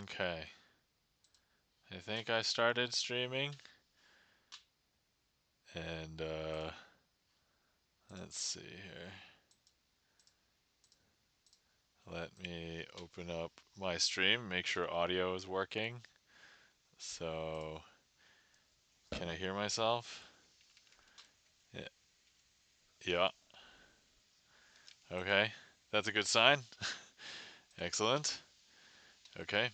Okay. I think I started streaming. And, let's see here. Let me open up my stream, make sure audio is working. So, can I hear myself? Yeah. Yeah. Okay. That's a good sign. Excellent. Okay.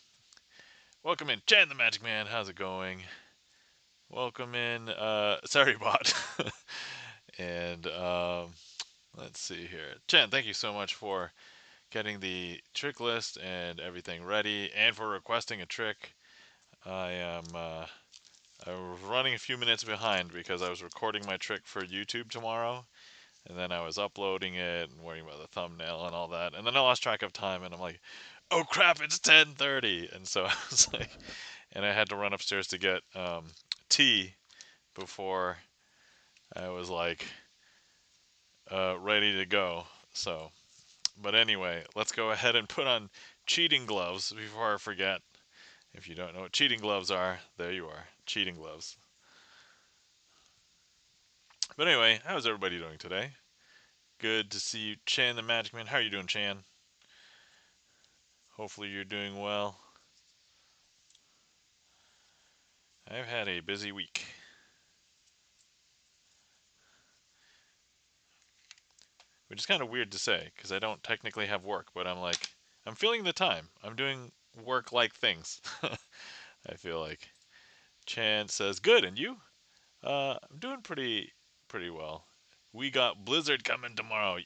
Welcome in, Chan the Magic Man. How's it going? Welcome in, sorry, bot. And, let's see here. Chan, thank you so much for getting the trick list and everything ready and for requesting a trick. I was running a few minutes behind because I was recording my trick for YouTube tomorrow, and then I was uploading it and worrying about the thumbnail and all that, and then I lost track of time, and I'm like, oh crap, it's 10:30, and so I was like, and I had to run upstairs to get tea before I was like ready to go. So, but anyway, let's go ahead and put on cheating gloves before I forget. If you don't know what cheating gloves are, there you are, cheating gloves. But anyway, how's everybody doing today? Good to see you, Chan the Magic Man. How are you doing, Chan? Hopefully you're doing well. I've had a busy week, which is kind of weird to say because I don't technically have work, but I'm feeling the time. I'm doing work-like things. I feel like. Chan says, "Good, and you?" I'm doing pretty well. We got blizzard coming tomorrow.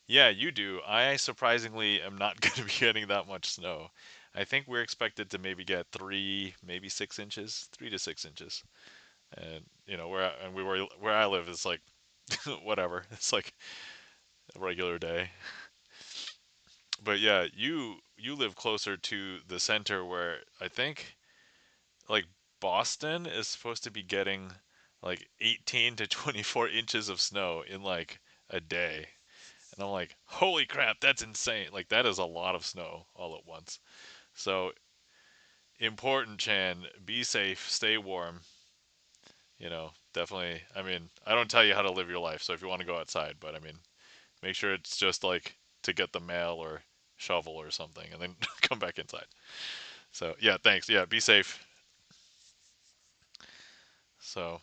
Yeah, you do. I surprisingly am not going to be getting that much snow. I think we're expected to maybe get 3, maybe 6 inches, 3 to 6 inches. And where I live is like whatever. It's like a regular day. But yeah, you live closer to the center where I think like Boston is supposed to be getting like 18 to 24 inches of snow in like a day. And I'm like, holy crap, that's insane. Like, that is a lot of snow all at once. So, important, Chan. Be safe, stay warm. Definitely. I mean, I don't tell you how to live your life, so if you want to go outside, but I mean, make sure it's just like to get the mail or shovel or something and then come back inside. So, yeah, thanks. Yeah, be safe. So,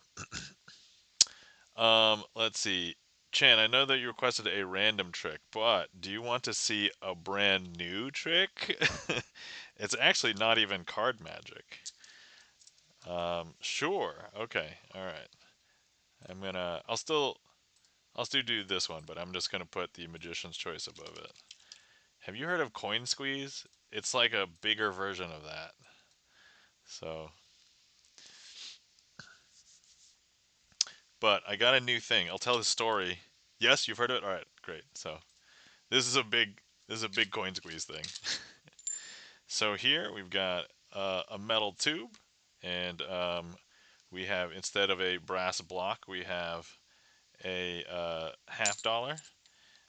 let's see. Chan, I know that you requested a random trick, but do you want to see a brand new trick? It's actually not even card magic. Sure. Okay. All right. I'll still do this one, but I'm just gonna put the Magician's Choice above it. Have you heard of Coin Squeeze? It's like a bigger version of that. So, but I got a new thing. I'll tell the story. Yes, you've heard of it. All right, great. So this is a big Coin Squeeze thing. So here we've got a metal tube, and we have instead of a brass block, we have a $50.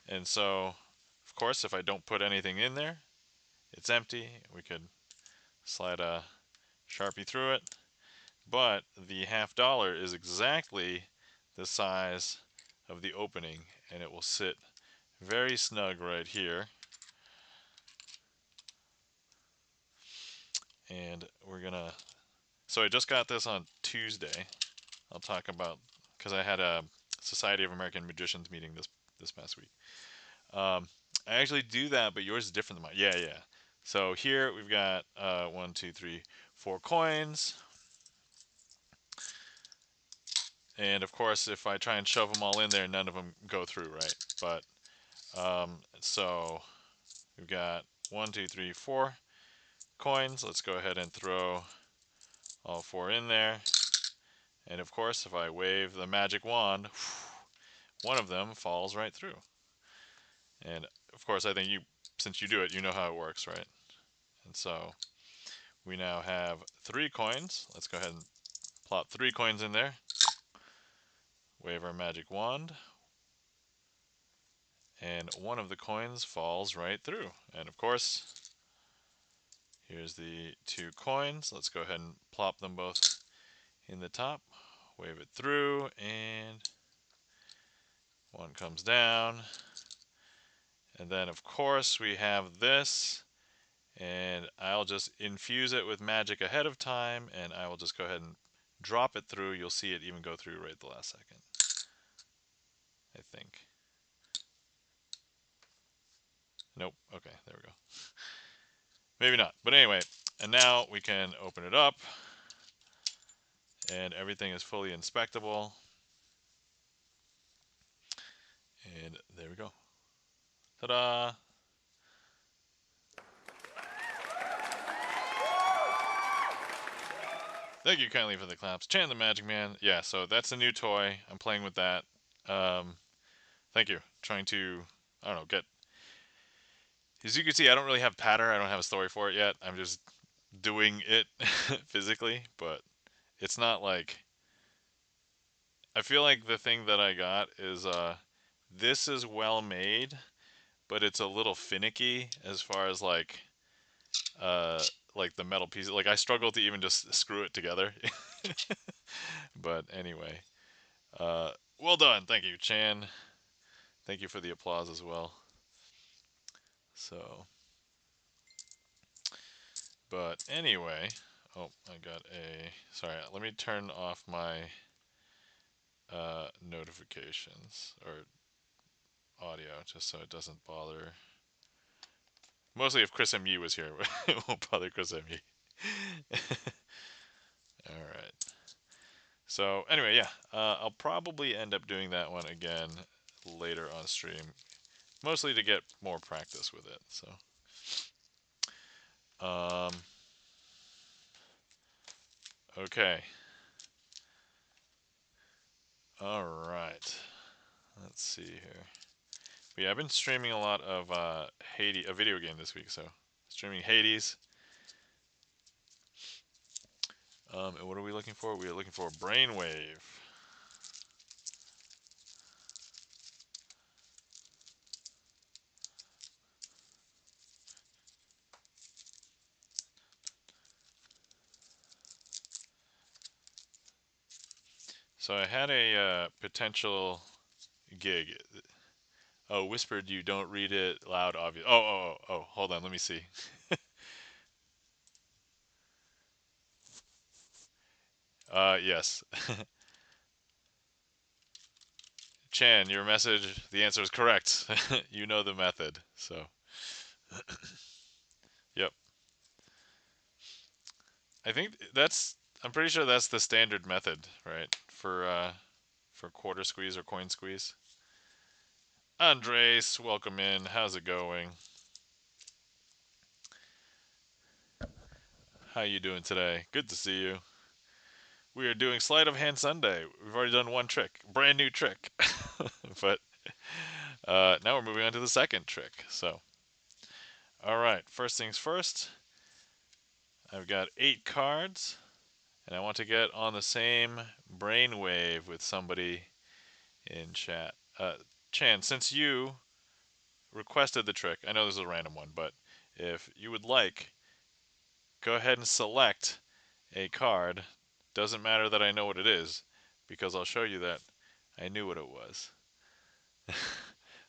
And so, of course, if I don't put anything in there, it's empty. We could slide a Sharpie through it. But the $50 is exactly the size of the opening, and it will sit very snug right here. And we're gonna. So I just got this on Tuesday. I'll talk about because I had a Society of American Magicians meeting this past week. I actually do that, but yours is different than mine. Yeah, yeah. So here we've got 1, 2, 3, 4 coins, and of course, if I try and shove them all in there, none of them go through, right? But so we've got 1, 2, 3, 4 coins. Let's go ahead and throw all four in there, and of course, if I wave the magic wand, one of them falls right through. And of course, I think since you do it, you know how it works, right? And so we now have 3 coins. Let's go ahead and plop 3 coins in there. Wave our magic wand. And one of the coins falls right through. And of course, Here's the 2 coins. Let's go ahead and plop them both in the top. Wave it through, and one comes down. And then, of course, we have this. And I'll just infuse it with magic ahead of time, and I will just go ahead and drop it through. You'll see it even go through right at the last second, I think. Nope. Okay, there we go. Maybe not. But anyway, and now we can open it up, and everything is fully inspectable. And there we go. Ta-da! Thank you kindly for the claps. Chan the Magic Man. Yeah, so that's a new toy. I'm playing with that. Thank you. Trying to, I don't know, get... As you can see, I don't really have pattern. I don't have a story for it yet. I'm just doing it physically, but it's not like... I feel like the thing that I got is, this is well made, but it's a little finicky as far as uh, like the metal pieces. Like I struggle to even just screw it together. But anyway, well done. Thank you, Chan. Thank you for the applause as well. So, but anyway, oh, I got a, sorry, let me turn off my notifications or audio just so it doesn't bother. Mostly if Chris M.E. was here, it won't bother Chris M.E. Alright. So, anyway, yeah, I'll probably end up doing that one again later on stream. Mostly to get more practice with it, so. Okay. Alright. Let's see here. But yeah, I've been streaming a lot of Hades, a video game this week, so streaming Hades. And what are we looking for? We are looking for Brainwave. So I had a potential gig. Oh, whispered you don't read it loud, obvious. Oh, hold on, let me see. Yes. Chan, your message, the answer is correct. You know the method, so. Yep. I think that's, I'm pretty sure that's the standard method, right? For quarter squeeze or coin squeeze. Andres, welcome in. How's it going? How you doing today? Good to see you. We are doing Sleight of Hand Sunday. We've already done one trick, brand new trick. But now we're moving on to the second trick. So, all right, first things first. I've got 8 cards, and I want to get on the same brainwave with somebody in chat. Chan, since you requested the trick, I know this is a random one, but if you would like, go ahead and select a card. Doesn't matter that I know what it is, because I'll show you that I knew what it was.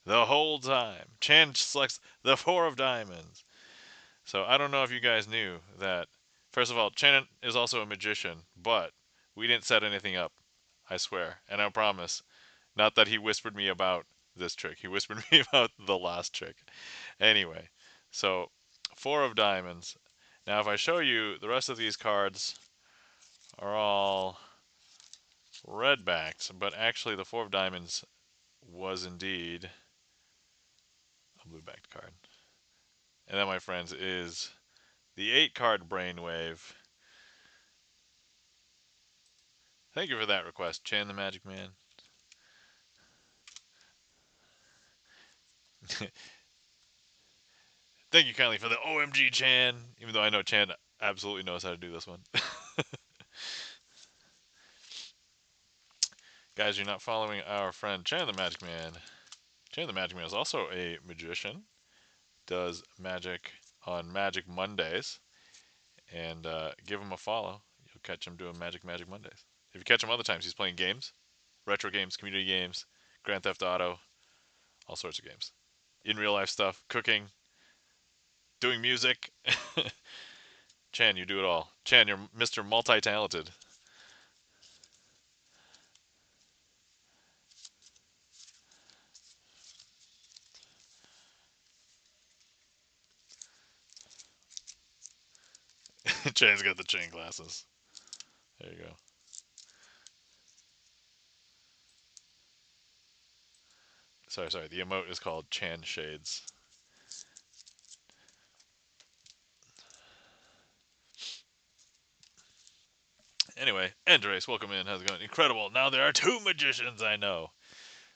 The whole time. Chan selects the 4 of diamonds. So I don't know if you guys knew that. First of all, Chan is also a magician, but we didn't set anything up. I swear. And I promise. Not that he whispered me about this trick. He whispered me about the last trick. Anyway, so 4 of diamonds. Now if I show you, the rest of these cards are all red backed, but actually the 4 of diamonds was indeed a blue backed card. And that, my friends, is the 8 card brainwave. Thank you for that request, Chan the Magic Man. Thank you kindly for the OMG Chan, even though I know Chan absolutely knows how to do this one. Guys, you're not following our friend Chan the Magic Man. Chan the Magic Man is also a magician, does magic on Magic Mondays, and give him a follow. You'll catch him doing Magic Mondays. If you catch him other times, he's playing games, retro games, community games, Grand Theft Auto, all sorts of games. In real life stuff, cooking, doing music. Chan, you do it all. Chan, you're Mr. Multi-talented. Chan's got the chain glasses. There you go. Sorry. The emote is called Chan Shades. Anyway, Andres, welcome in. How's it going? Incredible. Now there are 2 magicians I know.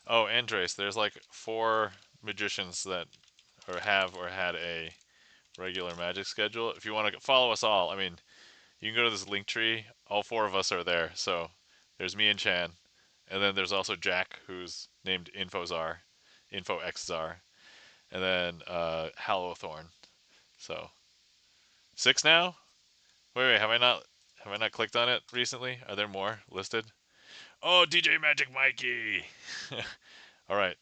Oh, Andres, there's like 4 magicians that or had a regular magic schedule. If you want to follow us all, I mean, you can go to this link tree. All 4 of us are there. So there's me and Chan, and then there's also Jack, who's named InfoXZar, and then Hallowthorn. So 6 now. Wait, have I not clicked on it recently? Are there more listed? Oh, DJ Magic Mikey. All right.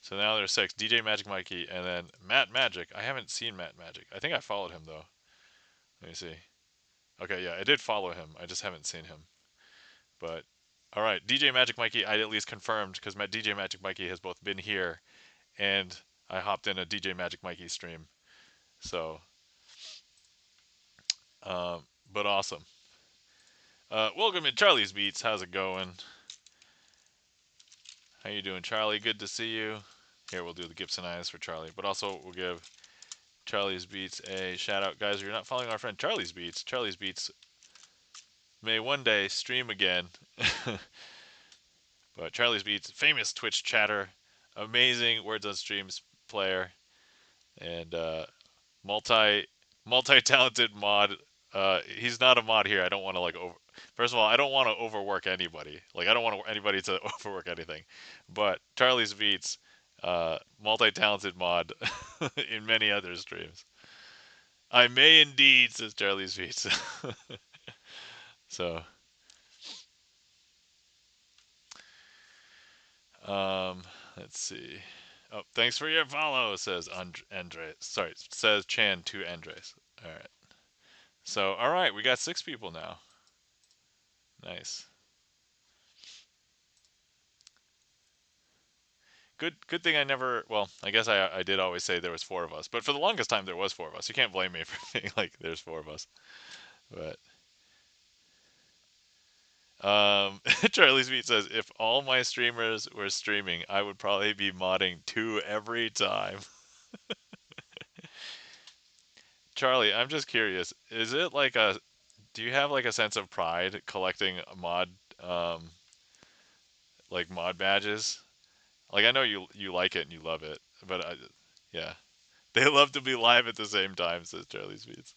So now there's 6. DJ Magic Mikey, and then Matt Magic. I haven't seen Matt Magic. I think I followed him though. Let me see. Okay, yeah, I did follow him. I just haven't seen him. But all right, DJ Magic Mikey, I at least confirmed because DJ Magic Mikey has both been here and I hopped in a DJ Magic Mikey stream. So, but awesome. Welcome to Charlie's Beats. How's it going? How you doing, Charlie? Good to see you. Here, we'll do the Gibson Eyes for Charlie, but also we'll give Charlie's Beats a shout out. Guys, if you're not following our friend Charlie's Beats may one day stream again. But Charlie's Beats, famous Twitch chatter, amazing Words on Streams player, and multi talented mod. He's not a mod here. I don't want to like over. First of all, I don't want to overwork anybody. Like I don't want anybody to overwork anything. But Charlie's Beats, multi talented mod in many other streams. I may indeed, says Charlie's Beats. So, let's see. Oh, thanks for your follow, says Andres. Sorry, says Chan to Andres. All right. So, all right, we got 6 people now. Nice. Good thing I never. Well, I guess I did always say there was 4 of us, but for the longest time there was 4 of us. You can't blame me for being like there's 4 of us. But Charlie Sweet says if all my streamers were streaming, I would probably be modding 2 every time. Charlie, I'm just curious. Is it like a do you have like a sense of pride collecting um mod badges? Like I know you like it and you love it, but yeah. They love to be live at the same time, says Charlie Sweets.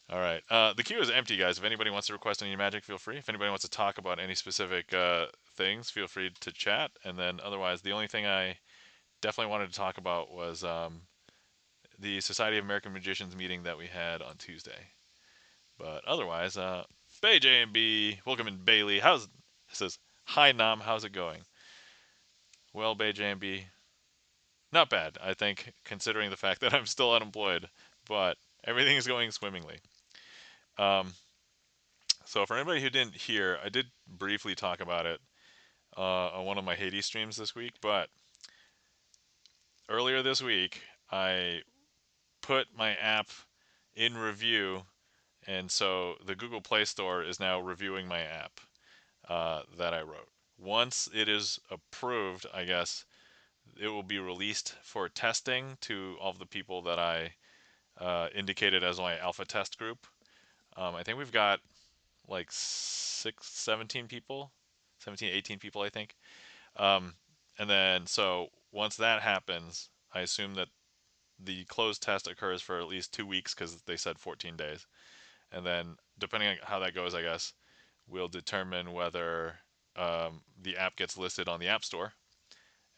All right. The queue is empty, guys. If anybody wants to request any magic, feel free. If anybody wants to talk about any specific things, feel free to chat. And then otherwise, the only thing I definitely wanted to talk about was the Society of American Magicians meeting that we had on Tuesday. But otherwise, Bay JMB, welcome in Bailey. How's it says hi Nam, how's it going? Well, Bay JMB, not bad. I think considering the fact that I'm still unemployed, but everything is going swimmingly. Um, so for anybody who didn't hear, I did briefly talk about it on one of my Hades streams this week. But earlier this week, I put my app in review, and so the Google Play Store is now reviewing my app that I wrote. Once it is approved, I guess it will be released for testing to all of the people that I indicated as my alpha test group. I think we've got like 17 people, 17, 18 people, I think. Um, and then, so once that happens, I assume that the closed test occurs for at least 2 weeks because they said 14 days. And then, depending on how that goes, I guess, we'll determine whether the app gets listed on the App Store.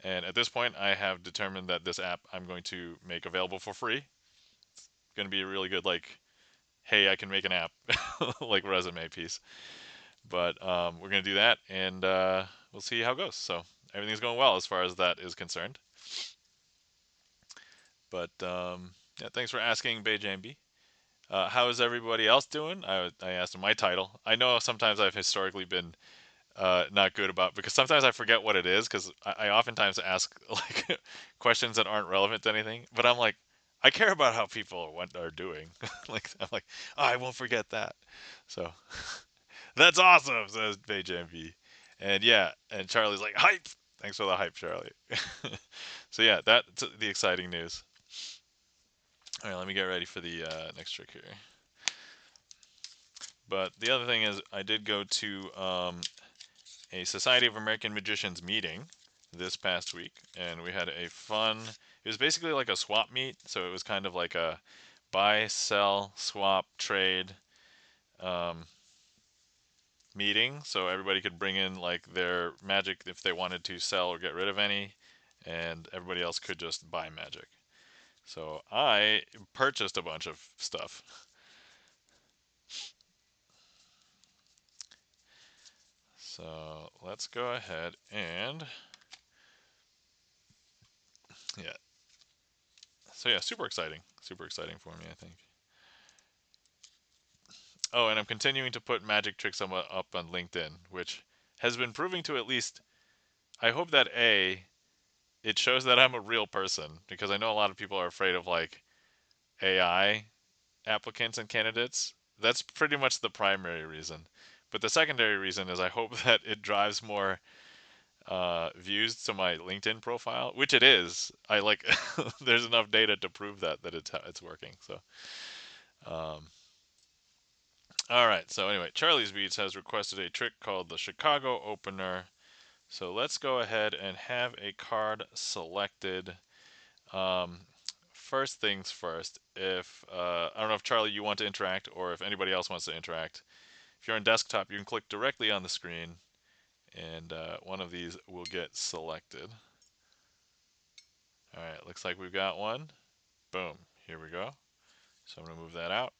And at this point, I have determined that this app I'm going to make available for free. going to be a really good, like, hey, I can make an app, like resume piece. But we're going to do that, and we'll see how it goes. So everything's going well as far as that is concerned. But yeah, thanks for asking, BayJMB. How is everybody else doing? I asked him my title. I know sometimes I've historically been not good about, because sometimes I forget what it is, because I oftentimes ask like questions that aren't relevant to anything. But I'm like, I care about how people what are doing. Like I'm like, oh, I won't forget that. So that's awesome, says BayJMB. And yeah, and Charlie's like, hype. Thanks for the hype, Charlie. So yeah, that's the exciting news. All right, let me get ready for the next trick here. But the other thing is, I did go to a Society of American Magicians meeting this past week, and we had a fun. It was basically like a swap meet, so it was kind of like a buy, sell, swap, trade um, meeting. So everybody could bring in like their magic if they wanted to sell or get rid of any, and everybody else could just buy magic. So I purchased a bunch of stuff. So let's go ahead and yeah. So yeah, super exciting for me, I think. Oh, and I'm continuing to put magic tricks up on LinkedIn, which has been proving to at least. I hope that it shows that I'm a real person, because I know a lot of people are afraid of like AI applicants and candidates. That's pretty much the primary reason. But the secondary reason is I hope that it drives more views to my LinkedIn profile, which it is. I like there's enough data to prove that it's working. So, um, all right. So anyway, Charlie's Beats has requested a trick called the Chicago Opener. So let's go ahead and have a card selected. Um, First things first. If I don't know if Charlie you want to interact, or if anybody else wants to interact. If you're on desktop, you can click directly on the screen, and one of these will get selected. All right, looks like we've got one. Boom. Here we go. So I'm going to move that out.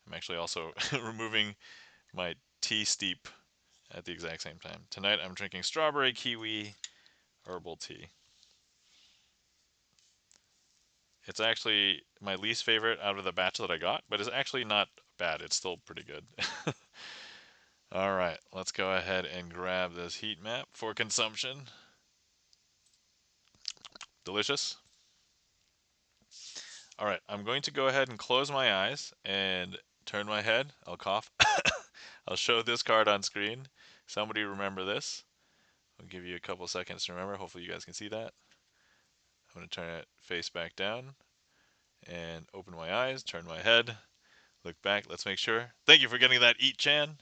I'm actually also removing my tea steep at the exact same time. Tonight I'm drinking strawberry kiwi herbal tea. It's actually my least favorite out of the batch that I got, but it's actually not bad. It's still pretty good. All right, let's go ahead and grab this heat map for consumption. Delicious. All right, I'm going to go ahead and close my eyes and turn my head. I'll cough. I'll show this card on screen. Somebody remember this. I'll give you a couple seconds to remember. Hopefully you guys can see that. I'm going to turn it face back down and open my eyes, turn my head, look back. Let's make sure. Thank you for getting that, Eat Chan.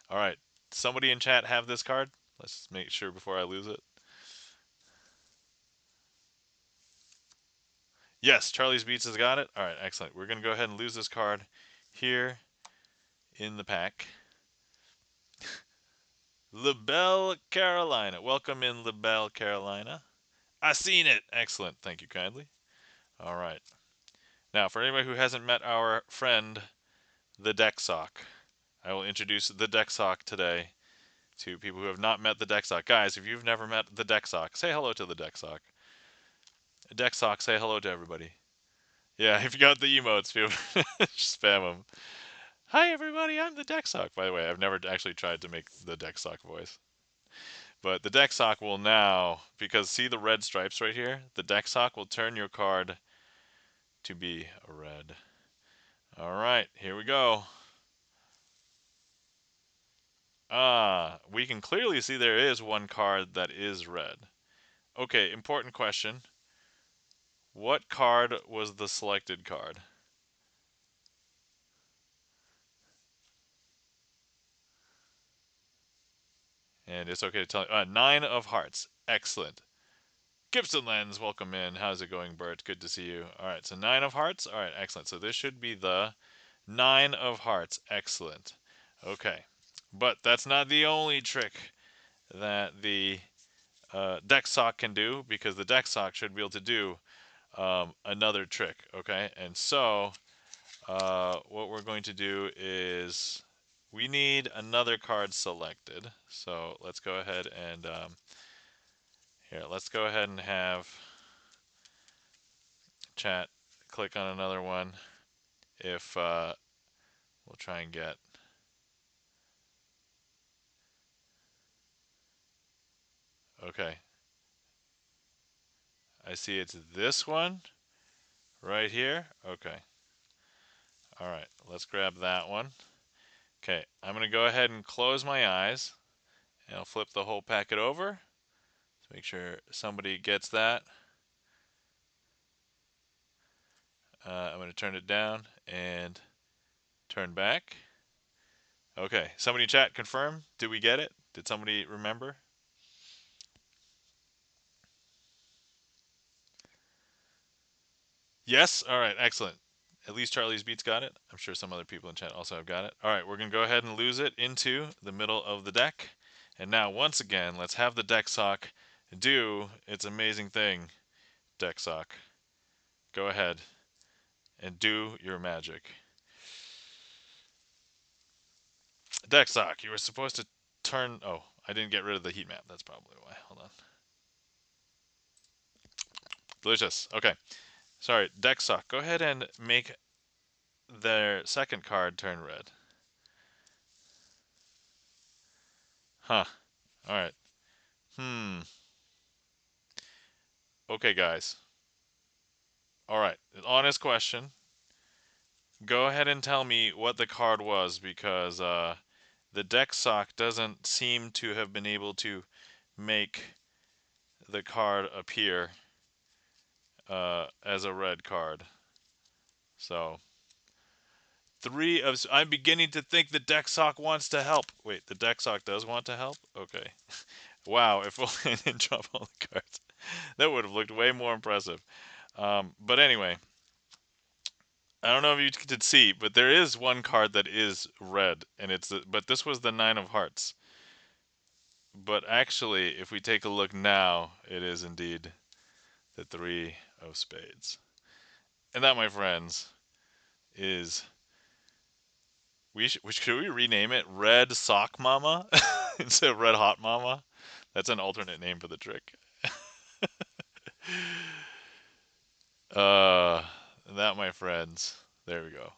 All right, somebody in chat have this card. Let's make sure before I lose it. Yes, Charlie's Beats has got it. All right, excellent. We're going to go ahead and lose this card here in the pack. LaBelle, Carolina. Welcome in, LaBelle, Carolina. I seen it. Excellent. Thank you kindly. All right. Now, for anybody who hasn't met our friend, the Deck Sock, I will introduce the Deck Sock today to people who have not met the Deck Sock. Guys, if you've never met the Deck Sock, say hello to the Deck Sock. Deck Sock, say hello to everybody. Yeah, if you got the emotes, people spam them. Hi, everybody. I'm the Deck Sock. By the way, I've never actually tried to make the Deck Sock voice. But the deck sock will now, because see the red stripes right here? The deck sock will turn your card to be a red. All right, here we go. We can clearly see there is one card that is red. Okay, important question. What card was the selected card? And it's okay to tell you. Nine of Hearts. Excellent. Gibson Lens, welcome in. How's it going, Bert? Good to see you. All right, so Nine of Hearts. All right, excellent. So this should be the Nine of Hearts. Excellent. Okay. But that's not the only trick that the deck sock can do, because the deck sock should be able to do another trick. Okay. And so what we're going to do is we need another card selected. So let's go ahead and here. Let's go ahead and have chat click on another one. If we'll try and get. Okay, I see it's this one right here. Okay. All right, let's grab that one. Okay, I'm going to go ahead and close my eyes, and I'll flip the whole packet over to make sure somebody gets that. I'm going to turn it down and turn back. Okay, somebody chat confirm. Did we get it? Did somebody remember? Yes? All right, excellent. At least Charlie's Beats got it. I'm sure some other people in chat also have got it. All right, we're going to go ahead and lose it into the middle of the deck. And now, once again, let's have the deck sock do its amazing thing. Deck sock, go ahead and do your magic. Deck sock, you were supposed to turn. Oh, I didn't get rid of the heat map. That's probably why. Hold on. Delicious. Okay. Sorry, deck sock. Go ahead and make their second card turn red. Huh. All right. Okay, guys. All right. Honest question. Go ahead and tell me what the card was, because the deck sock doesn't seem to have been able to make the card appear as a red card. So I'm beginning to think the deck sock wants to help. Wait, the deck sock does want to help? Okay. Wow, if only I didn't drop all the cards. That would have looked way more impressive. But anyway, I don't know if you could see, but there is one card that is red, and but this was the Nine of Hearts. But actually, if we take a look now, it is indeed the Three of Spades. And that, my friends, is should we rename it Red Sock Mama instead of Red Hot Mama? That's an alternate name for the trick. Uh, that, my friends. There we go.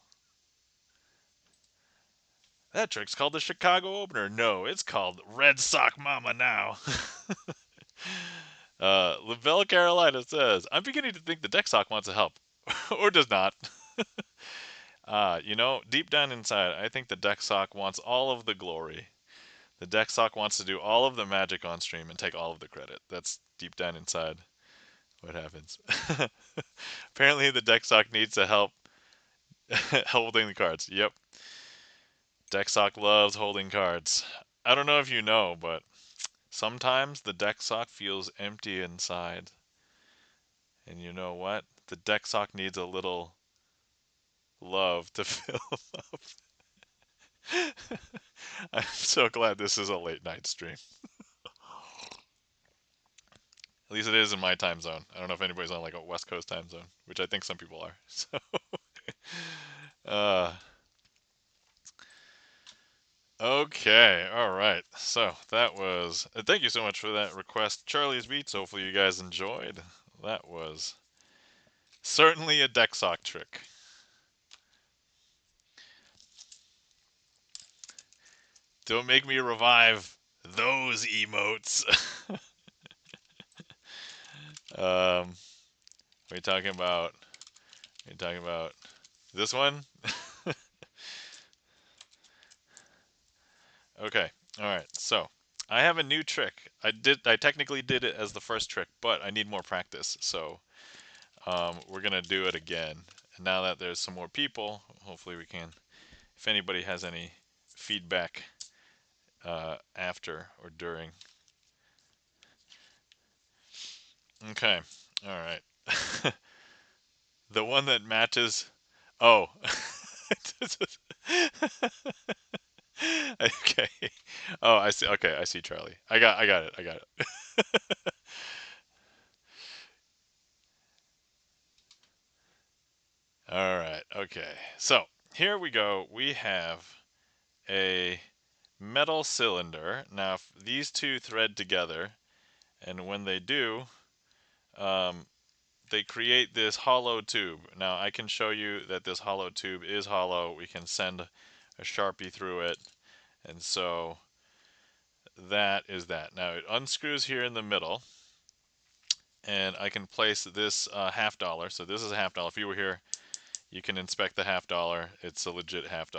That trick's called the Chicago Opener. No, it's called Red Sock Mama now. Lavelle, Carolina says, I'm beginning to think the deck sock wants to help. Or does not. Deep down inside, I think the deck sock wants all of the glory. The deck sock wants to do all of the magic on stream and take all of the credit. That's deep down inside what happens. Apparently, the deck sock needs to help holding the cards. Yep. Deck sock loves holding cards. I don't know if you know, but sometimes the deck sock feels empty inside. And you know what? The deck sock needs a little love to fill up. I'm so glad this is a late night stream. At least it is in my time zone. I don't know if anybody's on like a West Coast time zone, which I think some people are. So, uh, okay, all right. So that was. Thank you so much for that request, Charlie's Beats. Hopefully you guys enjoyed. That was certainly a deck sock trick. Don't make me revive those emotes. Are we talking about? Are you talking about this one? Okay. All right. So I have a new trick. I technically did it as the first trick, but I need more practice. So we're gonna do it again. And now that there's some more people, hopefully we can. If anybody has any feedback after or during. Okay. All right. The one that matches. Oh. Okay. Oh, I see. Okay, I see Charlie. I got it. I got it. All right. Okay. So here we go. We have a metal cylinder. Now, if these two thread together, and when they do, um, they create this hollow tube. Now, I can show you that this hollow tube is hollow. We can send a Sharpie through it, and so that is that. Now, it unscrews here in the middle, and I can place this $half. So this is a $half. If you were here, you can inspect the $half. It's a legit $half.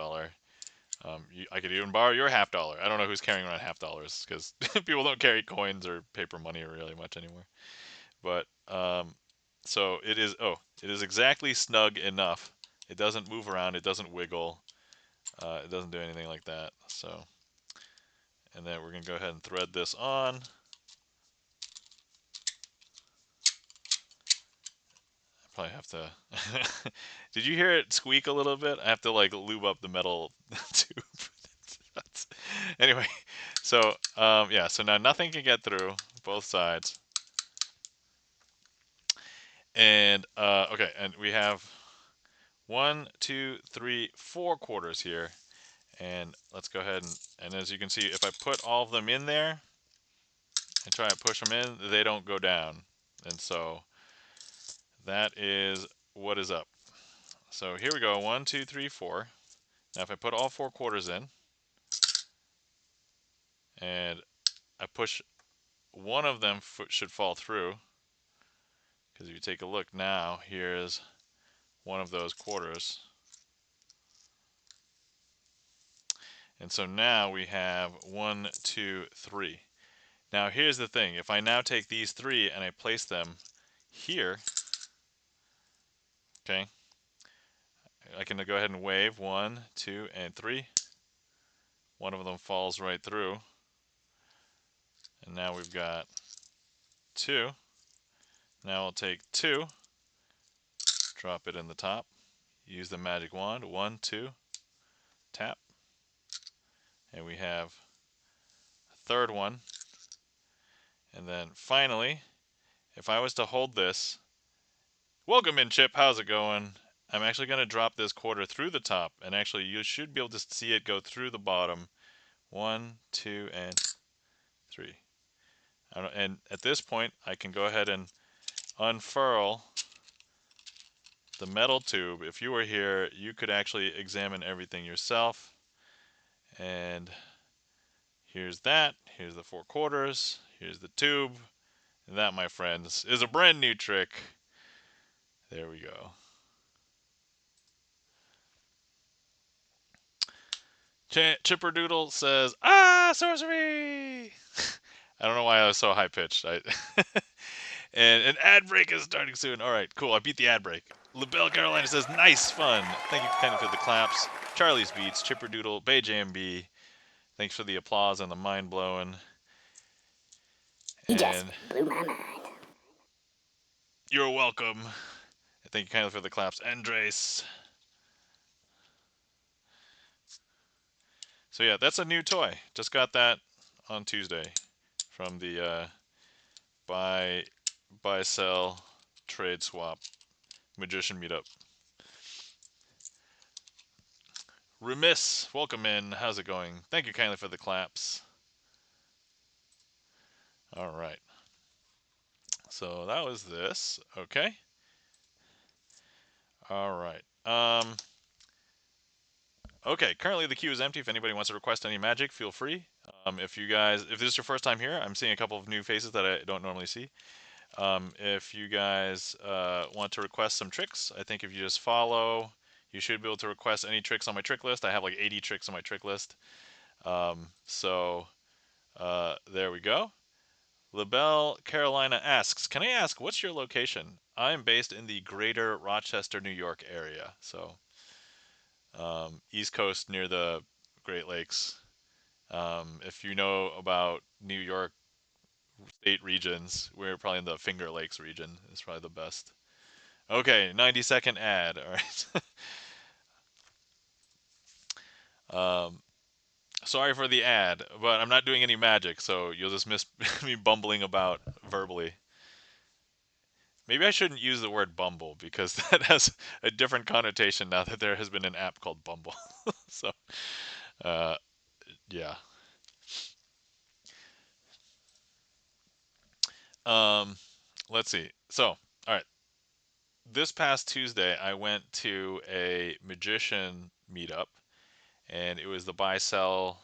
I could even borrow your $half. I don't know who's carrying around $half because people don't carry coins or paper money really much anymore. But so it is. Oh, it is exactly snug enough. It doesn't move around. It doesn't wiggle. It doesn't do anything like that. So, and then we're gonna go ahead and thread this on. I probably have to. Did you hear it squeak a little bit? I have to like lube up the metal tube. Anyway, so yeah, so now nothing can get through both sides. And okay, and we have 1, 2, 3, 4 quarters here. And let's go ahead and as you can see, if I put all of them in there and try to push them in, they don't go down. And so that is what is up. So here we go, 1, 2, 3, 4. Now if I put all 4 quarters in and I push one of them should fall through, because if you take a look now, here's one of those quarters. And so now we have 1, 2, 3. Now here's the thing. If I now take these 3 and I place them here, okay, I can go ahead and wave 1, 2, and 3. One of them falls right through. And now we've got 2. Now I'll take 2, drop it in the top, use the magic wand, 1, 2, tap, and we have a third one. And then finally, if I was to hold this, welcome in, Chip, how's it going? I'm actually going to drop this quarter through the top, and actually you should be able to see it go through the bottom. 1, 2, and 3. And at this point, I can go ahead and unfurl the metal tube. If you were here, you could actually examine everything yourself. And here's that. Here's the 4 quarters. Here's the tube. And that, my friends, is a brand new trick. There we go. Chipperdoodle says, "Ah, sorcery!" I don't know why I was so high pitched. And an ad break is starting soon. All right, cool. I beat the ad break. LaBelle Carolina says, "Nice fun." Thank you, kind of, for the claps. Charlie's Beats, Chipperdoodle, Bay JMB. Thanks for the applause and the mind blowing. You just blew my mind. You're welcome. Thank you kindly for the claps, Andres. So yeah, that's a new toy. Just got that on Tuesday from the buy sell trade swap magician meetup. Remiss, welcome in. How's it going? Thank you kindly for the claps. All right. So that was this. Okay. All right. Okay. Currently the queue is empty. If anybody wants to request any magic, feel free. If this is your first time here, I'm seeing a couple of new faces that I don't normally see. If you guys want to request some tricks, I think if you just follow, you should be able to request any tricks on my trick list. I have like 80 tricks on my trick list. So there we go. LaBelle Carolina asks, "Can I ask what's your location?" I'm based in the greater Rochester, New York area. So East Coast near the Great Lakes. If you know about New York state regions, we're probably in the Finger Lakes region. It's probably the best. Okay, 90-second ad. All right. Sorry for the ad, but I'm not doing any magic, so you'll just miss me bumbling about verbally. maybe I shouldn't use the word Bumble because that has a different connotation now that there has been an app called Bumble. So, uh, yeah. Um, let's see. So, all right. This past Tuesday, I went to a magician meetup, and it was the buy sell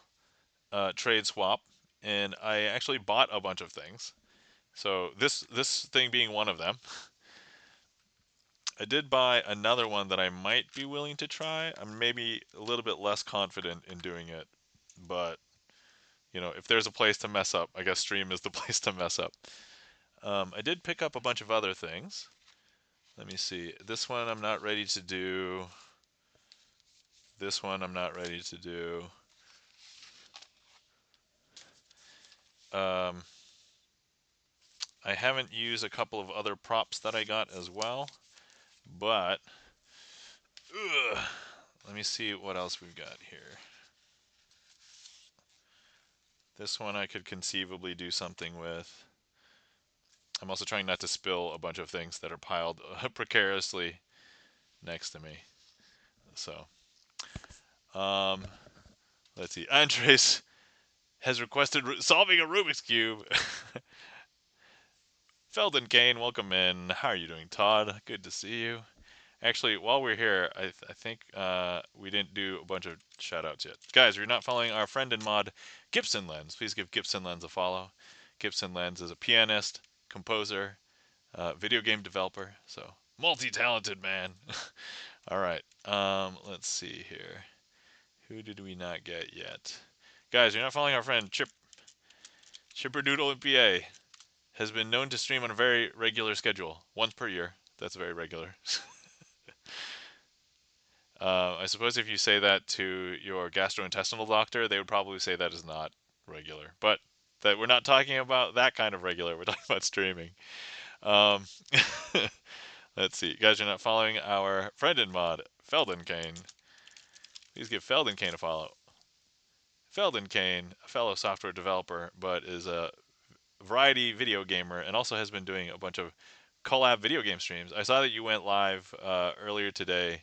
trade swap, and I actually bought a bunch of things. So this thing being one of them, I did buy another one that I might be willing to try. I'm maybe a little bit less confident in doing it, but if there's a place to mess up, I guess stream is the place to mess up. I did pick up a bunch of other things. Let me see. This one I'm not ready to do. This one I'm not ready to do. Um, I haven't used a couple of other props that I got as well, but ugh, let me see what else we've got here. This one I could conceivably do something with. I'm also trying not to spill a bunch of things that are piled precariously next to me. So, um, let's see. Andres has requested solving a Rubik's Cube. Felden Kane, welcome in. How are you doing, Todd? Good to see you. Actually, while we're here, I think we didn't do a bunch of shout outs yet. Guys, if you're not following our friend and mod, Gibson Lens, please give Gibson Lens a follow. Gibson Lens is a pianist, composer, video game developer, so multi talented man. All right, let's see here. Who did we not get yet? Guys, you're not following our friend Chipperdoodle in PA. Has been known to stream on a very regular schedule, once per year. That's very regular. I suppose if you say that to your gastrointestinal doctor, they would probably say that is not regular. But that we're not talking about that kind of regular. We're talking about streaming. Um, let's see, guys, you're not following our friend in mod, Felden Kane. Please give Felden Kane a follow. Felden Kane, a fellow software developer, but is a variety video gamer and also has been doing a bunch of collab video game streams. I saw that you went live earlier today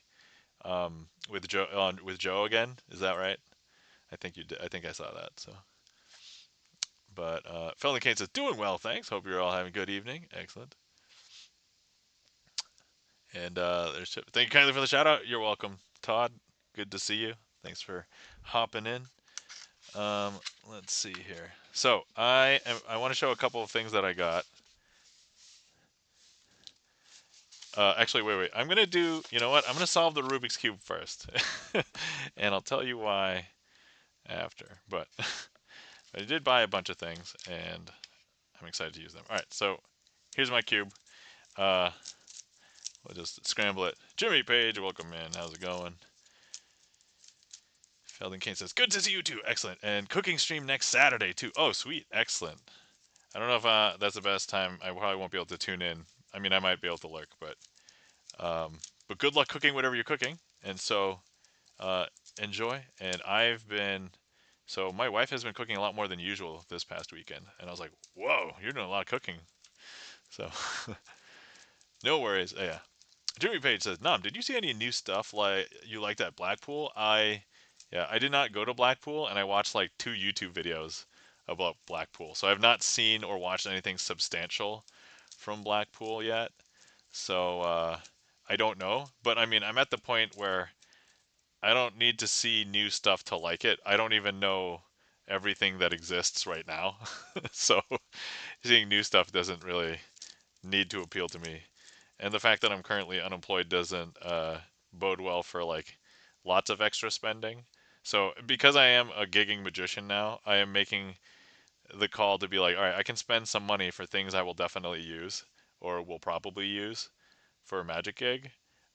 with Joe again. Is that right? I think you did. I think I saw that. So, but Felden Kane says doing well, thanks. Hope you're all having a good evening. Excellent. And there's Chip. Thank you kindly for the shout out. You're welcome, Todd. Good to see you. Thanks for hopping in. Um, let's see here. So I want to show a couple of things that I got. Actually, wait. I'm gonna do. You know what? I'm gonna solve the Rubik's cube first, and I'll tell you why after. But I did buy a bunch of things, and I'm excited to use them. All right, so here's my cube. Uh, we'll just scramble it. Jimmy Page, welcome in. How's it going? Felden Kane says, good to see you too. Excellent. And cooking stream next Saturday too. Oh, sweet. Excellent. I don't know if that's the best time. I probably won't be able to tune in. I mean, I might be able to lurk, but good luck cooking whatever you're cooking. And so uh, enjoy. And so my wife has been cooking a lot more than usual this past weekend. And I was like, whoa, you're doing a lot of cooking. So no worries. Yeah. Jimmy Page says, Nom, did you see any new stuff like you liked at Blackpool? I did not go to Blackpool, and I watched like 2 YouTube videos about Blackpool. So I've not seen or watched anything substantial from Blackpool yet. So I don't know. But I mean, I'm at the point where I don't need to see new stuff to like it. I don't even know everything that exists right now. So seeing new stuff doesn't really need to appeal to me. And the fact that I'm currently unemployed doesn't bode well for like lots of extra spending. So because I am a gigging magician now, I am making the call to be like, all right, I can spend some money for things I will definitely use or will probably use for a magic gig,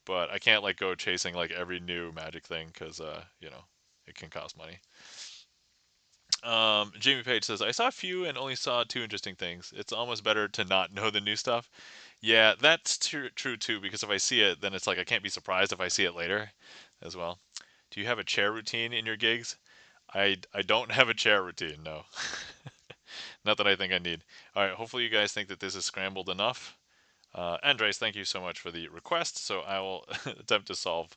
but I can't like go chasing like every new magic thing because it can cost money. Jamie Page says, I saw a few and only saw 2 interesting things. It's almost better to not know the new stuff. Yeah, that's true too, because if I see it, then it's like I can't be surprised if I see it later as well. Do you have a chair routine in your gigs? I don't have a chair routine, no. Not that I think I need. All right, hopefully you guys think that this is scrambled enough. Andres, thank you so much for the request. So I will attempt to solve.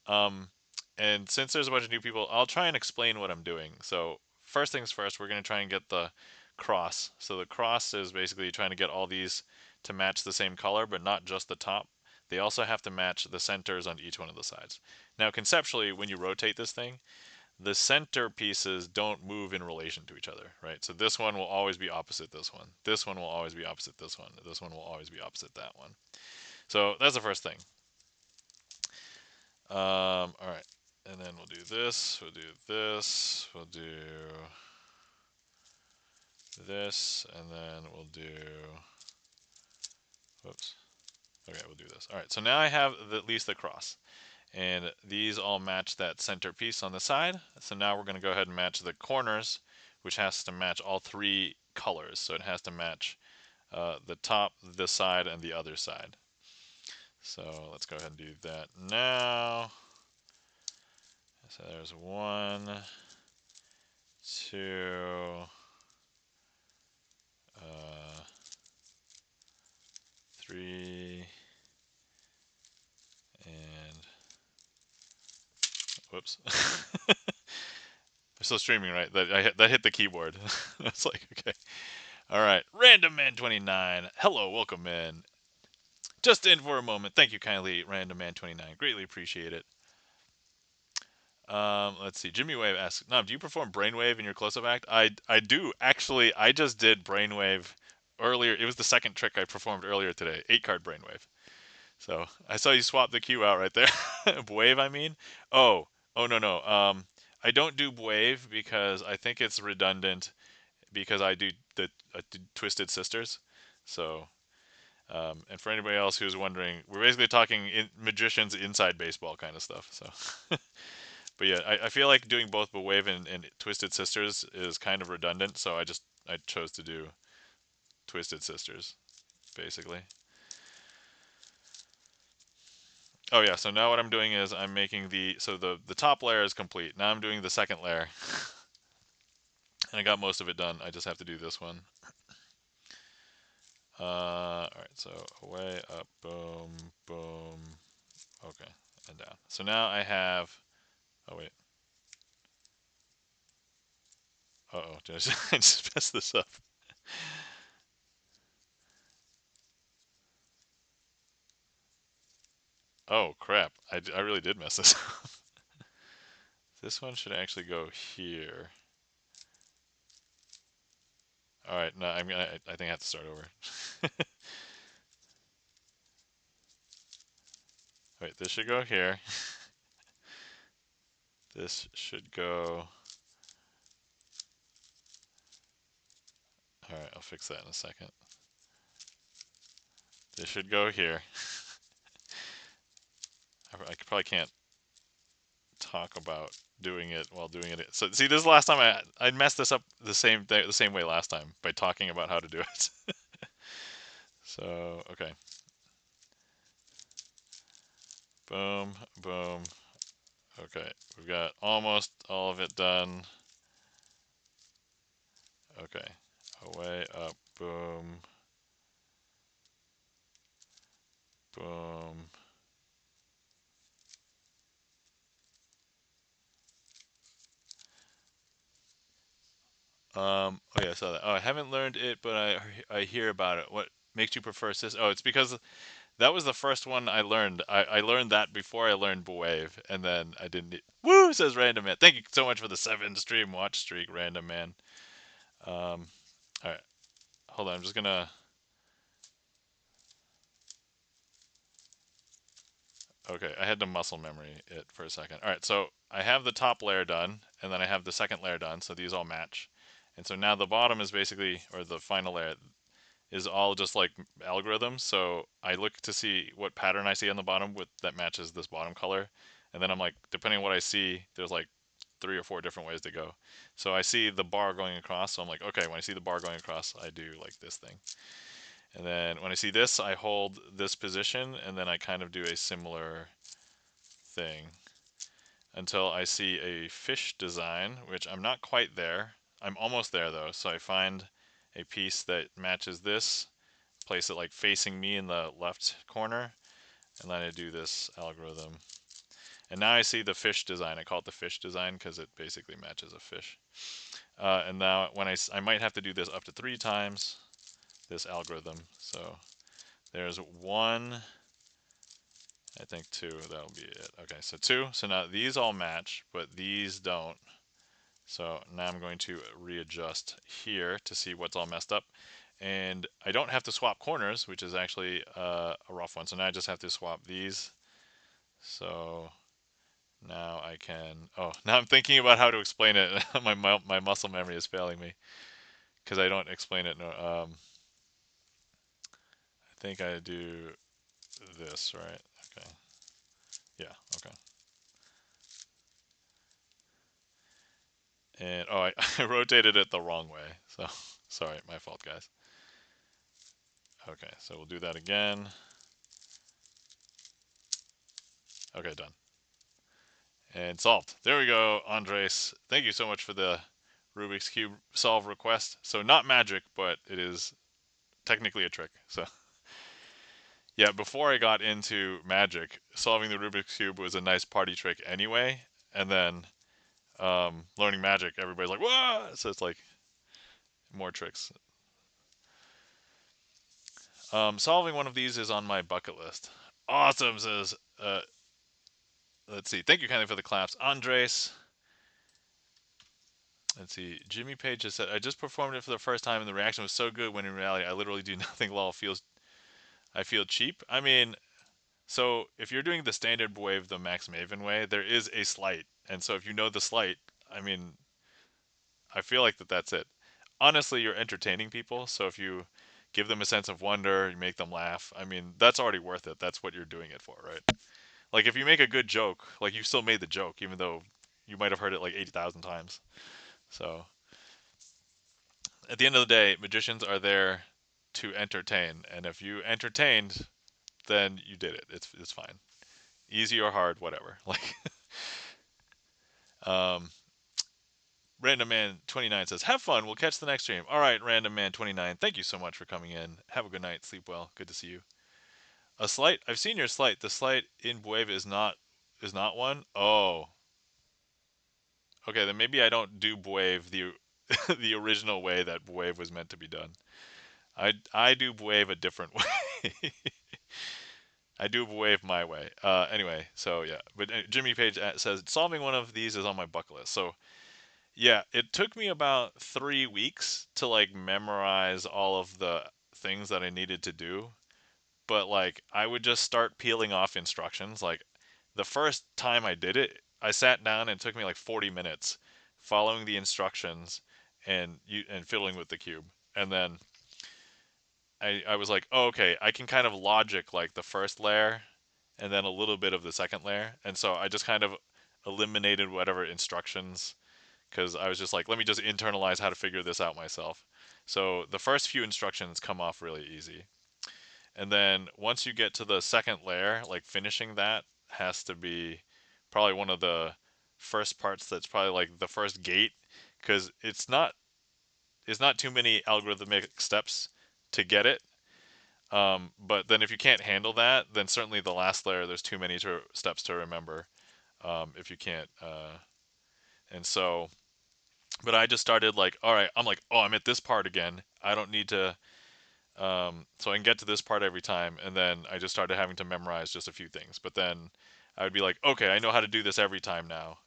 Um, and since there's a bunch of new people, I'll try and explain what I'm doing. So first things first, we're going to try and get the cross. So the cross is basically trying to get all these to match the same color, but not just the top. They also have to match the centers on each one of the sides. Now, conceptually, when you rotate this thing, the center pieces don't move in relation to each other, right? So this one will always be opposite this one. This one will always be opposite this one. This one will always be opposite that one. So that's the first thing. All right. And then we'll do this. We'll do this. We'll do this. And then we'll do. Whoops. Okay, we'll do this. All right. So now I have at least the cross. And these all match that center piece on the side. So now we're going to go ahead and match the corners, which has to match all three colors. So it has to match the top, this side, and the other side. So let's go ahead and do that now. So there's 1, 2, 3, and whoops. I'm still streaming, right? That hit the keyboard. It's like, okay. All right. Random Man 29. Hello, welcome in. Just in for a moment. Thank you kindly, Random Man 29. Greatly appreciate it. Let's see. Jimmy Wave asks, "Nom, do you perform Brainwave in your close-up act?" I do actually. I just did Brainwave earlier. It was the second trick I performed earlier today. 8-card Brainwave. So I saw you swap the cue out right there. Wave, I mean. Oh no no. I don't do Wave because I think it's redundant because I do Twisted Sisters. So and for anybody else who's wondering, we're basically talking magicians inside baseball kind of stuff. So. But yeah, I feel like doing both Wave and Twisted Sisters is kind of redundant, so I chose to do Twisted Sisters, basically. Oh yeah, so now what I'm doing is I'm making the top layer is complete. Now I'm doing the second layer. And I got most of it done. I just have to do this one. Alright, so away, up, boom, boom. Okay, and down. So now I have. Oh wait. Uh-oh, did I just mess this up? Oh crap, I really did mess this up. This one should actually go here. All right, no, I think I have to start over. Wait, this should go here. This should go. All right, I'll fix that in a second. This should go here. I probably can't talk about doing it while doing it. So see, this is the last time I messed this up the same way last time by talking about how to do it. So okay, boom, boom. Okay, we've got almost all of it done. Okay, away, up, boom, boom. Oh yeah, I saw that. Oh, I haven't learned it, but I hear about it. What makes you prefer Sis? Oh, it's because that was the first one I learned. I learned that before I learned Wave, and then I didn't. Woo! Says Random Man. Thank you so much for the 7 stream watch streak, Random Man. All right, hold on. I'm just gonna. Okay, I had to muscle memory it for a second. All right, so I have the top layer done, and then I have the second layer done, so these all match. And so now the bottom is basically, or the final layer, is all just like algorithms. So I look to see what pattern I see on the bottom with that matches this bottom color, and then I'm like, depending on what I see, there's like 3 or 4 different ways to go. So I see the bar going across, so I'm like, okay, when I see the bar going across, I do like this thing. And then when I see this, I hold this position, and then I kind of do a similar thing until I see a fish design, which I'm not quite there. I'm almost there though, so I find a piece that matches this place it like facing me in the left corner, and then I do this algorithm. And now I see the fish design. I call it the fish design because it basically matches a fish. And now when I might have to do this up to 3 times, this algorithm. So there's 1, I think 2, that'll be it. Okay, so 2. So now these all match, but these don't. So now I'm going to readjust here to see what's all messed up. And I don't have to swap corners, which is actually a rough one. So now I just have to swap these. So now I can, oh, now I'm thinking about how to explain it. my muscle memory is failing me because I don't explain it. No, I think I do this, right? Okay. Yeah, okay. And, oh, I rotated it the wrong way. So, sorry, my fault, guys. Okay, so we'll do that again. Okay, done. And solved. There we go, Andres. Thank you so much for the Rubik's Cube solve request. So not magic, but it is technically a trick. So yeah, before I got into magic, solving the Rubik's Cube was a nice party trick anyway. And then learning magic, everybody's like, "Whoa!" So it's like more tricks. Solving one of these is on my bucket list. Awesome, says, let's see. Thank you kindly for the claps. Andres. Let's see. Jimmy Page just said, I just performed it for the first time and the reaction was so good when in reality I literally do nothing. Lol, I feel cheap. I mean, so if you're doing the standard wave the Max Maven way, there is a sleight. And so if you know the sleight, I mean, I feel like that's it. Honestly, you're entertaining people, so if you give them a sense of wonder, you make them laugh, I mean, that's already worth it. That's what you're doing it for, right? Like if you make a good joke, like you still made the joke even though you might have heard it like 80,000 times. So, at the end of the day, magicians are there to entertain, and if you entertained, then you did it. It's fine. Easy or hard, whatever. Like um Random Man 29 says, "Have fun. We'll catch the next stream." All right, Random Man 29. Thank you so much for coming in. Have a good night. Sleep well. Good to see you. A sleight. I've seen your sleight. The sleight in Bueve is not one. Oh, okay. Then maybe I don't do Bueve the the original way that Bueve was meant to be done. I do Bueve a different way. I do Bueve my way. Anyway, so yeah. But Jimmy Page says solving one of these is on my bucket list. So yeah, it took me about 3 weeks to like memorize all of the things that I needed to do. But like I would just start peeling off instructions. Like the first time I did it, I sat down and it took me like 40 minutes following the instructions and fiddling with the cube. And then I was like, oh, okay, I can kind of logic like the first layer and then a little bit of the second layer. And so I just kind of eliminated whatever instructions because I was just like, let me just internalize how to figure this out myself. So the first few instructions come off really easy. And then once you get to the second layer, like finishing that has to be probably one of the first parts that's probably like the first gate because it's not too many algorithmic steps to get it. But then if you can't handle that, then certainly the last layer there's too many steps to remember if you can't. And so but I just started like, all right, I'm like, oh, I'm at this part again. I don't need to, so I can get to this part every time. And then I just started having to memorize just a few things. But then I would be like, okay, I know how to do this every time now.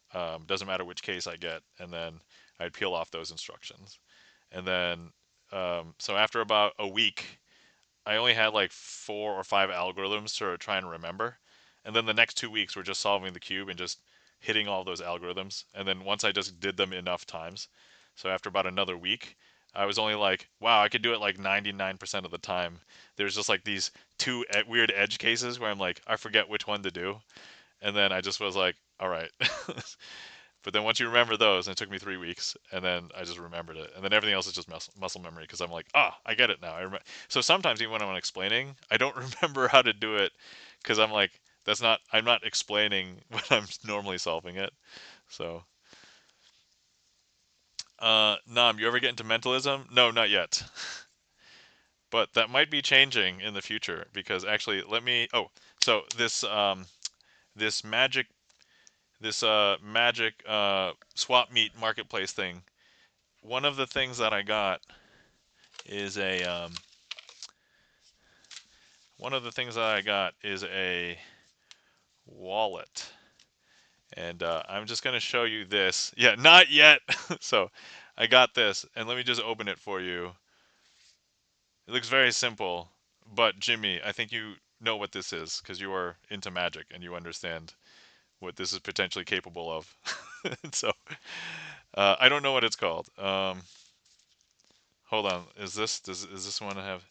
Doesn't matter which case I get. And then I'd peel off those instructions. And then, so after about a week, I only had like 4 or 5 algorithms to try and remember. And then the next 2 weeks were just solving the cube and just hitting all those algorithms. And then once I just did them enough times, so after about another week, I was only like, wow, I could do it like 99% of the time. There's just like these two weird edge cases where I'm like, I forget which one to do. And then I just was like, all right. But then once you remember those, and it took me 3 weeks, and then I just remembered it, and then everything else is just muscle memory because I'm like, I get it now. So sometimes even when I'm explaining, I don't remember how to do it because I'm like, I'm not explaining when I'm normally solving it. So, Nam, you ever get into mentalism? No, not yet. but that might be changing in the future because actually, let me. Oh, so this magic swap meet marketplace thing. One of the things that I got is a one of the things that I got is a wallet. And I'm just going to show you this. Yeah, not yet. So I got this, and let me just open it for you. It looks very simple, but Jimmy, I think you know what this is because you are into magic and you understand what this is potentially capable of. So I don't know what it's called. Hold on, is this one have?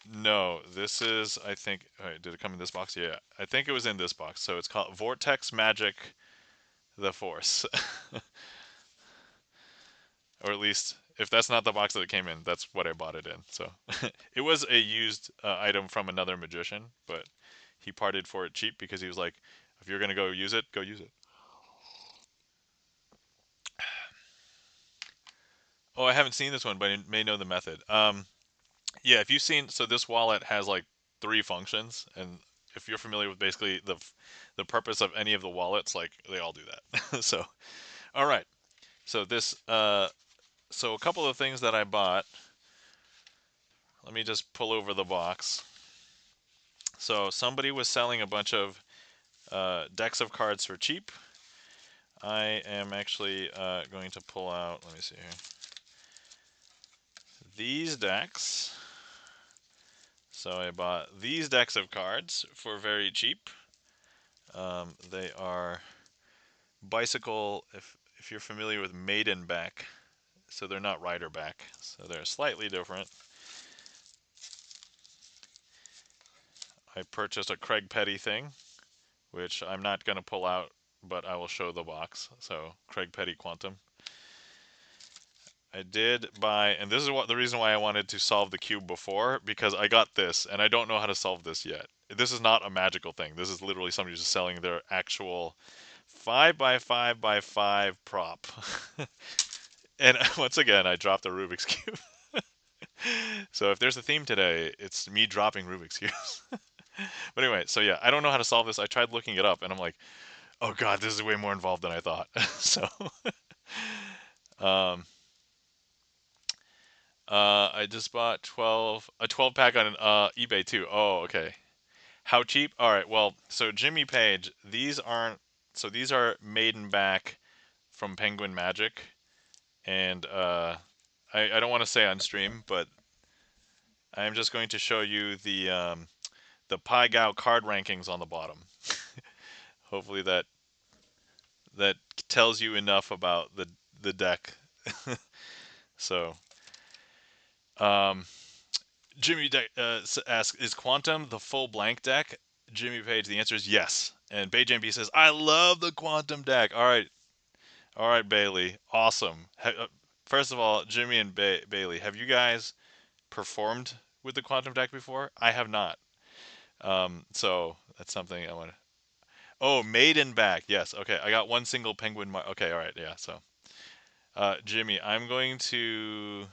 No, this is I think. All right, did it come in this box? Yeah, I think it was in this box. So it's called Vortex Magic: The Force. Or at least if that's not the box that it came in, that's what I bought it in. So it was a used item from another magician, but he parted for it cheap because he was like, if you're gonna go use it, go use it. Oh, I haven't seen this one, but I may know the method. Yeah, if you've seen, so this wallet has like three functions, and if you're familiar with basically the purpose of any of the wallets, like they all do that. So, all right. So this, so a couple of things that I bought. Let me just pull over the box. So somebody was selling a bunch of decks of cards for cheap. I am actually going to pull out, let me see here, these decks. So I bought these decks of cards for very cheap. They are bicycle, if you're familiar with maiden back, so they're not rider back, so they're slightly different. I purchased a Craig Petty thing, which I'm not going to pull out, but I will show the box. So Craig Petty Quantum. I did buy, and this is what the reason why I wanted to solve the cube before, because I got this, and I don't know how to solve this yet. This is not a magical thing. This is literally somebody just selling their actual 5 by 5 by 5 prop. And once again, I dropped a Rubik's Cube. So if there's a theme today, it's me dropping Rubik's Cubes. But anyway, so yeah, I don't know how to solve this. I tried looking it up, and I'm like, oh god, this is way more involved than I thought. So, um, I just bought 12 pack on eBay too. Oh, okay. How cheap? All right. Well, so Jimmy Page, these aren't. So these are maiden back from Penguin Magic, and I don't want to say on stream, but I'm just going to show you the Pai Gao card rankings on the bottom. Hopefully that tells you enough about the deck. So, um, Jimmy asks, is Quantum the full blank deck? Jimmy Page, the answer is yes. And BayJMB says, I love the Quantum deck. All right, Bailey, awesome. First of all, Jimmy and Bailey, have you guys performed with the Quantum deck before? I have not. So that's something I want to. Oh, Maiden back. Yes. Okay. I got one single penguin. Okay. All right. Yeah. So, Jimmy, I'm going to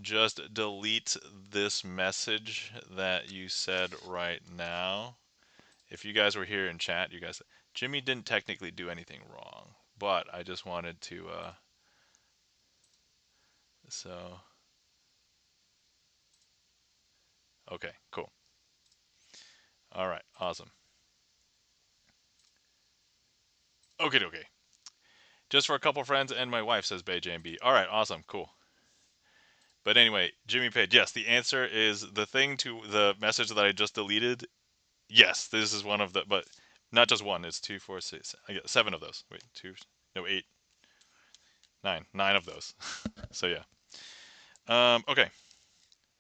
just delete this message that you said right now. If you guys were here in chat, you guys, Jimmy didn't technically do anything wrong, but I just wanted to, so, okay, cool. All right, awesome. Okay, okay. Just for a couple friends and my wife, says BayJMB. All right, awesome, cool. But anyway, Jimmy Page, yes, the answer is the thing to the message that I just deleted. Yes, this is one of the, but not just one. It's two, four, six. I get seven of those. Wait, two, no, eight, nine of those. So yeah. Okay.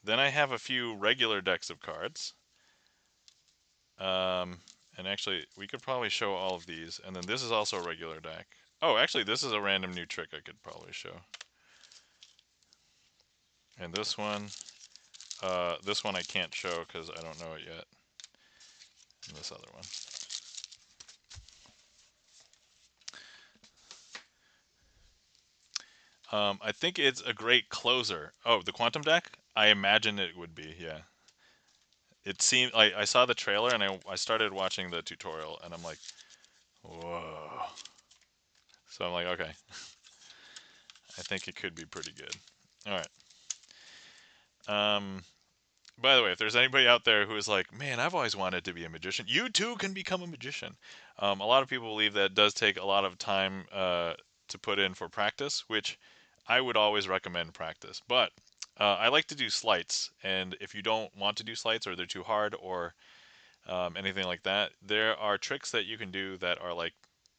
Then I have a few regular decks of cards. And actually, we could probably show all of these. And then this is also a regular deck. Oh, actually, this is a random new trick I could probably show. And this one I can't show because I don't know it yet. And this other one. I think it's a great closer. Oh, the Quantum deck? I imagine it would be. Yeah. It seemed like I saw the trailer and I started watching the tutorial and I'm like, whoa. So I'm like, okay, I think it could be pretty good. All right. Um, by the way, if there's anybody out there who is like, man, I've always wanted to be a magician, you too can become a magician. A lot of people believe that it does take a lot of time to put in for practice, which I would always recommend practice. But I like to do sleights, and if you don't want to do sleights or they're too hard or anything like that, there are tricks that you can do that are like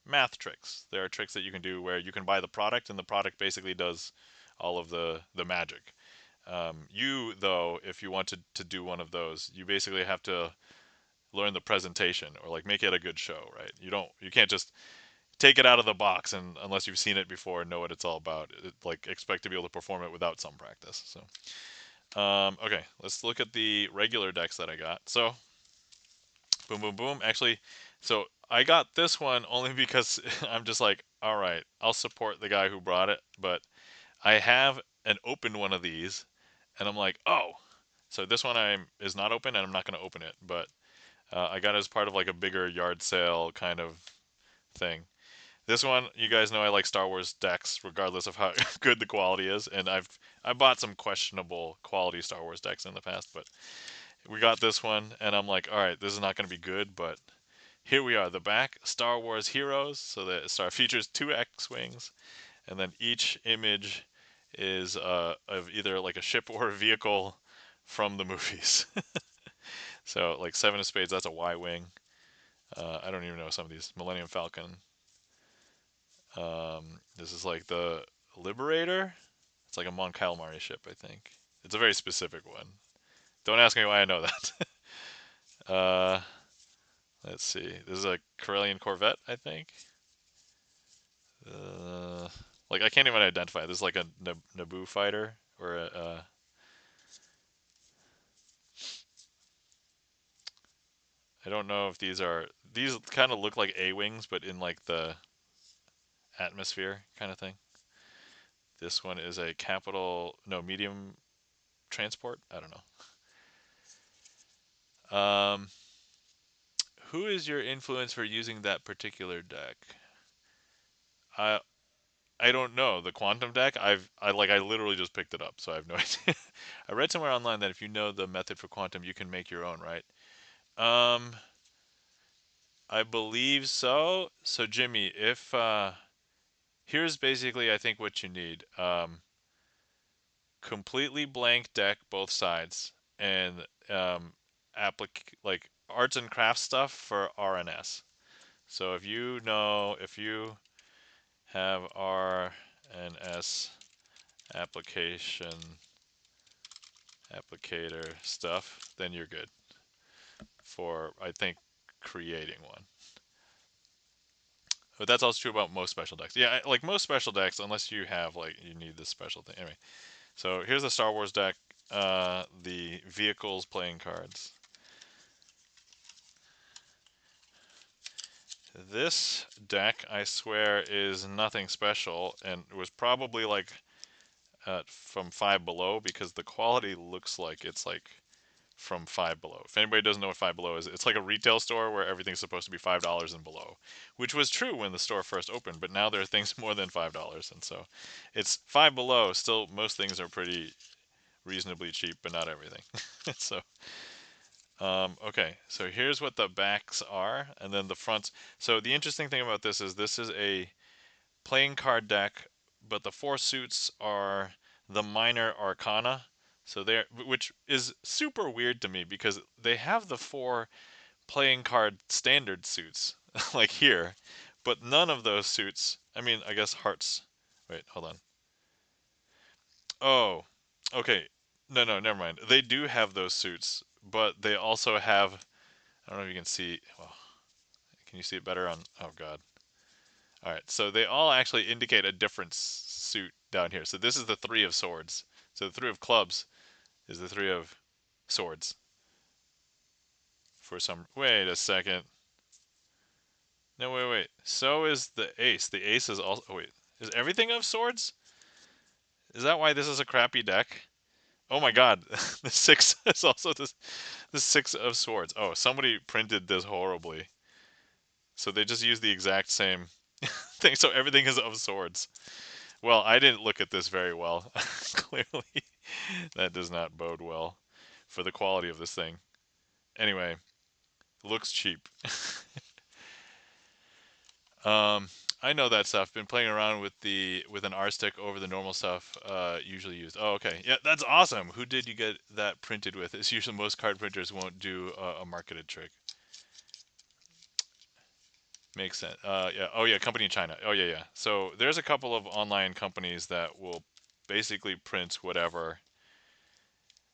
math tricks. There are tricks that you can do where you can buy the product, and the product basically does all of the magic. You though, if you wanted to do one of those, you basically have to learn the presentation or like make it a good show, right? You can't just take it out of the box and unless you've seen it before and know what it's all about, like expect to be able to perform it without some practice. So okay, let's look at the regular decks that I got. So boom, boom, boom. Actually, so I got this one only because I'm just like, all right, I'll support the guy who brought it, but I have an open one of these, and I'm like, oh, so this one is not open, and I'm not going to open it, but I got it as part of like a bigger yard sale kind of thing. This one, you guys know I like Star Wars decks, regardless of how good the quality is, and I bought some questionable quality Star Wars decks in the past, but we got this one, and I'm like, all right, this is not going to be good, but here we are. The back, Star Wars Heroes, so the star features two X-wings, and then each image is of either like a ship or a vehicle from the movies. So like Seven of Spades, that's a Y-wing. I don't even know some of these. Millennium Falcon. This is like the Liberator. It's like a Mon Calamari ship, I think. It's a very specific one. Don't ask me why I know that. uh, let's see. This is a Corellian Corvette, I think. Uh, like I can't even identify. This is like a Naboo fighter or I don't know if these kind of look like A wings, but in like the atmosphere kind of thing. This one is a capital, no, medium transport. I don't know. Who is your influence for using that particular deck? I I don't know. The quantum deck. I literally just picked it up, so I have no idea. I read somewhere online that if you know the method for quantum, you can make your own, right? Um, I believe so. So Jimmy, if here's basically I think what you need. Completely blank deck both sides and like arts and crafts stuff for RNS. So if you have RNS application applicator stuff, then you're good for I think creating one. But that's also true about most special decks. Yeah, like most special decks, unless you have like you need this special thing. Anyway, so here's the Star Wars deck. The vehicles playing cards. This deck, I swear, is nothing special, and it was probably like from Five Below because the quality looks like it's like from Five Below. If anybody doesn't know what Five Below is, it's like a retail store where everything's supposed to be $5 and below, which was true when the store first opened. But now there are things more than $5, and so it's Five Below. Still, most things are pretty reasonably cheap, but not everything. So, okay, so here's what the backs are, and then the fronts. So the interesting thing about this is a playing card deck, but the four suits are the minor arcana. So they're which is super weird to me because they have the four playing card standard suits like here, but none of those suits. I mean, I guess hearts. Wait, hold on. Oh, okay. No, no, never mind. They do have those suits, but they also have. I don't know if you can see. Well, can you see it better on? Oh God. All right. So they all actually indicate a different suit down here. So this is the three of swords. So the three of clubs is the three of swords. For some. Wait a second. No, wait, wait. So is the ace. The ace is also. Oh, wait. Is everything of swords? Is that why this is a crappy deck? Oh my God, the six is also the six of swords. Oh, somebody printed this horribly. So they just used the exact same thing. So everything is of swords. Well, I didn't look at this very well. Clearly, that does not bode well for the quality of this thing. Anyway, looks cheap. Um, I know that stuff. Been playing around with an R stick over the normal stuff usually used. Oh, okay. Yeah, that's awesome. Who did you get that printed with? It's usually most card printers won't do a marketed trick. Makes sense. Yeah. Oh, yeah. Company in China. Oh, yeah, yeah. So there's a couple of online companies that will basically print whatever.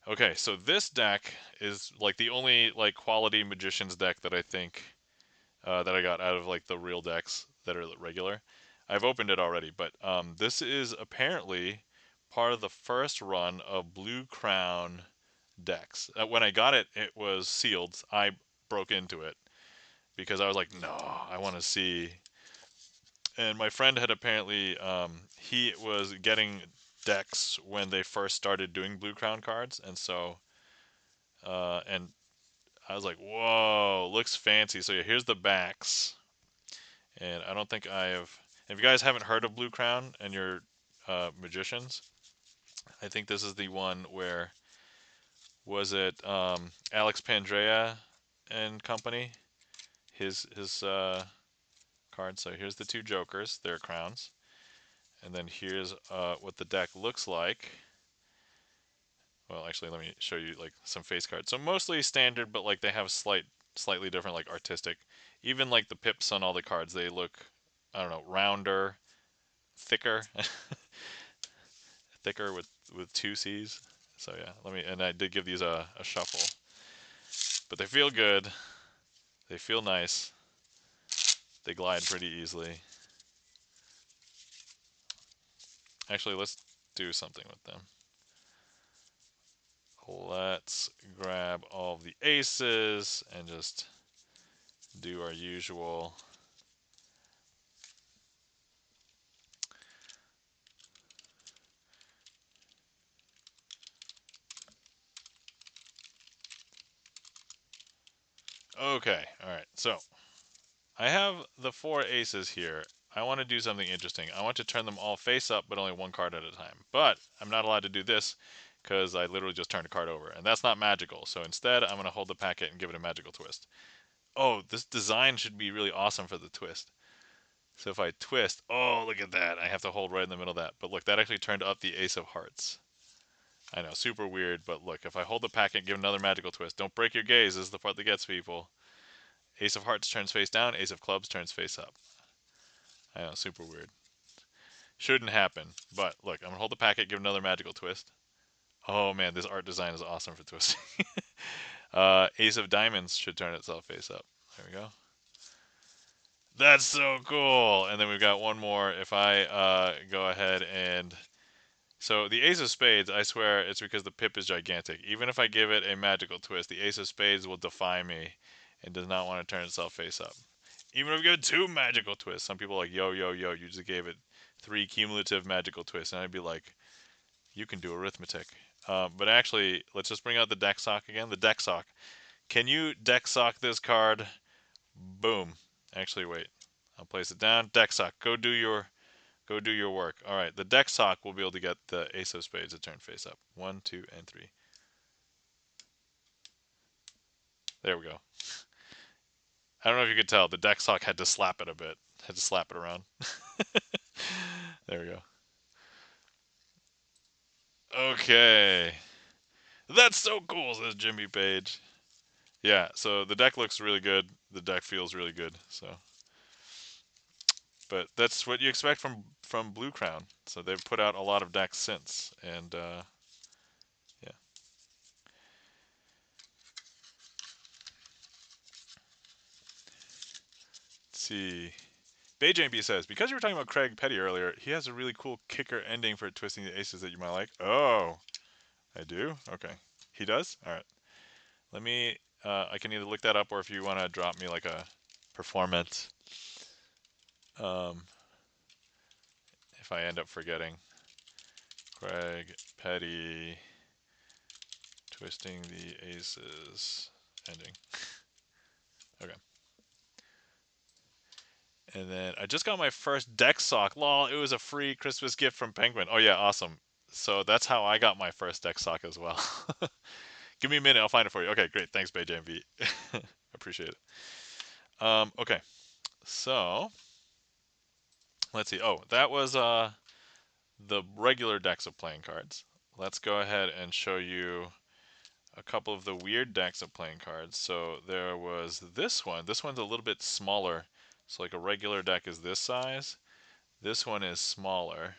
Okay, so this deck is like the only like quality magician's deck that I think that I got out of like the real decks that are regular. I've opened it already, but this is apparently part of the first run of Blue Crown decks. When I got it, it was sealed. I broke into it because I was like, no, I want to see. And my friend had apparently he was getting decks when they first started doing Blue Crown cards, and so and I was like, whoa, looks fancy. So yeah, here's the backs. And I don't think I have. If you guys haven't heard of Blue Crown and you're magicians, I think this is the one where was it Alex Pandrea and company? His card. So here's the two jokers, their crowns, and then here's what the deck looks like. Well, actually, let me show you like some face cards. So mostly standard, but like they have slightly different like artistic. Even like the pips on all the cards, they look, I don't know, rounder, thicker, thicker with two C's. So yeah, and I did give these a shuffle, but they feel good. They feel nice. They glide pretty easily. Actually, let's do something with them. Let's grab all of the aces and just do our usual. Okay, alright, so I have the four aces here. I want to do something interesting. I want to turn them all face up, but only one card at a time. But I'm not allowed to do this because I literally just turned a card over, and that's not magical. So instead, I'm going to hold the packet and give it a magical twist. Oh, this design should be really awesome for the twist. So if I twist, oh, look at that. I have to hold right in the middle of that. But look, that actually turned up the ace of hearts. I know, super weird, but look, if I hold the packet, give another magical twist. Don't break your gaze, this is the part that gets people. Ace of hearts turns face down, ace of clubs turns face up. I know, super weird. Shouldn't happen, but look, I'm gonna hold the packet, give another magical twist. Oh man, this art design is awesome for twisting. Ace of diamonds should turn itself face up. There we go. That's so cool. And then we've got one more. If I go ahead and so the ace of spades, I swear it's because the pip is gigantic. Even if I give it a magical twist, the ace of spades will defy me and does not want to turn itself face up. Even if I give it two magical twists, some people are like, yo, yo, yo, you just gave it three cumulative magical twists. And I'd be like, you can do arithmetic. But actually, let's just bring out the deck sock again. The deck sock. Can you deck sock this card? Boom. Actually, wait. I'll place it down. Deck sock. Go do your work. All right. The deck sock will be able to get the ace of spades to turn face up. One, two, and three. There we go. I don't know if you could tell. The deck sock had to slap it a bit. Had to slap it around. There we go. Okay. That's so cool, says Jimmy Page. Yeah, so the deck looks really good. The deck feels really good. So, but that's what you expect from Blue Crown. So they've put out a lot of decks since, and yeah. Let's see. BayJB says because you were talking about Craig Petty earlier, he has a really cool kicker ending for twisting the aces that you might like. Oh, I do. Okay, he does. All right. Let me. I can either look that up or if you want to drop me like a performance. Um, if I end up forgetting. Craig Petty Twisting the aces ending. Okay. And then I just got my first deck sock. Lol, it was a free Christmas gift from Penguin. Oh yeah, awesome. So that's how I got my first deck sock as well. Give me a minute, I'll find it for you. Okay, great. Thanks, BayJMV. Appreciate it. Okay, so let's see. Oh, that was the regular decks of playing cards. Let's go ahead and show you a couple of the weird decks of playing cards. So there was this one. This one's a little bit smaller. So like a regular deck is this size. This one is smaller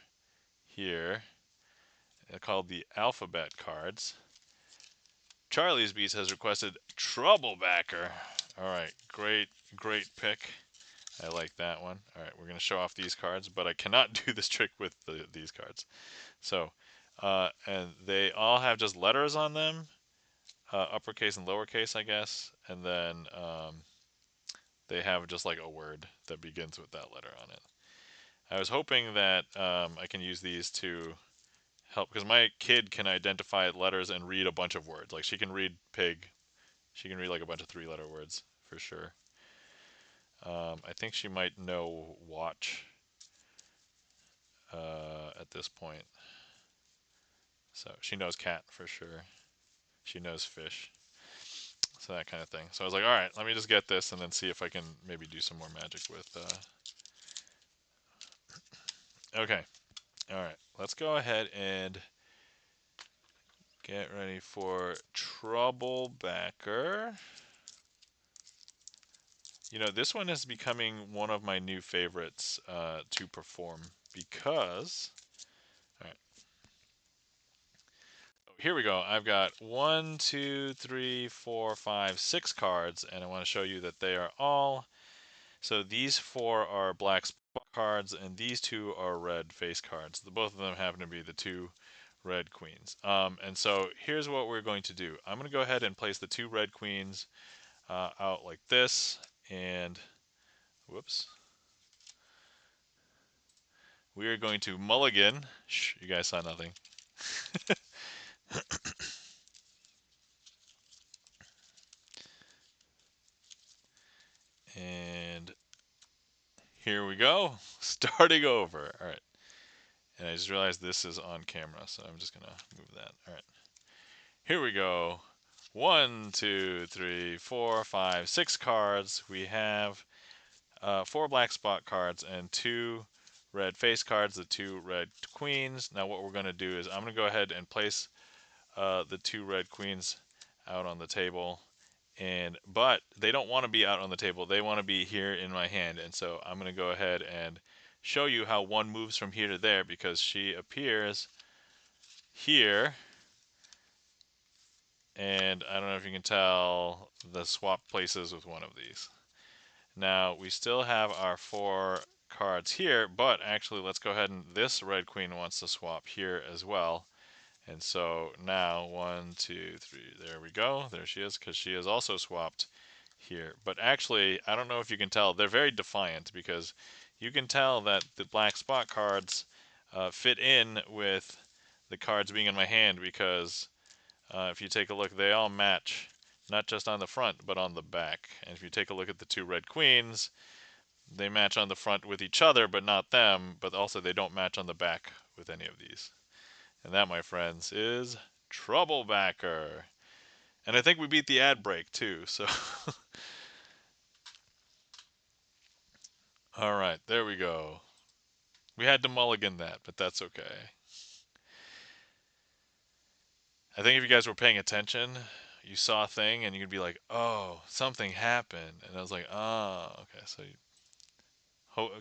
here. They're called the alphabet cards. Charlie's Beats has requested Troublebacker. All right, great pick. I like that one. All right, we're going to show off these cards, but I cannot do this trick with these cards. So, and they all have just letters on them, uppercase and lowercase, I guess, and then they have just like a word that begins with that letter on it. I was hoping that I can use these to help because my kid can identify letters and read a bunch of words. Like she can read pig, she can read like a bunch of three-letter words for sure. I think she might know watch at this point. So she knows cat for sure. She knows fish. So that kind of thing. So I was like, all right, let me just get this and then see if I can maybe do some more magic with. Okay. All right. Let's go ahead and get ready for Troublebacker. You know, this one is becoming one of my new favorites to perform because. All right. Here we go. I've got 1, 2, 3, 4, 5, 6 cards, and I want to show you that they are all. So these 4 are black spot cards, and these 2 are red face cards. Both of them happen to be the 2 red queens. And so here's what we're going to do. I'm going to go ahead and place the 2 red queens out like this, and whoops. We are going to mulligan. Shh, you guys saw nothing. And here we go. Starting over. All right. And I just realized this is on camera, so I'm just going to move that. All right. Here we go. 1, 2, 3, 4, 5, 6 cards. We have 4 black spot cards and 2 red face cards, the 2 red queens. Now what we're going to do is I'm going to go ahead and place the 2 red queens out on the table. But they don't want to be out on the table. They want to be here in my hand. And so I'm going to go ahead and show you how one moves from here to there because she appears here. And I don't know if you can tell the swap places with one of these. Now we still have our 4 cards here, but actually let's go ahead and this red queen wants to swap here as well. And so now 1, 2, 3, there we go. There she is because she has also swapped here. But actually, I don't know if you can tell, they're very defiant because you can tell that the black spot cards fit in with the cards being in my hand because if you take a look, they all match, not just on the front, but on the back. And if you take a look at the 2 red queens, they match on the front with each other, but not them, but also they don't match on the back with any of these. And that, my friends, is Troublebacker. And I think we beat the ad break, too, so. All right, there we go. We had to mulligan that, but that's okay. I think if you guys were paying attention, you saw a thing and you'd be like, oh, something happened. And I was like, oh, okay. So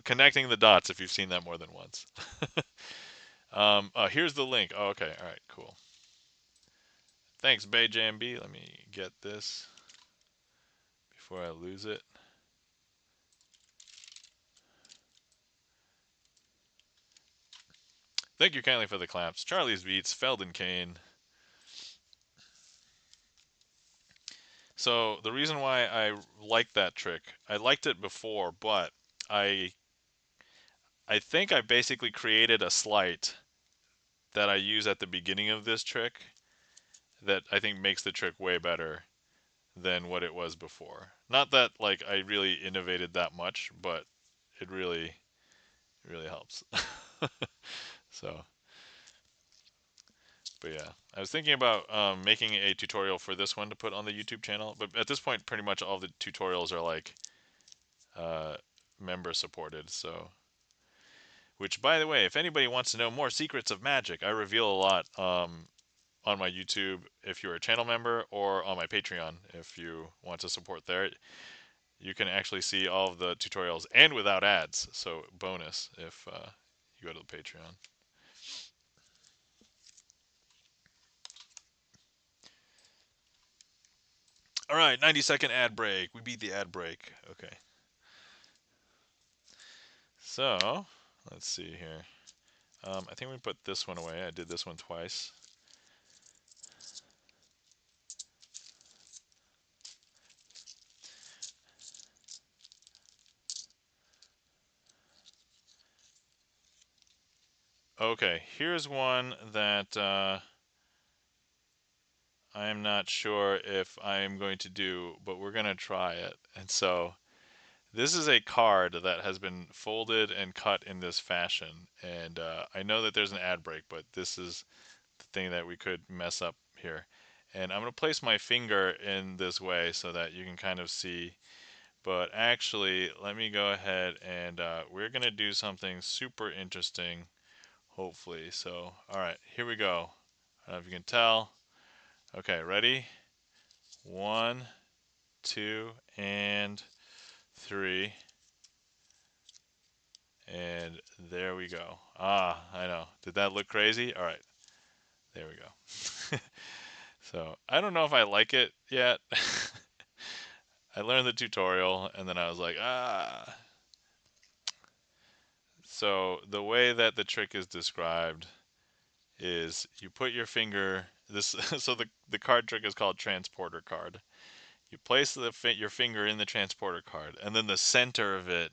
connecting the dots if you've seen that more than once. Here's the link. Oh, okay. All right, cool. Thanks, BayJMB. Let me get this before I lose it. Thank you kindly for the claps. Charlie's Beats, Felden Kane. So the reason why I like that trick, I liked it before, but I I think I basically created a sleight that I use at the beginning of this trick that I think makes the trick way better than what it was before. Not that like I really innovated that much, but it really helps. So, but yeah, I was thinking about making a tutorial for this one to put on the YouTube channel. But at this point, pretty much all the tutorials are like uh, member supported. So, which by the way, if anybody wants to know more secrets of magic, I reveal a lot on my YouTube if you're a channel member, or on my Patreon if you want to support there. You can actually see all of the tutorials and without ads. So bonus if you go to the Patreon. All right, 90-second ad break. We beat the ad break. Okay. So let's see here. I think we put this one away. I did this one twice. Okay, here's one that I'm not sure if I'm going to do, but we're going to try it. And so this is a card that has been folded and cut in this fashion. And I know that there's an ad break, but this is the thing that we could mess up here. And I'm going to place my finger in this way so that you can kind of see. But actually, let me go ahead and we're going to do something super interesting, hopefully. So, all right, here we go. I don't know if you can tell. Okay, ready? 1, 2, and 3. And there we go. Ah, I know. Did that look crazy? All right, there we go. So I don't know if I like it yet. I learned the tutorial and then I was like, ah. So the way that the trick is described is you put your finger this so the card trick is called transporter card. You place your finger in the transporter card and then the center of it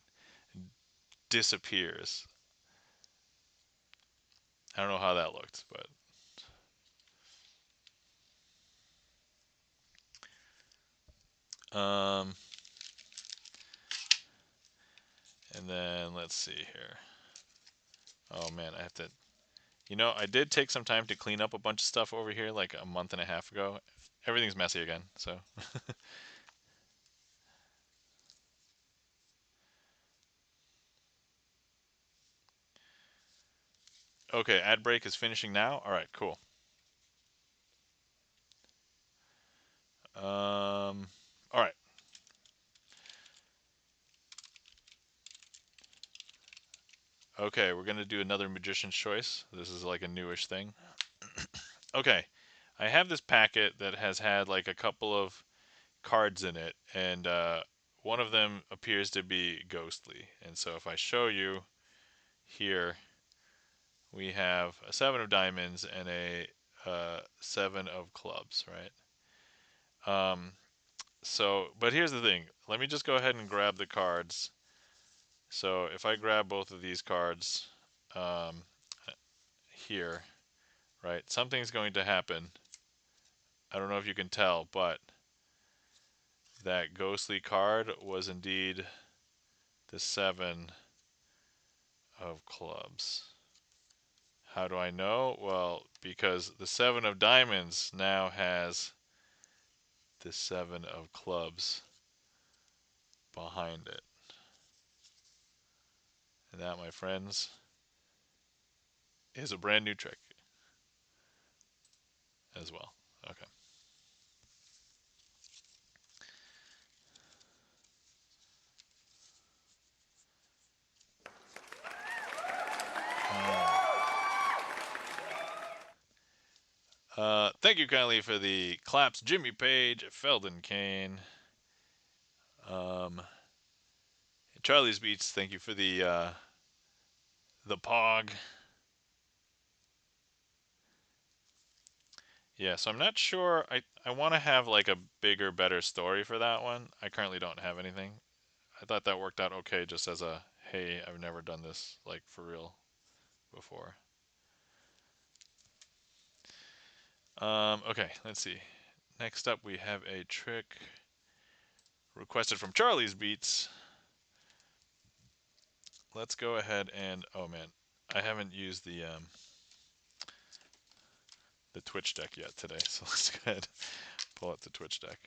disappears. I don't know how that looked, but um and then let's see here. Oh man, I have to. I did take some time to clean up a bunch of stuff over here like a month and a half ago. Everything's messy again, so. Okay, ad break is finishing now. All right, cool. All right. Okay, we're gonna do another Magician's Choice. This is like a newish thing. Okay, I have this packet that has had like a couple of cards in it, and one of them appears to be ghostly. And so if I show you here, we have a 7 of diamonds and a 7 of clubs, right? But here's the thing. Let me just go ahead and grab the cards. So if I grab both of these cards um, here, right, something's going to happen. I don't know if you can tell, but that ghostly card was indeed the 7 of clubs. How do I know? Well, because the 7 of diamonds now has the 7 of clubs behind it. And that, my friends, is a brand new trick as well. Okay. Thank you kindly for the claps, Jimmy Page, Felden Kane, Charlie's Beats. Thank you for the pog. Yeah, so I'm not sure. I want to have like a bigger, better story for that one. I currently don't have anything. I thought that worked out okay, just as a hey, I've never done this like for real before. Okay, let's see. Next up, we have a trick requested from Charlie's Beats. Let's go ahead and oh man, I haven't used the Twitch deck yet today, so let's go ahead and pull out the Twitch deck.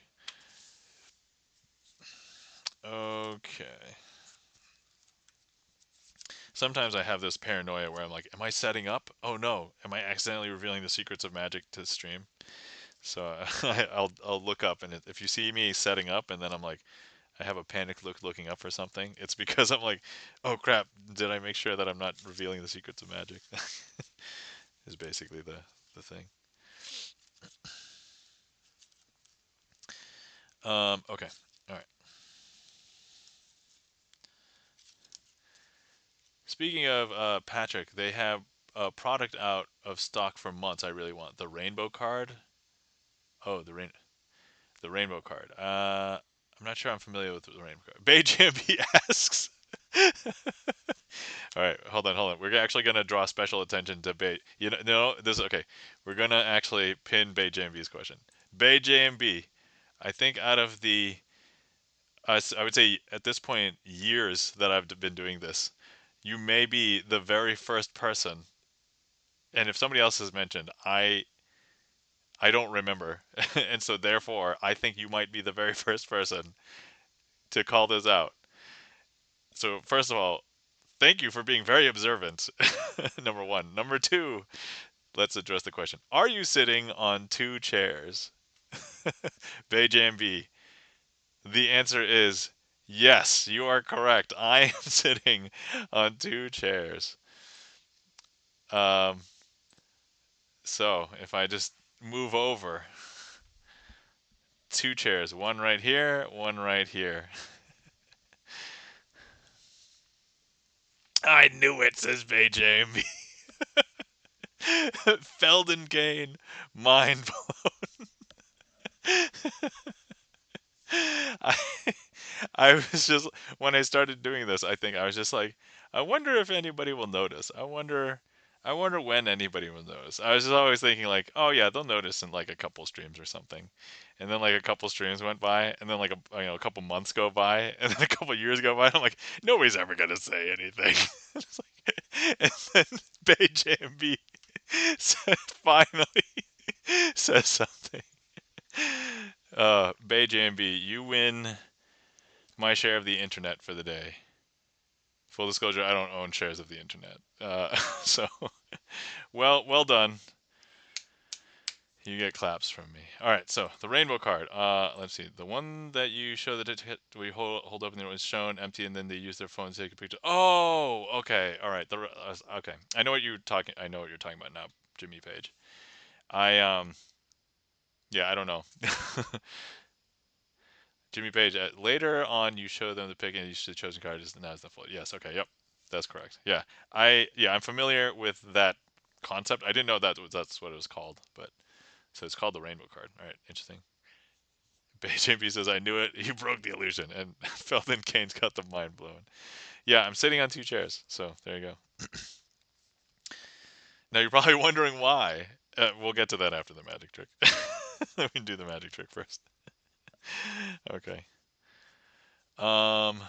Okay. Sometimes I have this paranoia where I'm like, am I setting up? Oh no, am I accidentally revealing the secrets of magic to stream? So I'll look up, and if you see me setting up, and then I'm like, I have a panic look looking up for something, it's because I'm like, oh crap, did I make sure that I'm not revealing the secrets of magic? Is basically the thing. Okay, all right. Speaking of Patrick, they have a product out of stock for months. I really want the rainbow card. Oh, the rainbow card. I'm not sure I'm familiar with the rainbow card. Beijambi asks. All right, hold on. We're actually gonna draw special attention to Bay. You know, no, this is okay. We're gonna actually pin Beijambi's question. Beijambi, I think out of the, I would say at this point years that I've been doing this, you may be the very first person. And if somebody else has mentioned, I don't remember, and so therefore I think you might be the very first person to call this out. So first of all, thank you for being very observant. Number one. Number two, let's address the question. Are you sitting on two chairs? Beijing B. The answer is yes, you are correct. I am sitting on two chairs. Um, so if I just move over two chairs, one right here, one right here. I knew it, says Beijing. Felden mind I, I was just when I started doing this, I think I was just like, I wonder if anybody will notice. I wonder when anybody will notice. I was just always thinking like, oh yeah, they'll notice in like a couple streams or something. And then like a couple streams went by, and then like a couple months go by, and then a couple years go by. And I'm like, nobody's ever gonna say anything. It's like, and then BayJMB finally says something. BayJMB, you win my share of the internet for the day. Full disclosure, I don't own shares of the internet. So, well done. You get claps from me. All right, so the rainbow card. Let's see. The one that you show that we hold up and then it was shown empty, and then they use their phone to take a picture. Oh, okay. All right. Okay. I know what you're talking. I know what you're talking about now, Jimmy Page. I yeah, I don't know. Jimmy Page. Later on, you show them the pic, and the chosen card is now is the full. Yes. Okay. Yep. That's correct. I'm familiar with that concept. I didn't know that's what it was called, but so it's called the rainbow card. All right. Interesting. JP says, I knew it. You broke the illusion. And Felton Kane's got the mind blown. Yeah, I'm sitting on two chairs. So there you go. Now you're probably wondering why. We'll get to that after the magic trick. Let me do the magic trick first. Okay. Um.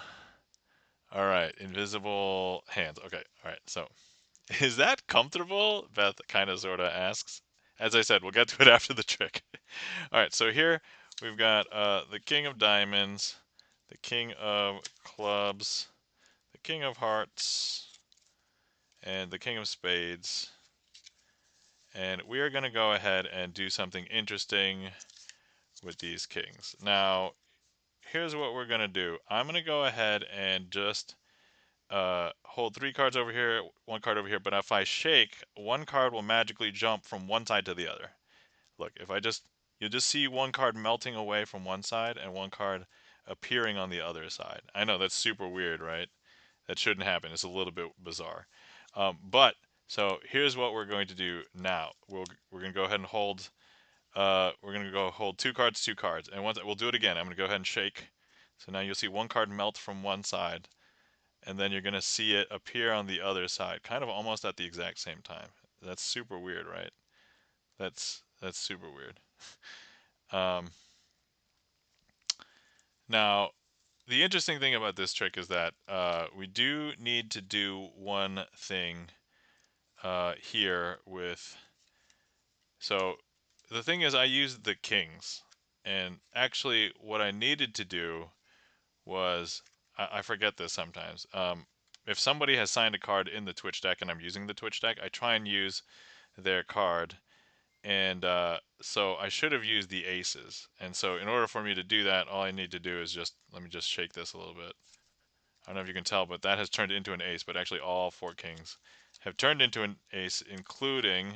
All right. Invisible hands. Okay. All right. So, is that comfortable? Beth kind of sort of asks. As I said, we'll get to it after the trick. All right. So here we've got the King of Diamonds, the King of Clubs, the King of Hearts, and the King of Spades. And we are going to go ahead and do something interesting with these kings. Now, here's what we're going to do. I'm going to go ahead and just hold three cards over here, one card over here, but if I shake, one card will magically jump from one side to the other. Look, if I just, you'll just see one card melting away from one side and one card appearing on the other side. I know that's super weird, right? That shouldn't happen. It's a little bit bizarre. But so here's what we're going to do now. We're going to go ahead and hold. We're going to go hold two cards, and once we'll do it again. I'm going to go ahead and shake. So now you'll see one card melt from one side, and then you're going to see it appear on the other side, kind of almost at the exact same time. That's super weird, right? That's That's super weird. Um, Now, the interesting thing about this trick is that we do need to do one thing here with. So the thing is, I used the kings, and actually, what I needed to do was I forget this sometimes. If somebody has signed a card in the Twitch deck and I'm using the Twitch deck, I try and use their card, and so I should have used the aces. And so in order for me to do that, all I need to do is just let me just shake this a little bit. I don't know if you can tell, but that has turned into an ace. But actually, all four kings have turned into an ace, including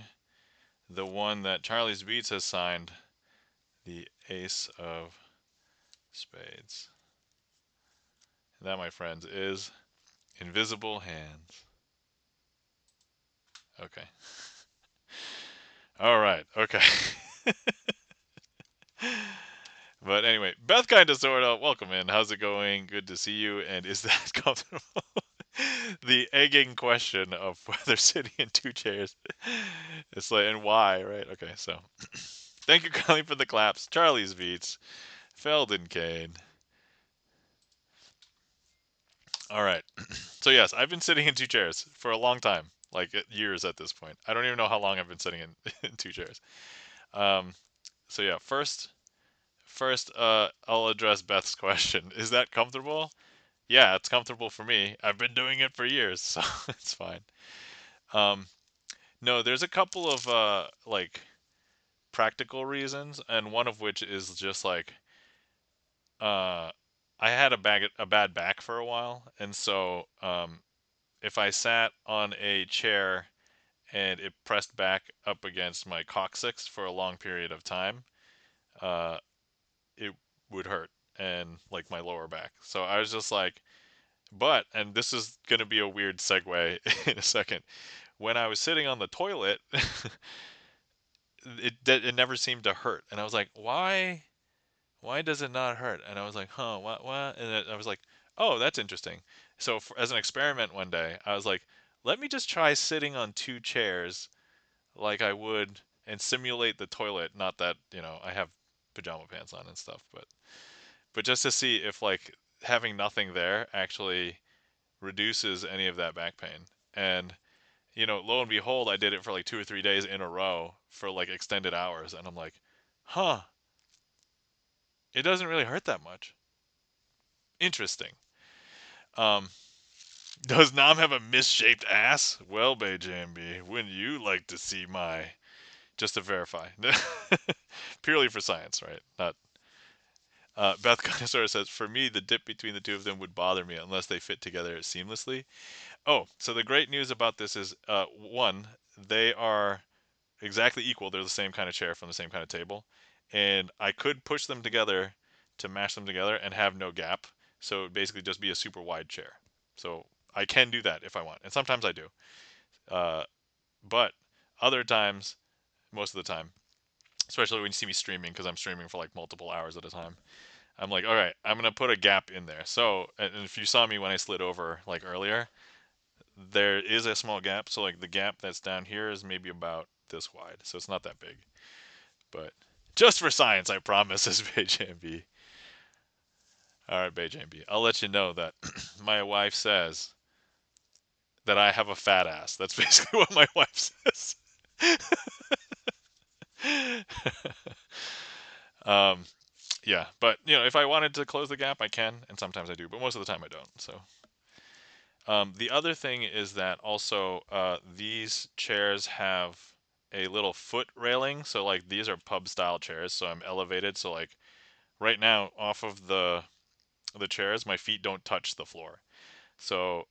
the one that Charlie's Beats has signed, the ace of spades. And that, my friends, is invisible hands. Okay. All right. Okay. But anyway, Beth kind of sort of, welcome in. How's it going? Good to see you. And is that comfortable? The egging question of whether sitting in two chairs. It's like, and why, right? Okay, so thank you, Kylie, for the claps. Charlie's Beats, Felden Kane. All right. So yes, I've been sitting in two chairs for a long time, like years at this point. I don't even know how long I've been sitting in, in two chairs. Um, so yeah, first, I'll address Beth's question. Is that comfortable? Yeah, it's comfortable for me. I've been doing it for years, so it's fine. Um, no, there's a couple of like practical reasons, and one of which is just like uh, I had a bad back for a while, and so if I sat on a chair and it pressed back up against my coccyx for a long period of time, uh, it would hurt and like my lower back. So I was just like, but and this is gonna be a weird segue in a second. When I was sitting on the toilet, it never seemed to hurt, and I was like, why does it not hurt? And I was like, huh, what? And I was like, oh, that's interesting. So as an experiment one day, I was like, let me just try sitting on two chairs like I would and simulate the toilet. Not that I have pajama pants on and stuff, but just to see if like having nothing there actually reduces any of that back pain. And lo and behold, I did it for like 2 or 3 days in a row for like extended hours, and I'm like, huh, it doesn't really hurt that much. Interesting. Um, does Nam have a misshaped ass? Well, BJMB, wouldn't you like to see my? Just to verify, purely for science, right? Not. Beth Connoisseur says, for me, the dip between the two of them would bother me unless they fit together seamlessly. Oh, so the great news about this is, one, they are exactly equal. They're the same kind of chair from the same kind of table, and I could push them together to mash them together and have no gap. So it would basically just be a super wide chair. So I can do that if I want, and sometimes I do. Uh, but other times, most of the time, especially when you see me streaming, because I'm streaming for like multiple hours at a time, I'm like, all right, I'm gonna put a gap in there. So, and if you saw me when I slid over like earlier, there is a small gap. So like the gap that's down here is maybe about this wide. So it's not that big. But just for science, I promise, says BJMB. All right, BJMB. I'll let you know that my wife says that I have a fat ass. That's basically what my wife says. um, yeah, but if I wanted to close the gap, I can, and sometimes I do, but most of the time I don't. So, the other thing is that also these chairs have a little foot railing. So like these are pub style chairs, so I'm elevated. So like right now, off of the chairs, my feet don't touch the floor. So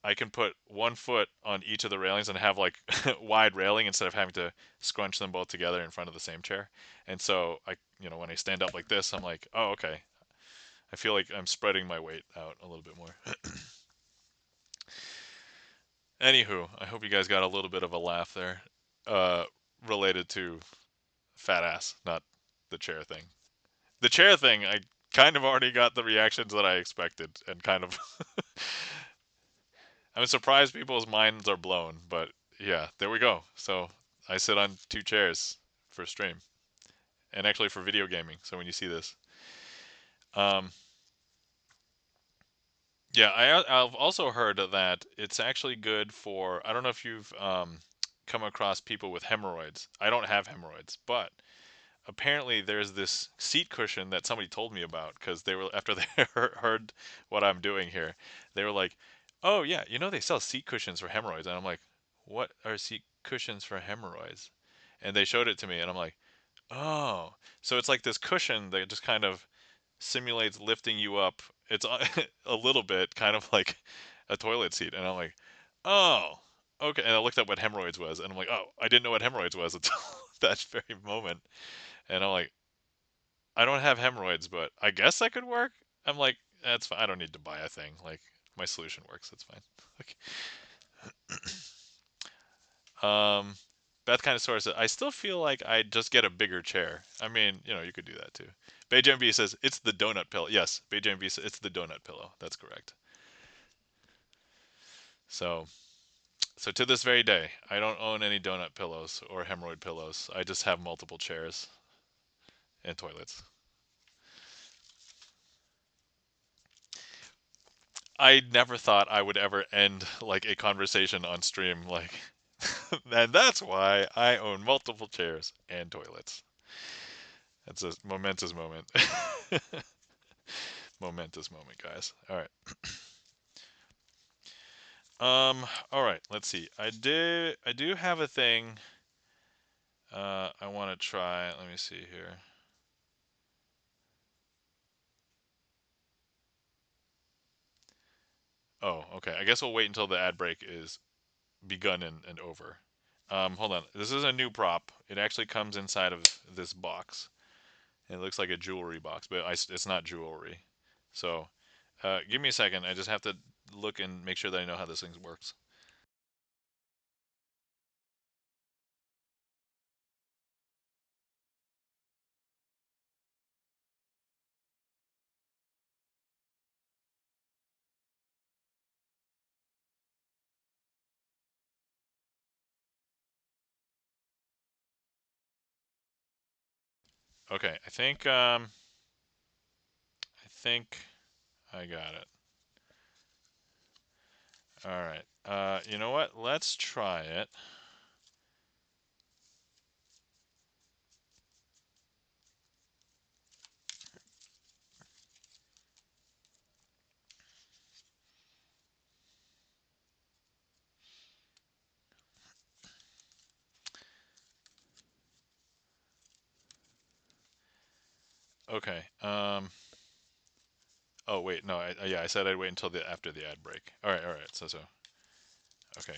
I can put one foot on each of the railings and have like wide railing instead of having to scrunch them both together in front of the same chair. And so when I stand up like this, I'm like, oh, okay. I feel like I'm spreading my weight out a little bit more. Anywho, I hope you guys got a little bit of a laugh there, uh, related to fat ass, not the chair thing. The chair thing, I kind of already got the reactions that I expected, and kind of I'm surprised people's minds are blown, but yeah, there we go. So I sit on two chairs for stream and actually for video gaming. So when you see this, um, yeah, I've also heard that it's actually good for. I don't know if you've come across people with hemorrhoids. I don't have hemorrhoids, but apparently there's this seat cushion that somebody told me about because they were after they heard what I'm doing here, they were like, "Oh yeah, you know they sell seat cushions for hemorrhoids," and I'm like, "What are seat cushions for hemorrhoids?" And they showed it to me, and I'm like, "Oh, so it's like this cushion that just kind of simulates lifting you up. It's a little bit kind of like a toilet seat," and I'm like, "Oh." Okay, and I looked up what hemorrhoids was, and I'm like, "Oh, I didn't know what hemorrhoids was until that very moment." And I'm like, I don't have hemorrhoids, but I guess that could work. I'm like, that's fine. I don't need to buy a thing. Like, my solution works. That's fine. um, Beth kind of sort of said, I still feel like I'd just get a bigger chair. I mean, you could do that too. BayJMB says, it's the donut pillow. Yes, BayJMB says, it's the donut pillow. That's correct. So, so to this very day, I don't own any donut pillows or hemorrhoid pillows. I just have multiple chairs and toilets. I never thought I would ever end like a conversation on stream like and that's why I own multiple chairs and toilets. That's a momentous moment. Momentous moment, guys. All right. All right, let's see. I do have a thing I want to try. Let me see here. Oh, okay. I guess we'll wait until the ad break is begun and over. Hold on. This is a new prop. It actually comes inside of this box. It looks like a jewelry box, but it's not jewelry. So, give me a second. I just have to look and make sure that I know how this thing works. Okay, I think I got it. All right. You know what? Let's try it. Okay. Oh wait, no. Yeah, I said I'd wait until the after the ad break. All right. All right. So. Okay.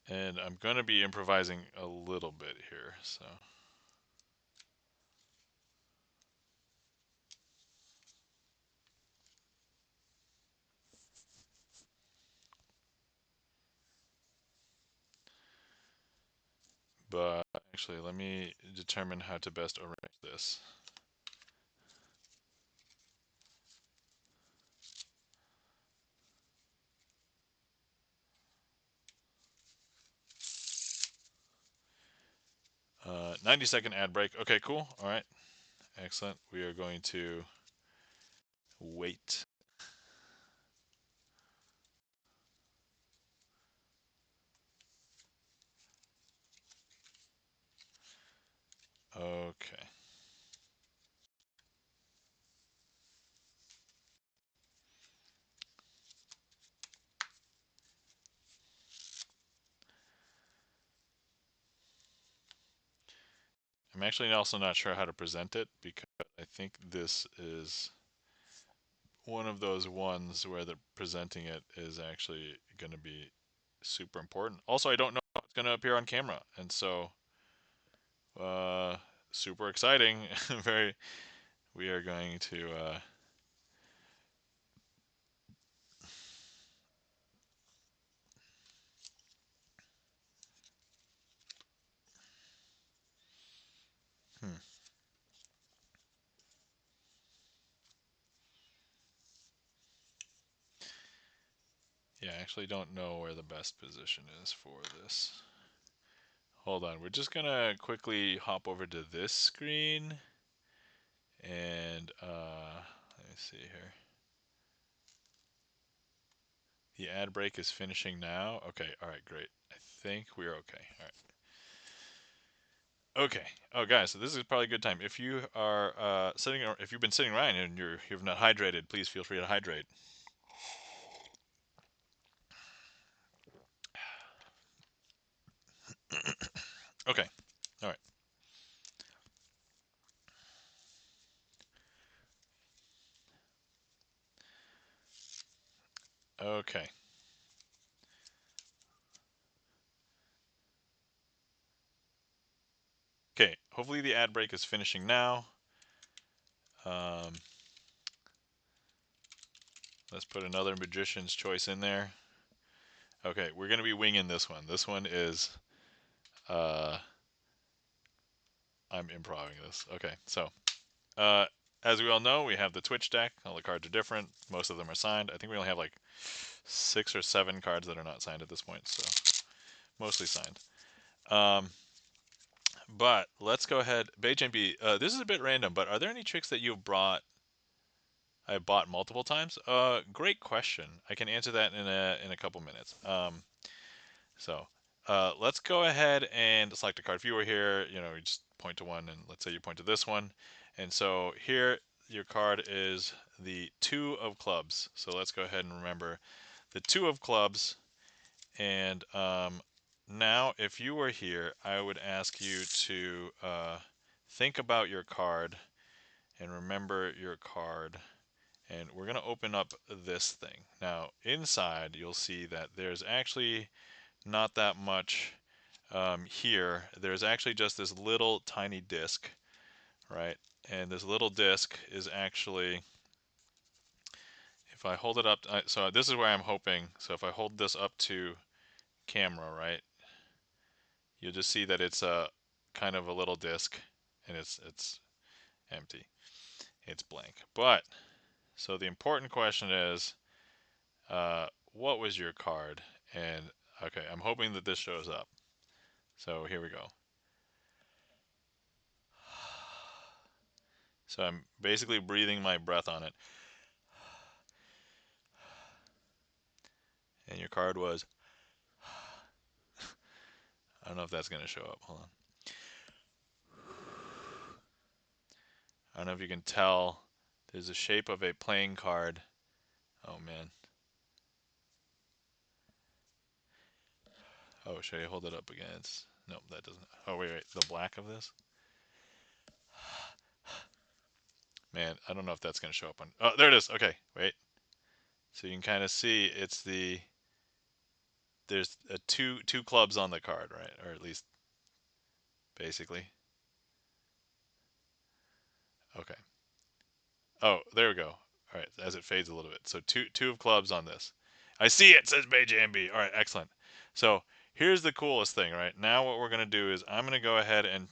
And I'm gonna be improvising a little bit here. So. But actually, let me determine how to best arrange this. 90-second ad break. Okay, cool. All right. Excellent. We are going to wait. Okay. I'm actually also not sure how to present it because I think this is one of those ones where the presenting it is actually going to be super important. Also, I don't know how it's going to appear on camera, and so uh, super exciting. Very. We are going to. Hmm. actually don't know where the best position is for this. Hold on, we're just gonna quickly hop over to this screen and let me see here. The ad break is finishing now. Okay, all right, great. I think we're okay. All right. Okay. Oh, guys, so this is probably a good time. If you are sitting, or if you've been sitting around and you've not hydrated, please feel free to hydrate. Okay. All right. Okay. Okay. Hopefully the ad break is finishing now. Um, let's put another magician's choice in there. Okay, we're gonna be winging this one. This one is, uh, I'm improvising this. Okay, so uh, as we all know, we have the Twitch deck. All the cards are different. Most of them are signed. I think we only have like 6 or 7 cards that are not signed at this point, so mostly signed. Um, but let's go ahead. BayJB, this is a bit random, but are there any tricks that you've I bought multiple times? Great question. I can answer that in a couple minutes. So let's go ahead and select a card. If you were here, you just point to one, and let's say you point to this one. And so here, your card is the 2 of clubs. So let's go ahead and remember the 2 of clubs. And now, if you were here, I would ask you to think about your card and remember your card. And we're going to open up this thing. Now, inside, you'll see that there's actually not that much here. There's actually just this little tiny disc, right? And this little disc is actually, if I hold it up, so this is where I'm hoping. So if I hold this up to camera, right, you'll just see that it's a kind of a little disc, and it's empty. It's blank. But so the important question is, what was your card? And okay, I'm hoping that this shows up. So here we go. So I'm basically breathing my breath on it. And your card was, I don't know if that's going to show up. Hold on. I don't know if you can tell. There's a shape of a playing card. Oh man. Oh, should I hold it up again? Nope, that doesn't. Oh wait, the black of this. Man, I don't know if that's going to show up on. Oh, there it is. Okay, wait. So you can kind of see there's two clubs on the card, right? Or at least basically. Okay. Oh, there we go. All right, as it fades a little bit. So two of clubs on this. I see it, says BayJB. All right, excellent. So here's the coolest thing, right? Now what we're going to do is I'm going to go ahead and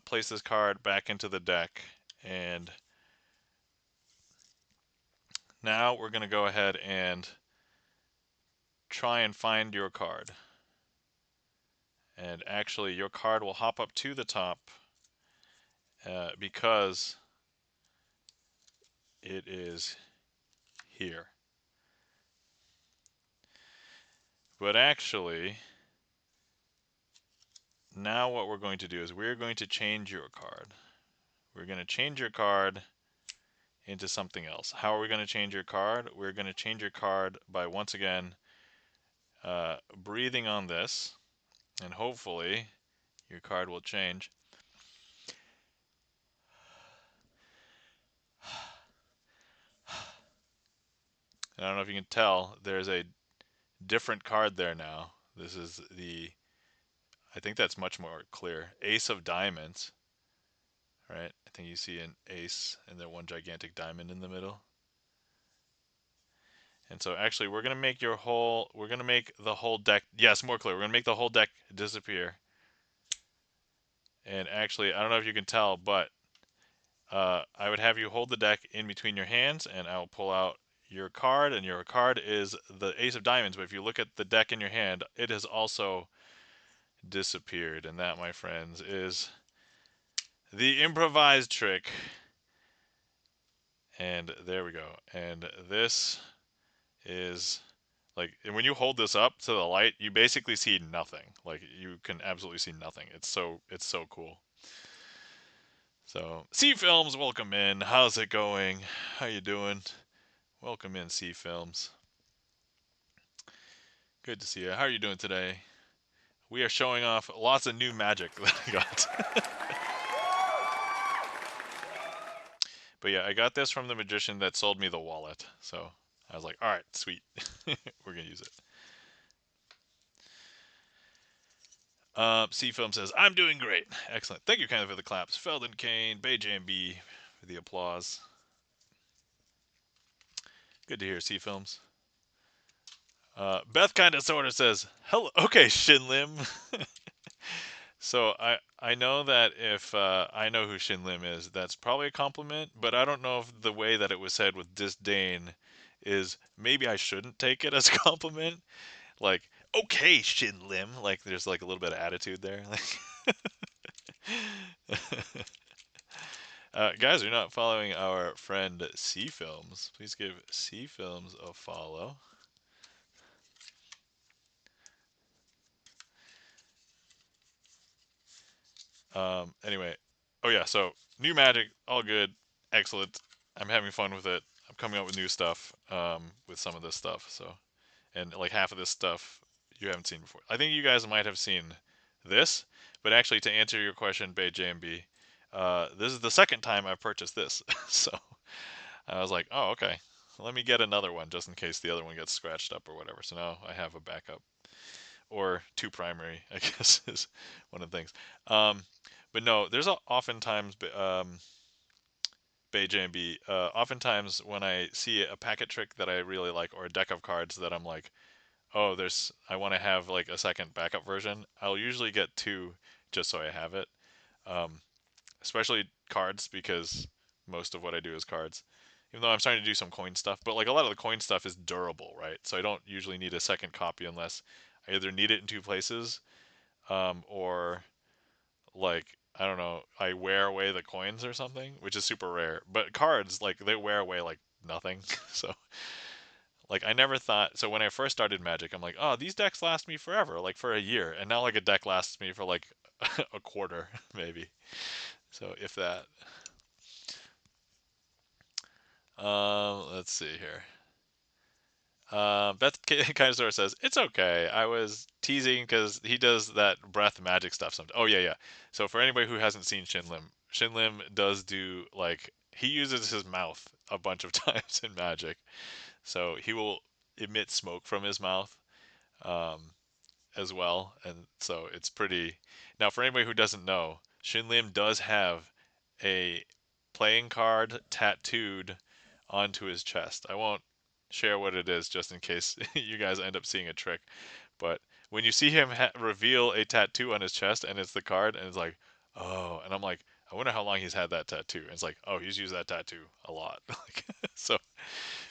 place this card back into the deck. And now we're going to go ahead and try and find your card. And actually, your card will hop up to the top because it is here. But actually, now what we're going to do is we're going to change your card. We're going to change your card into something else. How are we going to change your card? We're going to change your card by, once again, breathing on this, and hopefully your card will change. And I don't know if you can tell, there's a different card there now. This is I think that's much more clear. Ace of Diamonds, right? I think you see an ace and then one gigantic diamond in the middle. And so actually we're going to make the whole deck, yes, more clear. We're going to make the whole deck disappear. And actually, I don't know if you can tell, but I would have you hold the deck in between your hands, and I will pull out your card, and your card is the Ace of Diamonds. But if you look at the deck in your hand, it has also disappeared. And that, my friends, is the improvised trick. And there we go. And this is like, and when you hold this up to the light, you basically see nothing. Like, you can absolutely see nothing. It's so cool. So, C Films, welcome in. How's it going? How you doing? Welcome in, C Films. Good to see you. How are you doing today? We are showing off lots of new magic that I got. But yeah, I got this from the magician that sold me the wallet. So I was like, all right, sweet. We're going to use it. C Film says, I'm doing great. Excellent. Thank you, kind of, for the claps. Felden Kane, Bay JMB for the applause. Good to hear, C Films. Beth kind of sort of says, hello. Okay, Shinlim. So I know that if I know who Shin Lim is, that's probably a compliment, but I don't know if the way that it was said with disdain is maybe I shouldn't take it as a compliment. Like, okay, Shin Lim, like there's like a little bit of attitude there. Guys, you're not following our friend C Films. Please give C Films a follow. Anyway, oh yeah, so new magic, all good, excellent. I'm having fun with it. I'm coming up with new stuff with some of this stuff. So, and like half of this stuff you haven't seen before. I think you guys might have seen this, but actually, to answer your question, Bay JMB, this is the second time I've purchased this. So I was like, oh, okay. Let me get another one just in case the other one gets scratched up or whatever. So now I have a backup or two primary, I guess is one of the things. Um, but no, there's oftentimes Bay JB. Oftentimes when I see a packet trick that I really like or a deck of cards that I'm like, oh, I want to have like a second backup version. I'll usually get two just so I have it. Um, Especially cards because most of what I do is cards. Even though I'm starting to do some coin stuff, but like a lot of the coin stuff is durable, right? So I don't usually need a second copy unless I either need it in two places, or like I don't know, I wear away the coins or something, which is super rare. But cards, like they wear away like nothing. So like I never thought. So when I first started Magic, I'm like, oh, these decks last me forever, like for a year, and now like a deck lasts me for like a quarter maybe. So if that. Let's see here. Beth kind of sort of says it's okay. I was teasing because he does that breath magic stuff. Sometimes. Oh yeah, yeah. So for anybody who hasn't seen Shinlim, Shinlim does do like he uses his mouth a bunch of times in Magic. So he will emit smoke from his mouth um, as well, and so it's pretty. Now for anybody who doesn't know, Shinlim does have a playing card tattooed onto his chest. I won't share what it is just in case you guys end up seeing a trick. But when you see him reveal a tattoo on his chest and it's the card and it's like, oh, and I'm like, I wonder how long he's had that tattoo. And it's like, oh, he's used that tattoo a lot. So,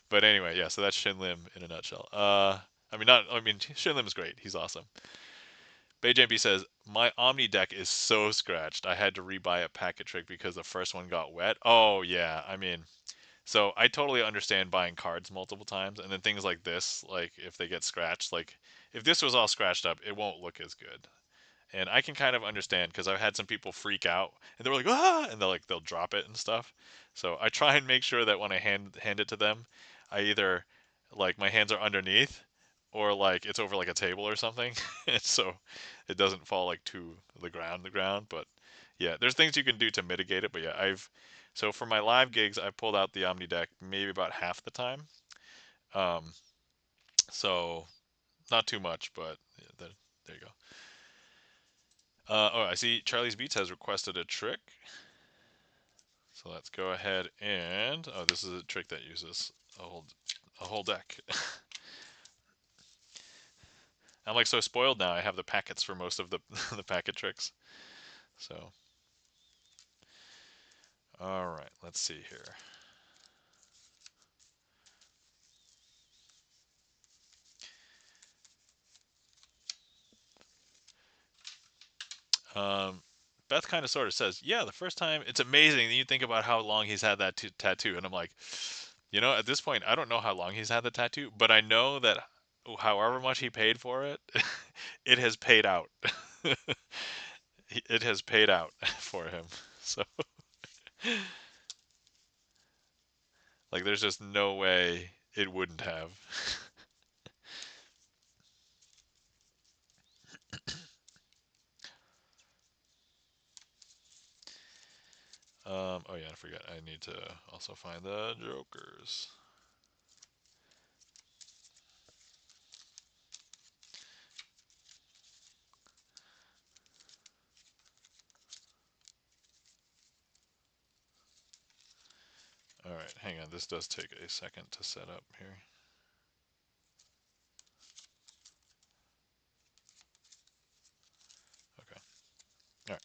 but anyway, yeah. So that's Shin Lim in a nutshell. I mean, not. I mean, Shin Lim is great. He's awesome. BayJB says, my Omni deck is so scratched. I had to rebuy a packet trick because the first one got wet. Oh, yeah. I mean, so I totally understand buying cards multiple times, and then things like this, like if they get scratched, like if this was all scratched up, it won't look as good. And I can kind of understand because I've had some people freak out and they're like, ah, and they'll drop it and stuff. So I try and make sure that when I hand it to them, I either like my hands are underneath or like it's over like a table or something, and so it doesn't fall like to the ground. But yeah, there's things you can do to mitigate it. But yeah, so for my live gigs, I've pulled out the Omni deck maybe about half the time. Um, so not too much, but yeah, there you go. Oh, I see Charlie's Beats has requested a trick. So let's go ahead and oh, this is a trick that uses a whole deck. I'm like so spoiled now. I have the packets for most of the the packet tricks. So all right, let's see here. Um, Beth kind of sort of says, "Yeah, the first time it's amazing. You think about how long he's had that tattoo." And I'm like, at this point, I don't know how long he's had the tattoo, but I know that however much he paid for it, it has paid out. It has paid out for him. So, like, there's just no way it wouldn't have. Oh yeah, I forgot. I need to also find the jokers. All right, hang on. This does take a second to set up here. Okay. All right.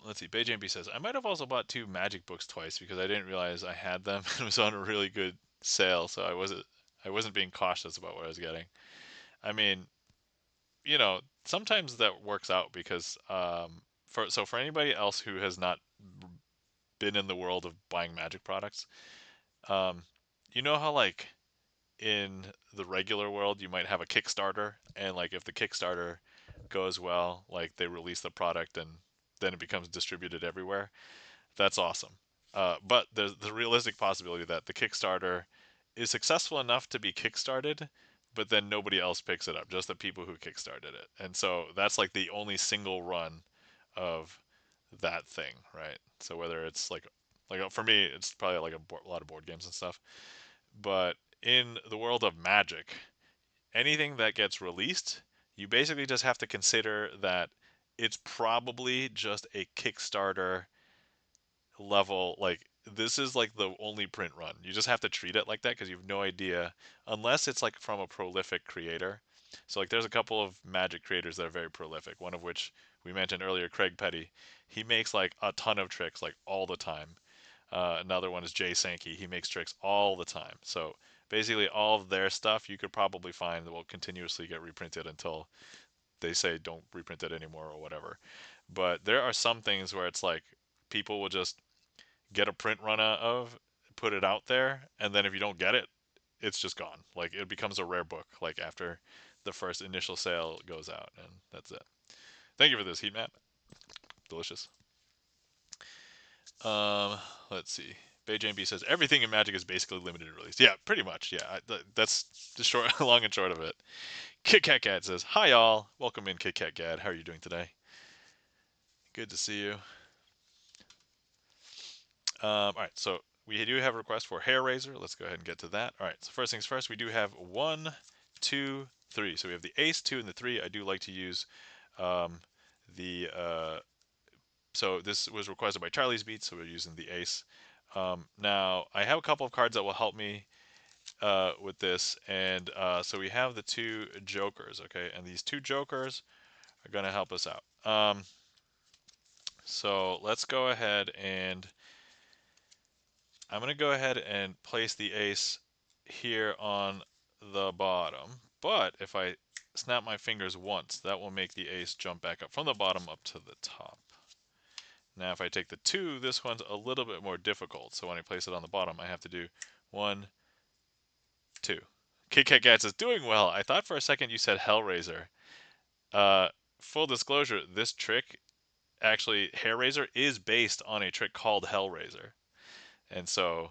Let's see. BayJB says I might have also bought two magic books twice because I didn't realize I had them. It was on a really good sale, so I wasn't being cautious about what I was getting. I mean, sometimes that works out because for anybody else who has not been in the world of buying magic products, um, you know how like in the regular world you might have a Kickstarter, and like if the Kickstarter goes well, like they release the product and then it becomes distributed everywhere. That's awesome. But there's the realistic possibility that the Kickstarter is successful enough to be kickstarted, but then nobody else picks it up, just the people who kickstarted it. And so that's like the only single run of that thing, right? So whether it's like for me, it's probably like a lot of board games and stuff. But in the world of Magic, anything that gets released, you basically just have to consider that it's probably just a Kickstarter level. Like this is like the only print run. You just have to treat it like that because you have no idea unless it's like from a prolific creator. So like there's a couple of Magic creators that are very prolific. One of which we mentioned earlier, Craig Petty. He makes like a ton of tricks like all the time. Another one is Jay Sankey. He makes tricks all the time. So basically, all of their stuff you could probably find that will continuously get reprinted until they say don't reprint it anymore or whatever. But there are some things where it's like people will just get a print run of, put it out there, and then if you don't get it, it's just gone. Like it becomes a rare book. Like after the first initial sale goes out, and that's it. Thank you for this heat map. Delicious. Um, let's see. Beijing B says everything in Magic is basically limited release. Yeah, pretty much. Yeah, that's the short, long and short of it. Kit Kat Gad says, "Hi y'all, welcome in Kit Kat Gad. How are you doing today? Good to see you." All right, so we do have a request for hair razor. Let's go ahead and get to that. All right, so first things first, we do have 1, 2, 3. So we have the ace, 2, and the 3. I do like to use um, the. So this was requested by Charlie's Beat, so we're using the ace. Now I have a couple of cards that will help me with this, and so we have the two jokers, okay, and these two jokers are going to help us out. So let's go ahead and I'm going to go ahead and place the ace here on the bottom. But if I snap my fingers once, that will make the ace jump back up from the bottom up to the top. Now if I take the 2, this one's a little bit more difficult. So when I place it on the bottom, I have to do 1, 2. Kit Kat Gats is doing well. I thought for a second you said Hellraiser. Uh, Full disclosure, this trick, actually, Hair Razor is based on a trick called Hellraiser. And so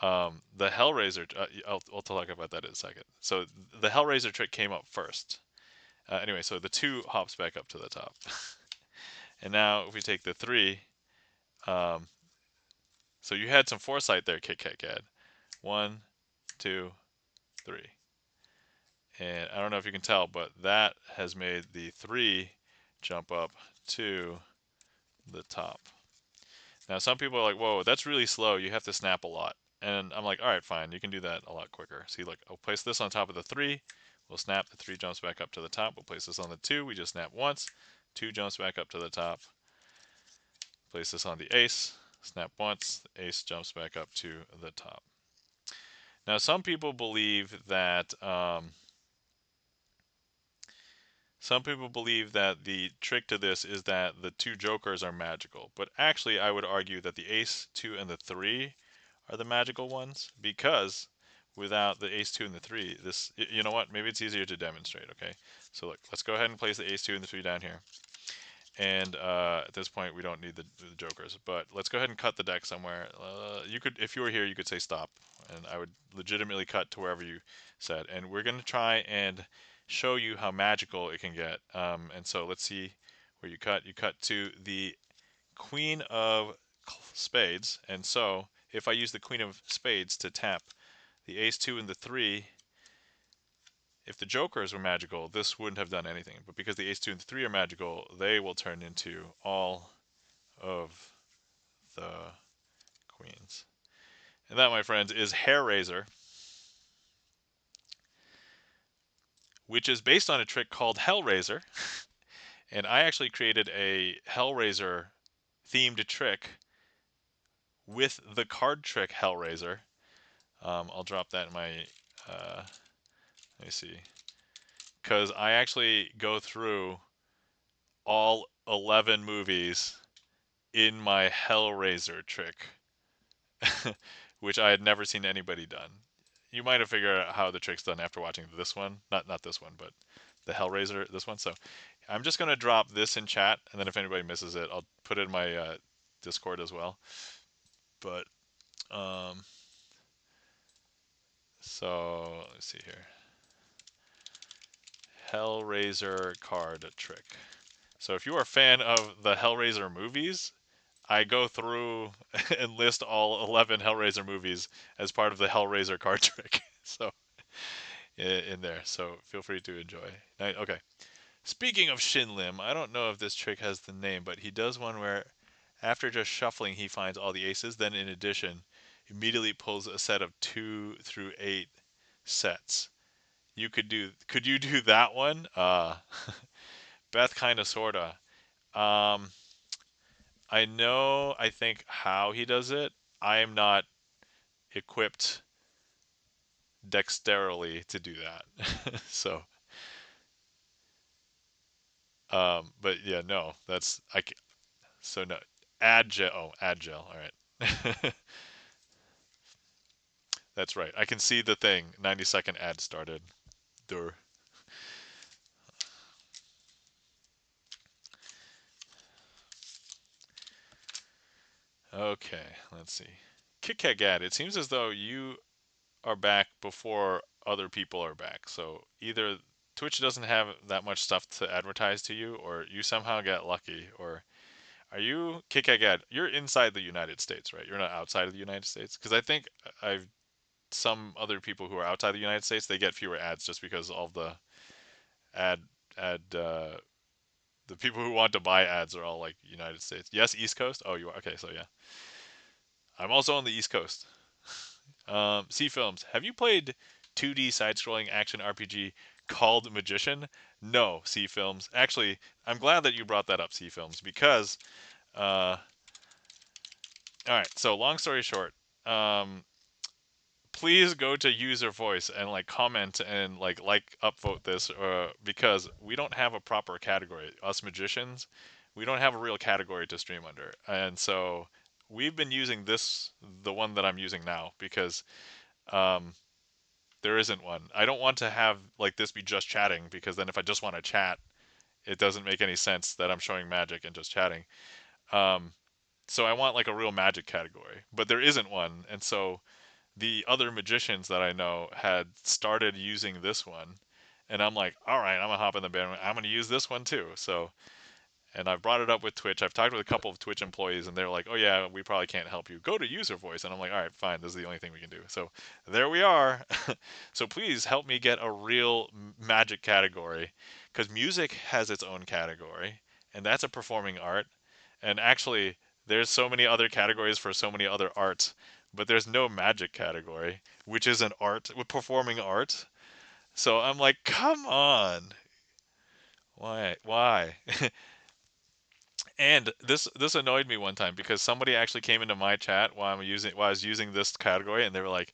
the Hellraiser, I'll talk about that in a second. So the Hellraiser trick came up first. Anyway, so the 2 hops back up to the top. And now if we take the 3, um, so you had some foresight there, Kit Kat Gad. 1, 2, 3. And I don't know if you can tell, but that has made the 3 jump up to the top. Now, some people are like, whoa, that's really slow. You have to snap a lot. And I'm like, all right, fine. You can do that a lot quicker. See, look, I'll place this on top of the 3. We'll snap. The 3 jumps back up to the top. We'll place this on the 2. We just snap once. 2 jumps back up to the top. Place this on the ace. Snap once. The ace jumps back up to the top. Now, some people believe that some people believe that the trick to this is that the two jokers are magical, but actually, I would argue that the ace, two, and the three are the magical ones because without the ace, two, and the three, this, you know what? Maybe it's easier to demonstrate, okay? So look, let's go ahead and place the ace, two, and the three down here. And at this point, we don't need the jokers, but let's go ahead and cut the deck somewhere. You could, if you were here, you could say stop, and I would legitimately cut to wherever you said. And we're going to try and show you how magical it can get. And so let's see where you cut. You cut to the queen of spades, and so if I use the queen of spades to tap the ace, two, and the three, if the jokers were magical, this wouldn't have done anything. But because the ace, two, and the three are magical, they will turn into all of the queens. And that, my friends, is Hair Raiser, which is based on a trick called Hellraiser. And I actually created a Hellraiser themed trick with the card trick Hellraiser. I'll drop that in my, let me see, because I actually go through all 11 movies in my Hellraiser trick, which I had never seen anybody done. You might have figured out how the trick's done after watching this one. Not this one, but the Hellraiser, this one. So I'm just going to drop this in chat, and then if anybody misses it, I'll put it in my Discord as well. But, so let's see here. Hellraiser card trick. So if you are a fan of the Hellraiser movies, I go through and list all 11 Hellraiser movies as part of the Hellraiser card trick. So in there. So feel free to enjoy. Okay. Speaking of Shin Lim, I don't know if this trick has the name, but he does one where after just shuffling he finds all the aces, then in addition immediately pulls a set of 2 through 8 sets. Could you do that one? Beth kinda sorta. Um I know, I think, how he does it. I am not equipped dexterily to do that. So, but yeah, no, so no, add gel. Oh, add gel. All right. That's right. I can see the thing. 90-second ad started. Dur. Okay, let's see. KitKat ad. It seems as though you are back before other people are back. So either Twitch doesn't have that much stuff to advertise to you, or you somehow get lucky, or are you KitKat? You're inside the United States, right? You're not outside of the United States, because I think I've some other people who are outside the United States they get fewer ads just because all the ad ad the people who want to buy ads are all like United States. Yes, East Coast. Oh, you are okay. So yeah, I'm also on the East Coast. C Films. Have you played 2D side-scrolling action RPG called Magician? No, C Films. Actually, I'm glad that you brought that up, C Films, because all right. So long story short, um, please go to user voice and like comment and like upvote this, because we don't have a proper category. Us magicians, we don't have a real category to stream under, and so we've been using this, the one that I'm using now, because um, there isn't one. I don't want to have like this be just chatting, because then if I just want to chat, it doesn't make any sense that I'm showing magic and just chatting. Um, so I want like a real magic category, but there isn't one, and so the other magicians that I know had started using this one, and I'm like, all right, I'm gonna hop in the bandwagon. I'm gonna use this one too. So, and I've brought it up with Twitch. I've talked with a couple of Twitch employees, and they're like, oh yeah, we probably can't help you. Go to user voice, and I'm like, all right, fine. This is the only thing we can do. So there we are. So please help me get a real magic category, because music has its own category, and that's a performing art. And actually, there's so many other categories for so many other arts, but there's no magic category, which is an art with performing art. So I'm like, come on, why, why? And this annoyed me one time because somebody actually came into my chat while I was using this category, and they were like,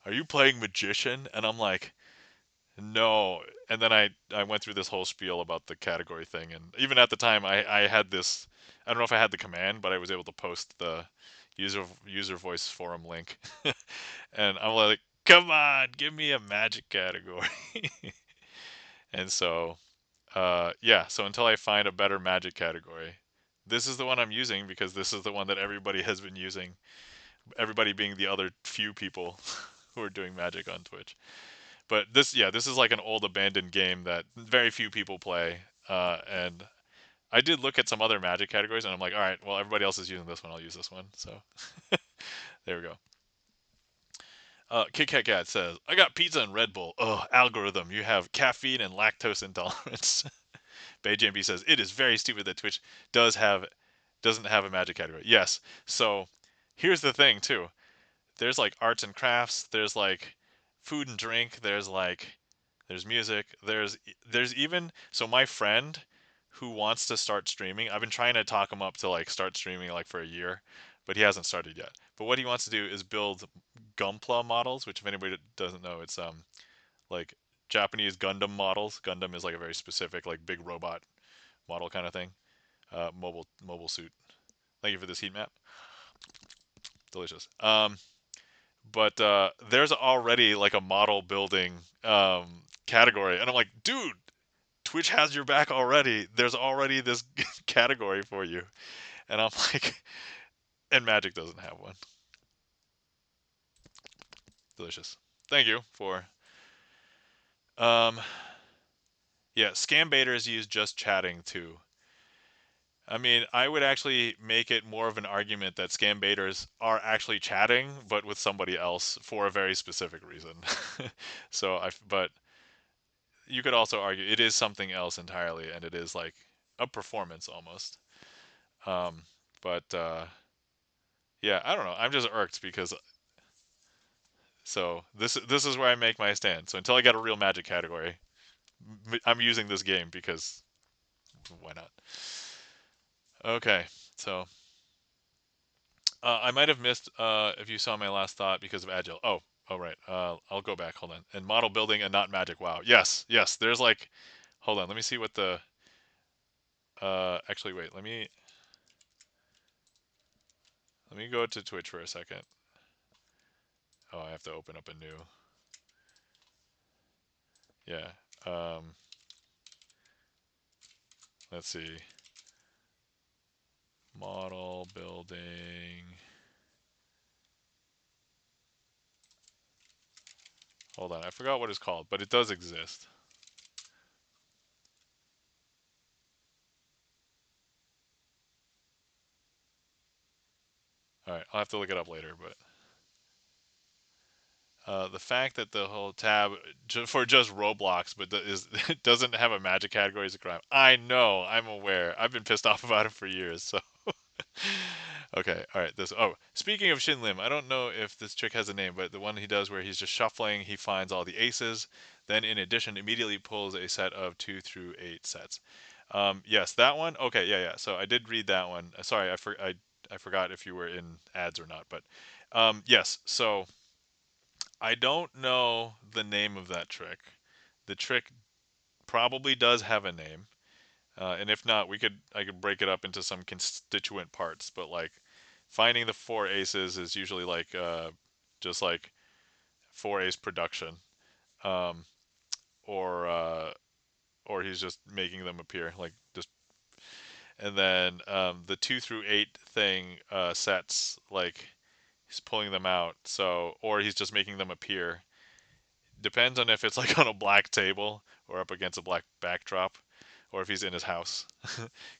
"Are you playing magician?" And I'm like, No, and then I went through this whole spiel about the category thing, and even at the time I had this. I don't know if I had the command, but I was able to post the user voice forum link, and I'm like, come on, give me a magic category. And so yeah, so until I find a better magic category, this is the one I'm using because this is the one that everybody has been using. Everybody being the other few people who are doing magic on Twitch. But this, yeah, this is like an old abandoned game that very few people play. And I did look at some other magic categories, and I'm like, all right, well, everybody else is using this one. I'll use this one. So there we go. Kit Kat Cat says, I got pizza and Red Bull. Oh, algorithm, you have caffeine and lactose intolerance. BayJMB says, it is very stupid that Twitch doesn't have a magic category. Yes. So here's the thing, too. There's like arts and crafts, there's like food and drink, there's music, there's even so my friend who wants to start streaming, I've been trying to talk him up to like start streaming like for a year, but he hasn't started yet. But what he wants to do is build Gunpla models, which if anybody doesn't know, it's like Japanese Gundam models. Gundam is like a very specific like big robot model kind of thing. Mobile suit. Thank you for this heat map. Delicious. But there's already like a model building category, and I'm like, dude, Twitch has your back already. There's already this category for you, and I'm like, and Magic doesn't have one. Delicious. Thank you for. Um, yeah, scam baiters use just chatting too. I mean, I would actually make it more of an argument that scam baiters are actually chatting, but with somebody else for a very specific reason. But you could also argue it is something else entirely, and it is like a performance almost. Um, but yeah, I don't know. I'm just irked because so this is where I make my stand. So until I get a real Magic category, I'm using this game because why not? Okay, so I might have missed if you saw my last thought because of Agile. Oh right. I'll go back. Hold on. And model building and not Magic. Wow. Yes, yes. There's like, hold on. Let me see what the. Actually, wait. Let me go to Twitch for a second. Oh, I have to open up a new. Yeah. Um, let's see. Model building. Hold on, I forgot what it's called, but it does exist. All right, I'll have to look it up later, but the fact that the whole tab for just Roblox, but it doesn't have a Magic category is a crime. I know, I'm aware. I've been pissed off about it for years. So okay, all right. This. Oh, speaking of Shin Lim, I don't know if this trick has a name, but the one he does where he's just shuffling, he finds all the aces, then in addition immediately pulls a set of 2 through 8 sets. Yes, that one. Okay, yeah, yeah. So I did read that one. Sorry, I forgot if you were in ads or not, but yes. So I don't know the name of that trick. The trick probably does have a name, and if not, I could break it up into some constituent parts. But like finding the 4 aces is usually like just like 4 ace production, um, or he's just making them appear like just. And then the 2 through 8 thing sets like he's pulling them out. So or he's just making them appear. Depends on if it's like on a black table or up against a black backdrop, or if he's in his house.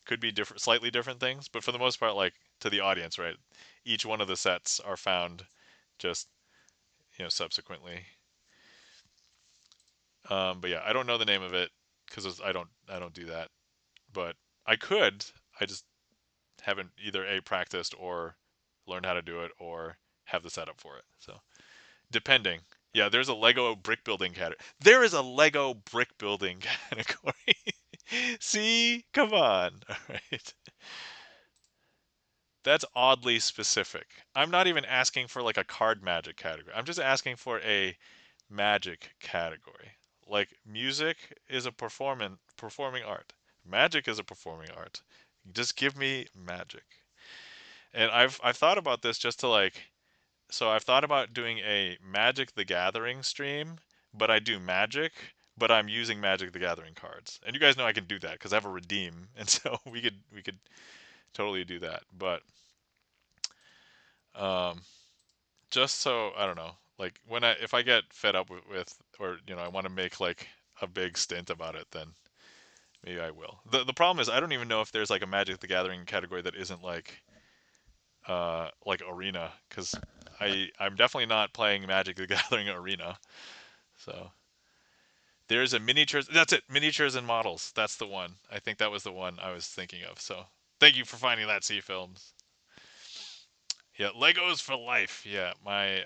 Could be different, slightly different things, but for the most part, like to the audience, right? Each one of the sets are found just subsequently. But yeah, I don't know the name of it because I don't do that, but I could. I just haven't either a practiced or learned how to do it or have the setup for it. So depending. Yeah, there's a Lego brick building category. There is a Lego brick building category. See? Come on. All right. That's oddly specific. I'm not even asking for like a card magic category. I'm just asking for a magic category. Like music is a performing art. Magic is a performing art. Just give me magic. And I've thought about this just to like so I've thought about doing a Magic the Gathering stream, but I do Magic, but I'm using Magic the Gathering cards. And you guys know I can do that because I have a redeem, and so we could totally do that. But um, just so I don't know, like when I if I get fed up with or I want to make like a big stint about it, then maybe I will. The problem is I don't even know if there's like a Magic the Gathering category that isn't like arena because I'm definitely not playing Magic the Gathering arena. So there's a miniatures. That's it. Miniatures and models. That's the one. I think that was the one I was thinking of. So thank you for finding that, C Films. Yeah, Legos for life. Yeah, my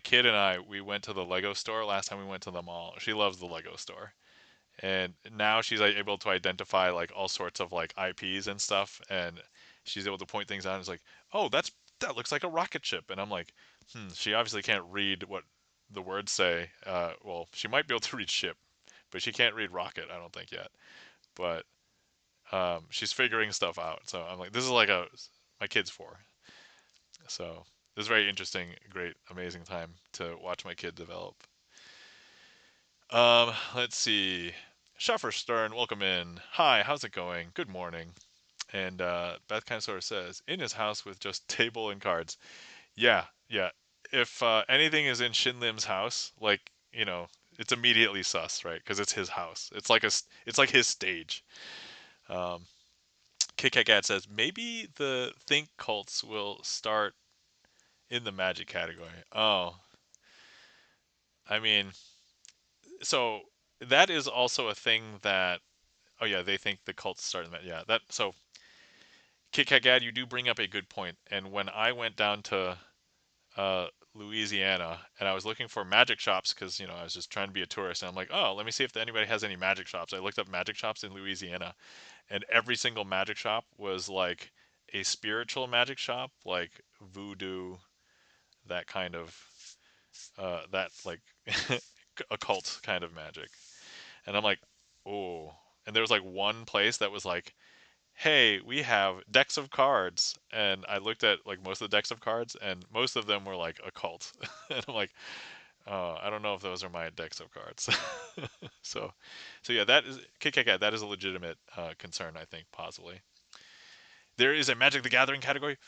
kid and I we went to the Lego store last time we went to the mall. She loves the Lego store, and now she's like, able to identify like all sorts of like IPs and stuff, and she's able to point things out. And it's like, oh, that looks like a rocket ship, and I'm like, She obviously can't read what the words say. Well, she might be able to read ship, but she can't read rocket. I don't think yet. But she's figuring stuff out. So I'm like, this is like a my kid's 4, so this is very interesting, great, amazing time to watch my kid develop. Let's see. Shuffer Stern, welcome in. Hi, how's it going? Good morning. And Beth kind of sort of says, in his house with just table and cards. Yeah, yeah. If anything is in Shin Lim's house, like it's immediately sus, right? Because it's his house. It's like his stage. Um, Kit Kat Gat says maybe the think cults will start in the magic category. Oh, I mean, so that is also a thing that. Oh yeah, they think the cults start in that. Yeah, that. So Kit Kat Gad, you do bring up a good point. And when I went down to uh, Louisiana and I was looking for magic shops because I was just trying to be a tourist, and I'm like, oh, let me see if anybody has any magic shops. I looked up magic shops in Louisiana, and every single magic shop was like a spiritual magic shop, like voodoo, that kind of that like occult kind of magic. And I'm like, oh. And there was like one place that was like, hey, we have decks of cards. And I looked at like most of the decks of cards, and most of them were like occult. And I'm like, oh, I don't know if those are my decks of cards. so, so yeah, that is KKK. That is a legitimate concern, I think, possibly. There is a Magic the Gathering category.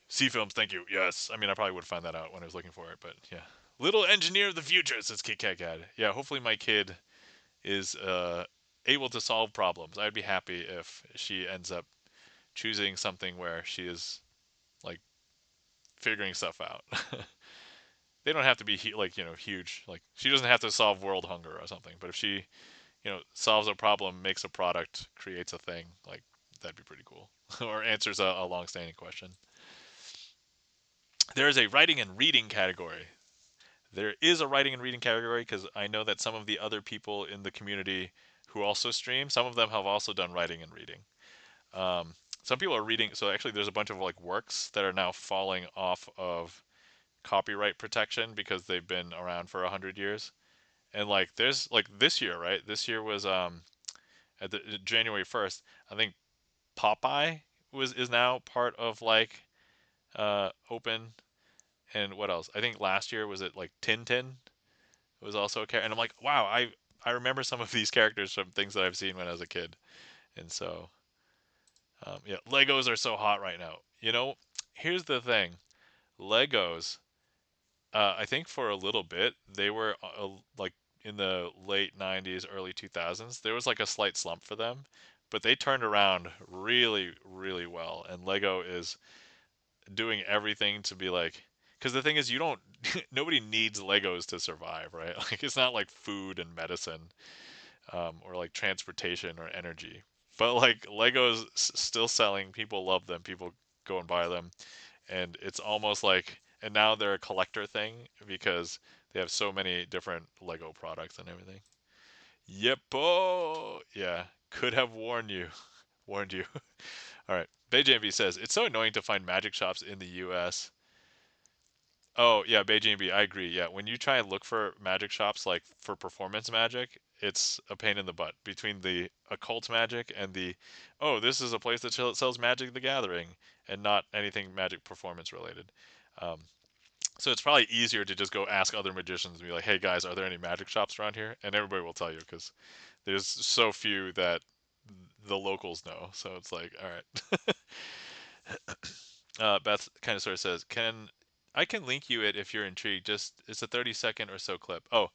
C films, thank you. Yes, I mean I probably would find that out when I was looking for it, but yeah. Little engineer of the future, says KKK. Yeah, hopefully my kid is able to solve problems. I'd be happy if she ends up choosing something where she is like figuring stuff out. They don't have to be like huge. Like she doesn't have to solve world hunger or something. But if she solves a problem, makes a product, creates a thing, like that'd be pretty cool. Or answers a long-standing question. There is a writing and reading category. There is a writing and reading category because I know that some of the other people in the community who also stream, some of them have also done writing and reading. Some people are reading. So actually, there's a bunch of like works that are now falling off of copyright protection because they've been around for 100 years. And like, there's like this year, right? This year was at the January 1st. I think Popeye was is now part of like open. And what else? I think last year was it like Tintin was also a character. And I'm like, wow, I remember some of these characters from things that I've seen when I was a kid. And so yeah, Legos are so hot right now. Here's the thing. Legos, I think for a little bit they were like in the late '90s, early 2000s. There was like a slight slump for them, but they turned around really, really well. And Lego is doing everything to be like, because the thing is, you don't, nobody needs Legos to survive, right? Like it's not like food and medicine, or like transportation or energy. But like Legos still selling, people love them, people go and buy them, and it's almost like, and now they're a collector thing because they have so many different Lego products and everything. Yep. Oh, yeah. Could have warned you. Warned you. All right. BayJMV says it's so annoying to find magic shops in the U.S. Oh yeah, Beijing B. I agree. Yeah, when you try and look for magic shops like for performance magic, it's a pain in the butt between the occult magic and the oh, this is a place that sells Magic the Gathering and not anything magic performance related. Um, so it's probably easier to just go ask other magicians and be like, "Hey guys, are there any magic shops around here?" And everybody will tell you because there's so few that the locals know. So it's like, all right. Beth kind of sort of says, "Can I can link you it if you're intrigued. Just it's a 30-second or so clip." Oh,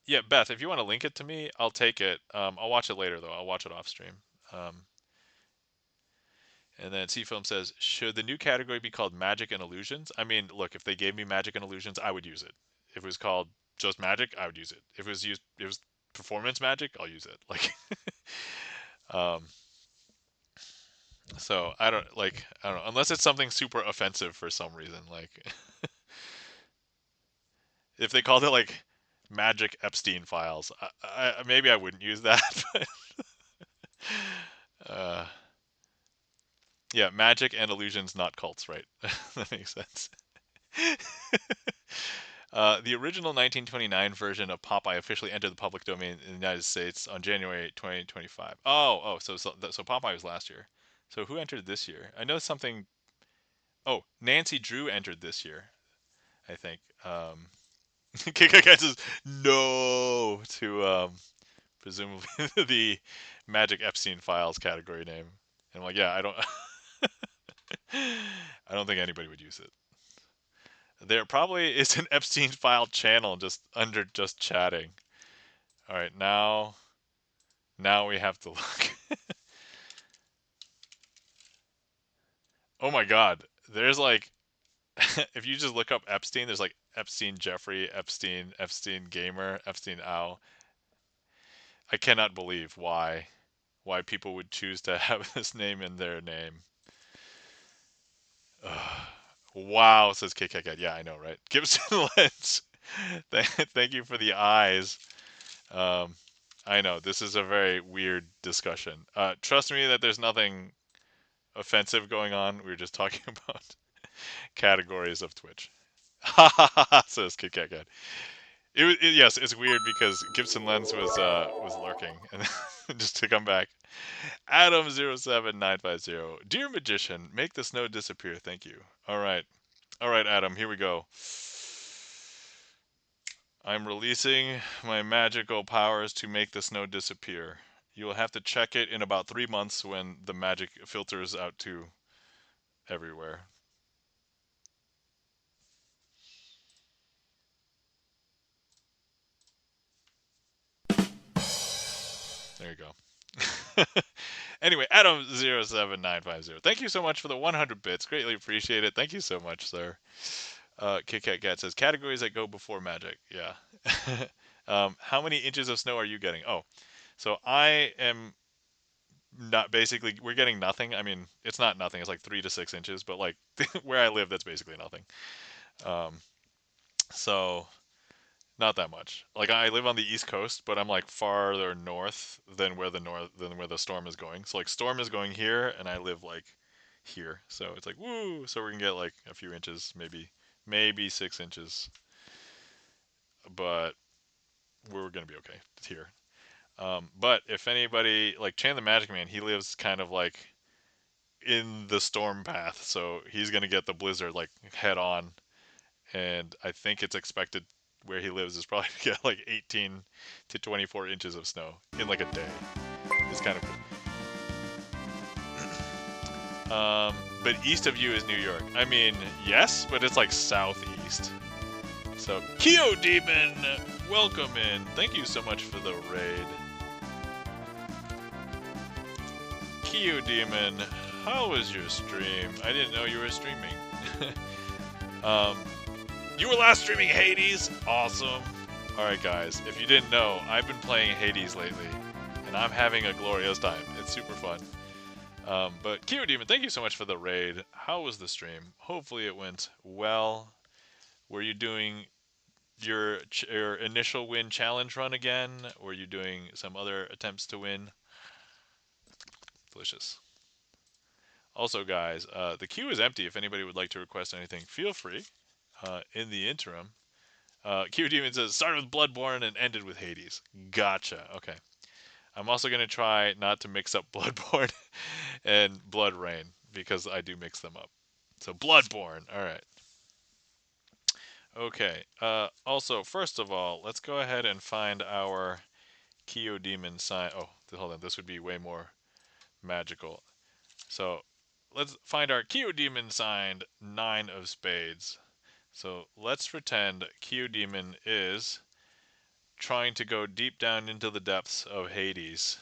yeah, Beth, if you want to link it to me, I'll take it. I'll watch it later though. I'll watch it off stream. Um, and then C Film says, "Should the new category be called Magic and Illusions?" I mean, look, if they gave me Magic and Illusions, I would use it. If it was called just Magic, I would use it. If it was Performance Magic, I'll use it. Like, um, so I don't know unless it's something super offensive for some reason. Like if they called it like Magic Epstein files, maybe I wouldn't use that. But, yeah, magic and illusions, not cults, right? That makes sense. The original 1929 version of Popeye officially entered the public domain in the United States on January 2025. So Popeye was last year. So who entered this year? I know something. Oh, Nancy Drew entered this year, I think. KKK says no to presumably the Magic Epstein Files category name. And I'm like, yeah, I don't, I don't think anybody would use it. There probably is an Epstein file channel just under just chatting. All right, now we have to look. Oh my God, there's like, if you just look up Epstein, there's like Epstein Jeffrey, Epstein Gamer, Epstein Ow. I cannot believe why people would choose to have this name in their name. Ugh. Wow, says KKK. Yeah, I know, right? Gibson Lens. Thank you for the eyes. Um, I know this is a very weird discussion. Trust me that there's nothing offensive going on. We were just talking about categories of Twitch. Ha ha ha ha, says KKK. Yes, it's weird because Gibson Lens was lurking, and just to come back. Adam07950. Dear magician, make the snow disappear. Thank you. All right. All right, Adam, here we go. I'm releasing my magical powers to make the snow disappear. You will have to check it in about 3 months when the magic filters out to everywhere. There you go. Anyway, Adam07950. Thank you so much for the 100 bits. Greatly appreciate it. Thank you so much, sir. Kit Kat Cat says categories that go before magic. Yeah. How many inches of snow are you getting? Oh, so I am not basically. We're getting nothing. I mean, it's not nothing. It's like 3 to 6 inches, but like where I live, that's basically nothing. Um, so not that much. Like I live on the East Coast, but I'm like farther north than where the storm is going. So like storm is going here, and I live like here. So it's like woo. So we're gonna get like a few inches, maybe 6 inches, but we're gonna be okay here. But if anybody like Chan the Magic Man, he lives kind of like in the storm path, so he's gonna get the blizzard like head on. And I think it's expected where he lives is probably to get like 18 to 24 inches of snow in like a day. It's kind of. But east of you is New York. I mean, yes, but it's like southeast. So, Kyo Demon, welcome in. Thank you so much for the raid. Kyo Demon, how was your stream? I didn't know you were streaming. um, you were last streaming Hades? Awesome. Alright guys, if you didn't know, I've been playing Hades lately, and I'm having a glorious time. It's super fun. But Kyo Demon, thank you so much for the raid. How was the stream? Hopefully it went well. Were you doing your initial win challenge run again? Were you doing some other attempts to win? Delicious. Also, guys, the queue is empty. If anybody would like to request anything, feel free. in the interim, Q Demon says started with Bloodborne and ended with Hades. Gotcha. Okay. I'm also gonna try not to mix up Bloodborne and Blood Rain because I do mix them up. So Bloodborne. All right. Okay. Also, first of all, let's go ahead and find our Demon sign. Oh, hold on. This would be way more magical. So let's find our Demon signed Nine of Spades. So let's pretend Demon is trying to go deep down into the depths of Hades.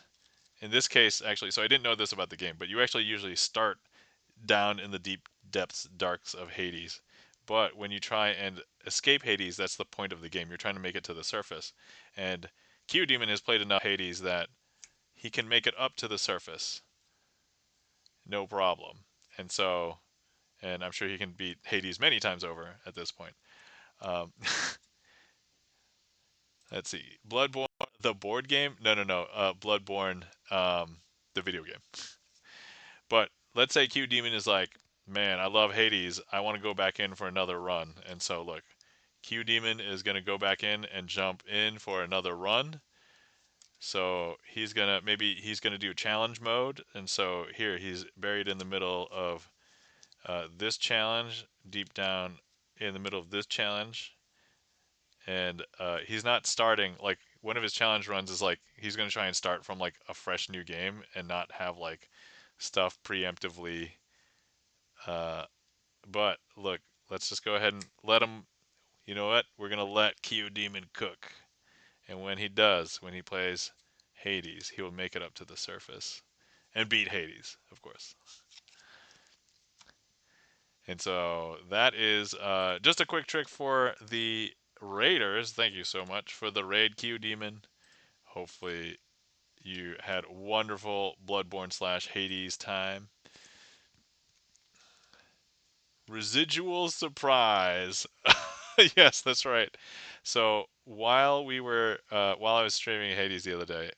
In this case, actually, so I didn't know this about the game, but you actually usually start down in the deep depths, darks of Hades. But when you try and escape Hades, that's the point of the game. You're trying to make it to the surface. And Demon has played enough Hades that he can make it up to the surface, no problem. And so, and I'm sure he can beat Hades many times over at this point. Um, let's see, Bloodborne, the board game? No, no, no. Bloodborne, the video game. But let's say Q Demon is like, man, I love Hades. I want to go back in for another run. And so, look, Q Demon is going to go back in and jump in for another run. So maybe he's gonna do challenge mode, and so here he's buried in the middle of this challenge, deep down in the middle of this challenge, and he's not starting like one of his challenge runs is like he's gonna try and start from like a fresh new game and not have like stuff preemptively. Uh, but look, let's just go ahead and let him. You know what? We're gonna let Kyo Demon cook, and when he does, when he plays Hades, he will make it up to the surface and beat Hades, of course. And so that is just a quick trick for the raiders. Thank you so much for the raid, Q Demon. Hopefully you had wonderful Bloodborne slash Hades time. Residual surprise. Yes, that's right. So while I was streaming Hades the other day,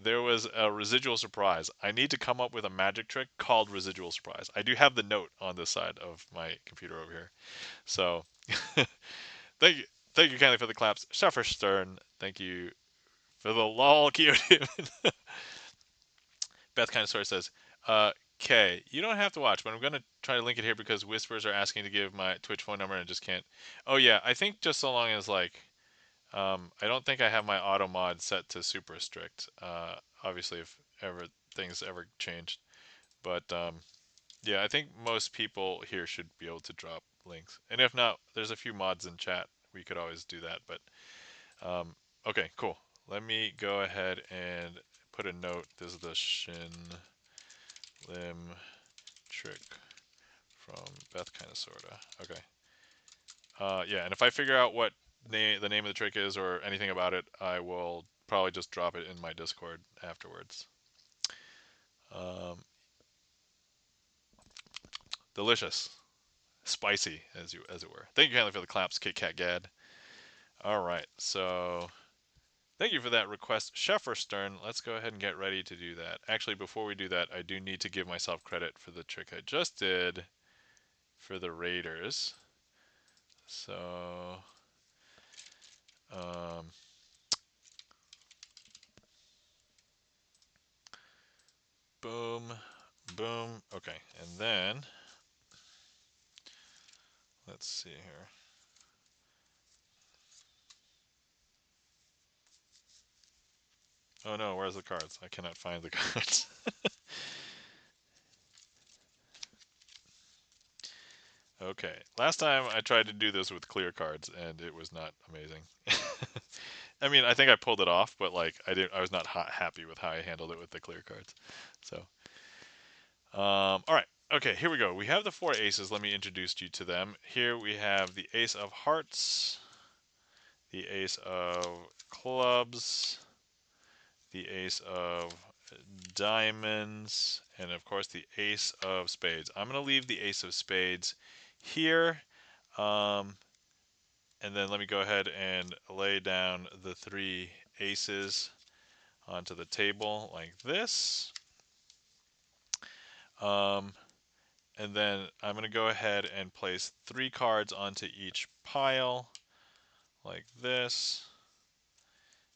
there was a residual surprise. I need to come up with a magic trick called residual surprise. I do have the note on this side of my computer over here. So thank you, thank you kindly for the claps, Sheffer Stern. Thank you for the lol, Kyodin. Beth kind of sort of says, "Kay, you don't have to watch, but I'm gonna try to link it here because whispers are asking to give my Twitch phone number and I just can't." Oh yeah, I think just so long as like, I don't think I have my auto mod set to super strict. Obviously, if ever things ever changed, but yeah, I think most people here should be able to drop links, and if not, there's a few mods in chat. We could always do that, but um, okay, cool. Let me go ahead and put a note. This is the Shin Lim trick from Beth kinda sorta. Okay. Yeah, and if I figure out what the name of the trick is or anything about it, I will probably just drop it in my Discord afterwards. Um, delicious, spicy as it were. Thank you kindly for the claps, Kit Kat Gad. All right, so thank you for that request, Sheffer Stern. Let's go ahead and get ready to do that. Actually, before we do that, I do need to give myself credit for the trick I just did for the Raiders. So, um, boom, boom. Okay, and then let's see here. Oh no, where's the cards? I cannot find the cards. Okay, last time I tried to do this with clear cards and it was not amazing. I mean, I think I pulled it off, but like I was not happy with how I handled it with the clear cards. So, all right. Okay, here we go. We have the four aces. Let me introduce you to them. Here we have the ace of hearts, the ace of clubs, the ace of diamonds, and of course the ace of spades. I'm going to leave the ace of spades here. Um, and then let me go ahead and lay down the three aces onto the table like this. Um, And then I'm going to go ahead and place 3 cards onto each pile, like this.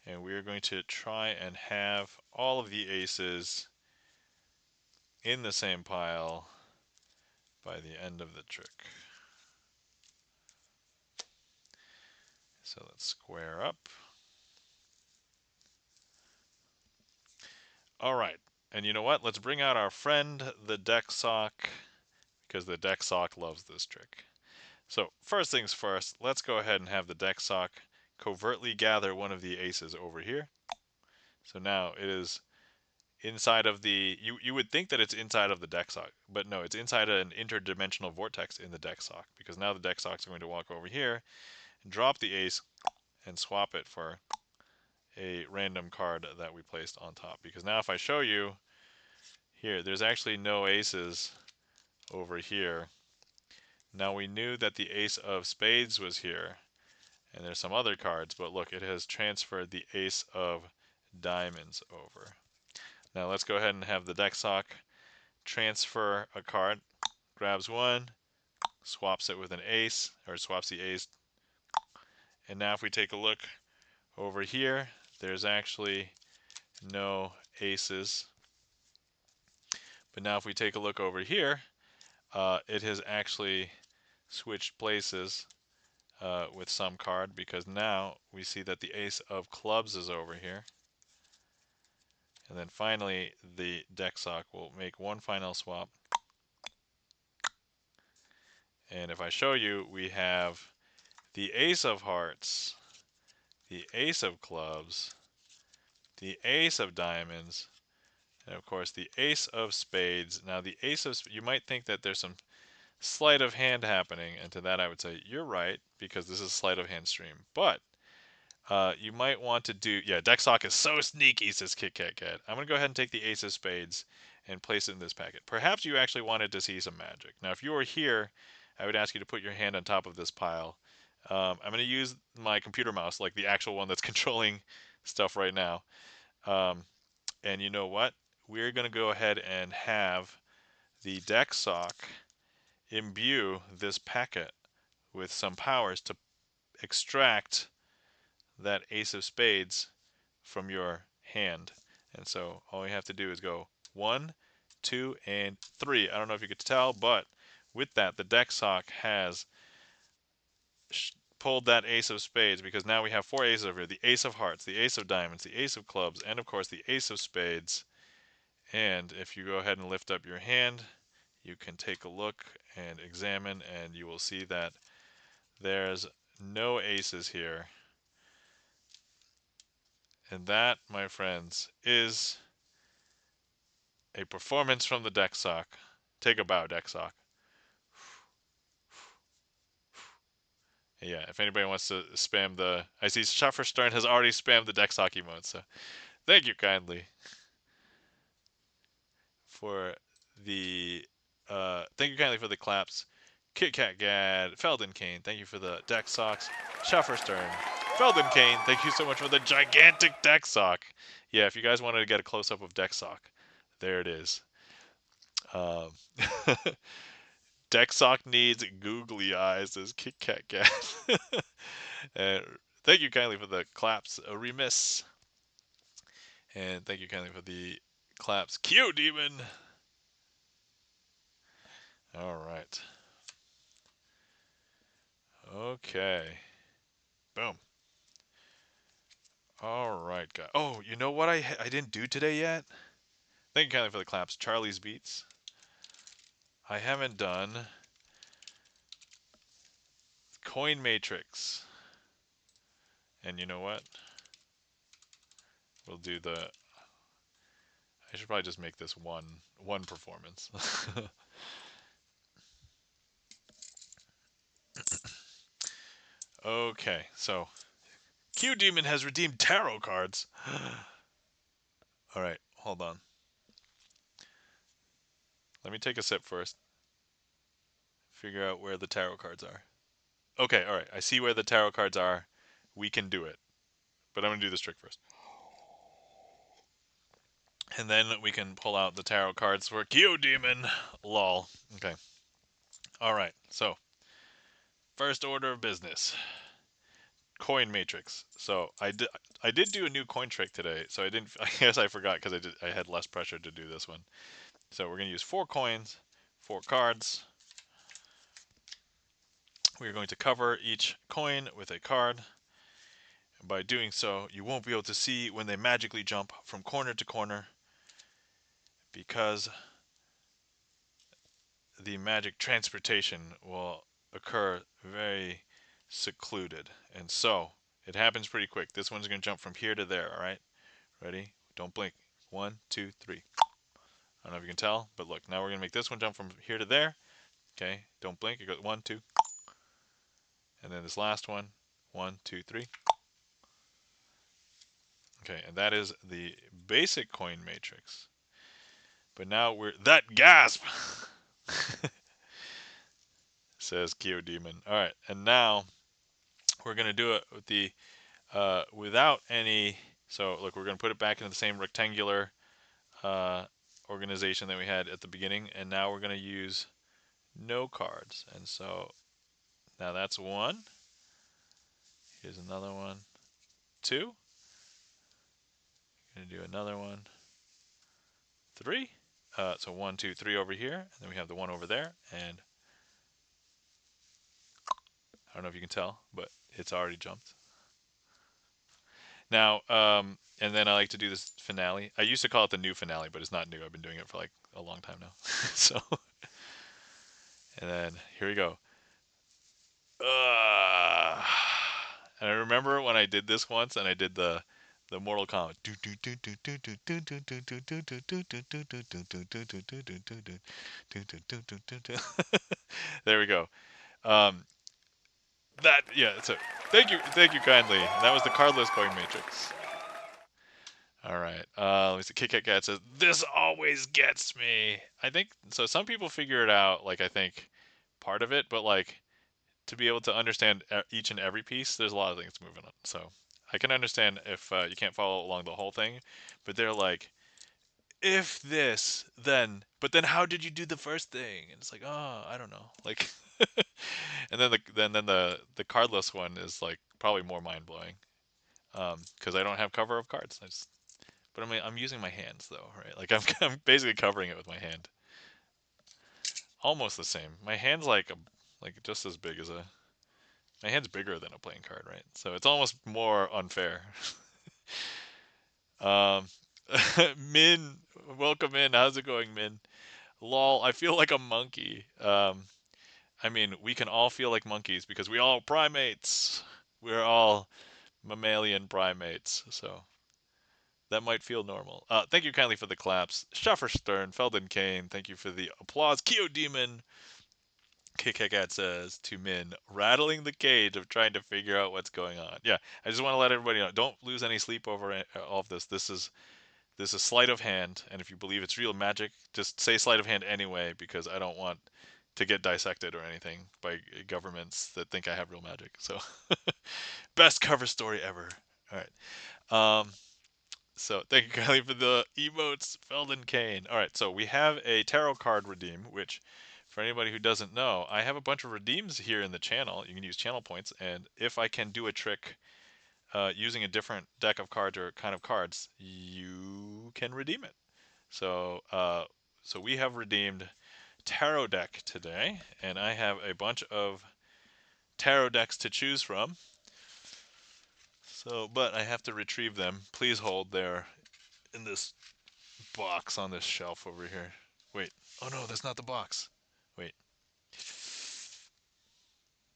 And we are going to try and have all of the aces in the same pile by the end of the trick. So let's square up. All right. And you know what? Let's bring out our friend, the deck sock, because the deck sock loves this trick. So first things first, let's go ahead and have the deck sock covertly gather one of the aces over here. So now it is inside of the, you would think that it's inside of the deck sock, but no, it's inside an interdimensional vortex in the deck sock, because now the deck sock's going to walk over here and drop the ace and swap it for a random card that we placed on top. Because now if I show you here, there's actually no aces over here. Now we knew that the ace of spades was here, and there's some other cards, but look, it has transferred the ace of diamonds over. Now let's go ahead and have the deck sock transfer a card, grabs one, swaps it with an ace, or swaps the ace. And now if we take a look over here, there's actually no aces. But now if we take a look over here, it has actually switched places with some card, because now we see that the ace of clubs is over here. And then finally, the deck sock will make one final swap. And if I show you, we have the ace of hearts, the ace of clubs, the ace of diamonds, and of course the ace of spades. Now the ace of, you might think that there's some sleight of hand happening, and to that I would say you're right, because this is a sleight of hand stream. But you might want to do, yeah, deck sock is so sneaky, says Kit Kat Cat. I'm going to go ahead and take the ace of spades and place it in this packet. Perhaps you actually wanted to see some magic. Now if you were here, I would ask you to put your hand on top of this pile. I'm going to use my computer mouse, like the actual one that's controlling stuff right now. And you know what? We're going to go ahead and have the deck sock imbue this packet with some powers to extract that ace of spades from your hand. And so all we have to do is go 1, 2, and 3. I don't know if you could tell, but with that, the deck sock has pulled that ace of spades, because now we have 4 aces over here. The ace of hearts, the ace of diamonds, the ace of clubs, and of course the ace of spades. And if you go ahead and lift up your hand, you can take a look and examine, and you will see that there's no aces here. And that, my friends, is a performance from the deck sock. Take a bow, deck sock. Yeah, if anybody wants to spam the, I see Schaffer Stern has already spammed the deck sock emote, so thank you kindly for the thank you kindly for the claps. Kit Kat Gad, Felden Kane, thank you for the deck socks. Schaffer Stern, Felden Kane, thank you so much for the gigantic deck sock. Yeah, if you guys wanted to get a close up of deck sock, there it is. Um, Deck sock needs googly eyes, as Kit Kat Gad. And thank you kindly for the claps, a remiss. And thank you kindly for the claps, Kyo Demon. All right. Okay. Boom. All right, guys. Oh, you know what I didn't do today yet? Thank you kindly for the claps, Charlie's Beats. I haven't done Coin Matrix. And you know what? We'll do the, I should probably just make this one performance. Okay, so Q Demon has redeemed tarot cards. All right, hold on. Let me take a sip first. Figure out where the tarot cards are. Okay, all right. I see where the tarot cards are. We can do it. But I'm going to do this trick first. And then we can pull out the tarot cards for Q Demon. Lol. Okay. All right. So first order of business, coin matrix. So I did do a new coin trick today. So I didn't. I guess I forgot because I had less pressure to do this one. So we're gonna use 4 coins, 4 cards. We're going to cover each coin with a card. By doing so, you won't be able to see when they magically jump from corner to corner because the magic transportation will occur very secluded. And so it happens pretty quick. This one's going to jump from here to there, all right? Ready? Don't blink. 1, 2, 3. I don't know if you can tell, but look, now we're going to make this one jump from here to there. Okay, don't blink. It goes 1, 2. And then this last one, 1, 2, 3. Okay, and that is the basic coin matrix. But now we're that gasp says Keo Demon. All right, and now we're gonna do it with the without any. So look, we're gonna put it back into the same rectangular uh, organization that we had at the beginning, and now we're gonna use no cards. And so now that's one. Here's another one. Two. Gonna do another one. Three. So 1, 2, 3 over here, and then we have the one over there, and I don't know if you can tell, but it's already jumped. Now, and then I like to do this finale. I used to call it the new finale, but it's not new. I've been doing it for like a long time now. So, and then here we go. And I remember when I did this once, and I did the Mortal Kombat. There we go. Um, that yeah. So thank you kindly. And that was the cardless coin matrix. All right. Let me see. Kit Kat Cat says this always gets me. I think so. Some people figure it out. Like I think part of it, but like to be able to understand each and every piece, there's a lot of things moving on. So I can understand if you can't follow along the whole thing, but they're like, if this, then, but then how did you do the first thing? And it's like, oh, I don't know. Like, and then the cardless one is like probably more mind blowing because I don't have cover of cards. But I'm using my hands though, right? Like I'm basically covering it with my hand. Almost the same. My hand's like just as big as a. My hand's bigger than a playing card, right? So it's almost more unfair. Um, Min, welcome in. How's it going, Min? Lol, I feel like a monkey. I mean, we can all feel like monkeys because we all primates. We're all mammalian primates, so that might feel normal. Thank you kindly for the claps. Schaffer Stern, Felden Kane, thank you for the applause. Keo Demon, KKCat says to Min, rattling the cage of trying to figure out what's going on. Yeah, I just want to let everybody know, don't lose any sleep over all of this. This is sleight of hand, and if you believe it's real magic, just say sleight of hand anyway, because I don't want to get dissected or anything by governments that think I have real magic. So, best cover story ever. All right. So thank you, Kylie, for the emotes, Felden Kane. All right, so we have a tarot card redeem, which, for anybody who doesn't know, I have a bunch of redeems here in the channel. You can use channel points, and if I can do a trick using a different deck of cards or kind of cards, you can redeem it. So we have redeemed tarot deck today, and I have a bunch of tarot decks to choose from. So, but I have to retrieve them. Please hold. They're in this box on this shelf over here. Wait. Oh no, that's not the box. Wait.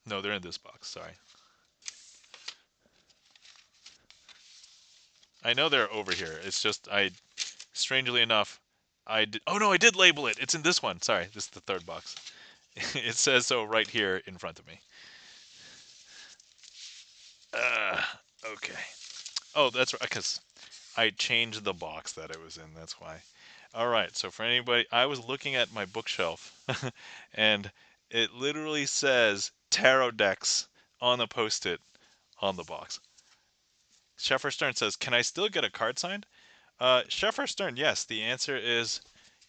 No, they're in this box. Sorry. I know they're over here. It's just strangely enough, I did. Oh no, I did label it. It's in this one. Sorry, this is the third box. It says so right here in front of me. Uh, okay. Oh, that's right. Because I changed the box that it was in. That's why. All right. So for anybody, I was looking at my bookshelf, and it literally says tarot decks on the post-it on the box. Sheffer Stern says, "Can I still get a card signed?" Sheffer Stern, yes. The answer is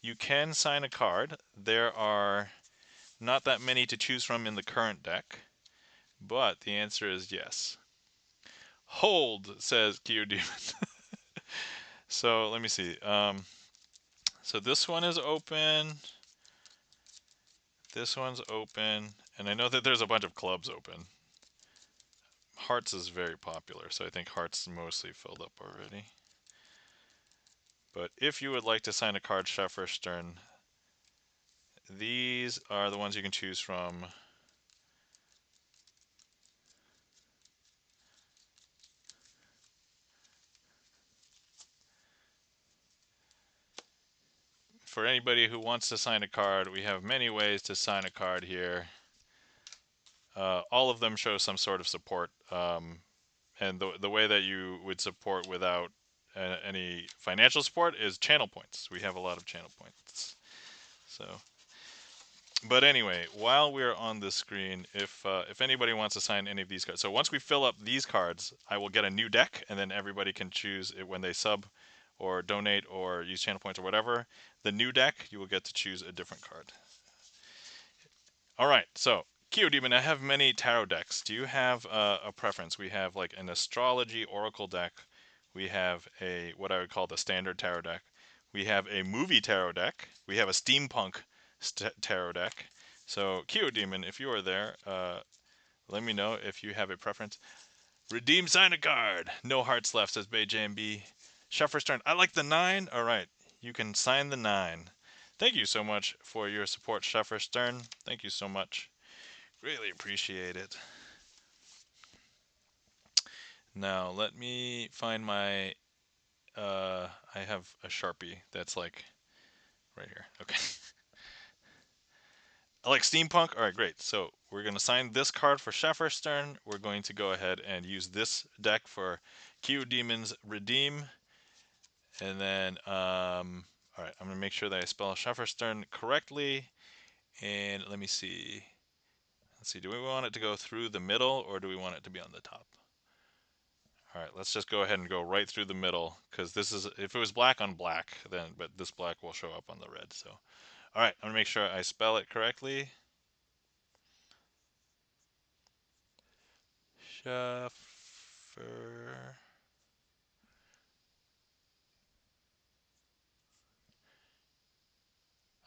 you can sign a card. There are Not that many to choose from in the current deck, but the answer is yes. Hold, says Kyodemon. So let me see. So this one is open. This one's open. And I know that there's a bunch of clubs open. Hearts is very popular, so I think Hearts mostly filled up already. But if you would like to sign a card, Chef or Stern, these are the ones you can choose from. For anybody who wants to sign a card, we have many ways to sign a card here. All of them show some sort of support, and the way that you would support without any financial support is channel points. We have a lot of channel points. So, but anyway, while we're on the screen, if anybody wants to sign any of these cards, so once we fill up these cards, I will get a new deck, and then everybody can choose it when they sub, or donate, or use channel points, or whatever. The new deck, you will get to choose a different card. All right, so Kyodemon, I have many tarot decks. Do you have a preference? We have like an astrology oracle deck. We have a what I would call the standard tarot deck. We have a movie tarot deck. We have a steampunk tarot deck. So Kyodemon, if you are there, let me know if you have a preference. Redeem sign a card. No hearts left, says Bay JMB. Shuffer's turn. I like the 9. All right, you can sign the 9. Thank you so much for your support, Shuffer Stern. Thank you so much. Really appreciate it. Now, let me find my... I have a Sharpie that's like right here. Okay. I like steampunk. All right, great. So we're going to sign this card for Shuffer Stern. We're going to go ahead and use this deck for Kyodemons Redeem. And then, all right, I'm going to make sure that I spell Shuffer Stern correctly. And let me see. Let's see, do we want it to go through the middle or do we want it to be on the top? All right, let's just go ahead and go right through the middle because this is, if it was black on black, then, but this black will show up on the red. So, all right, I'm gonna make sure I spell it correctly. Shuffer.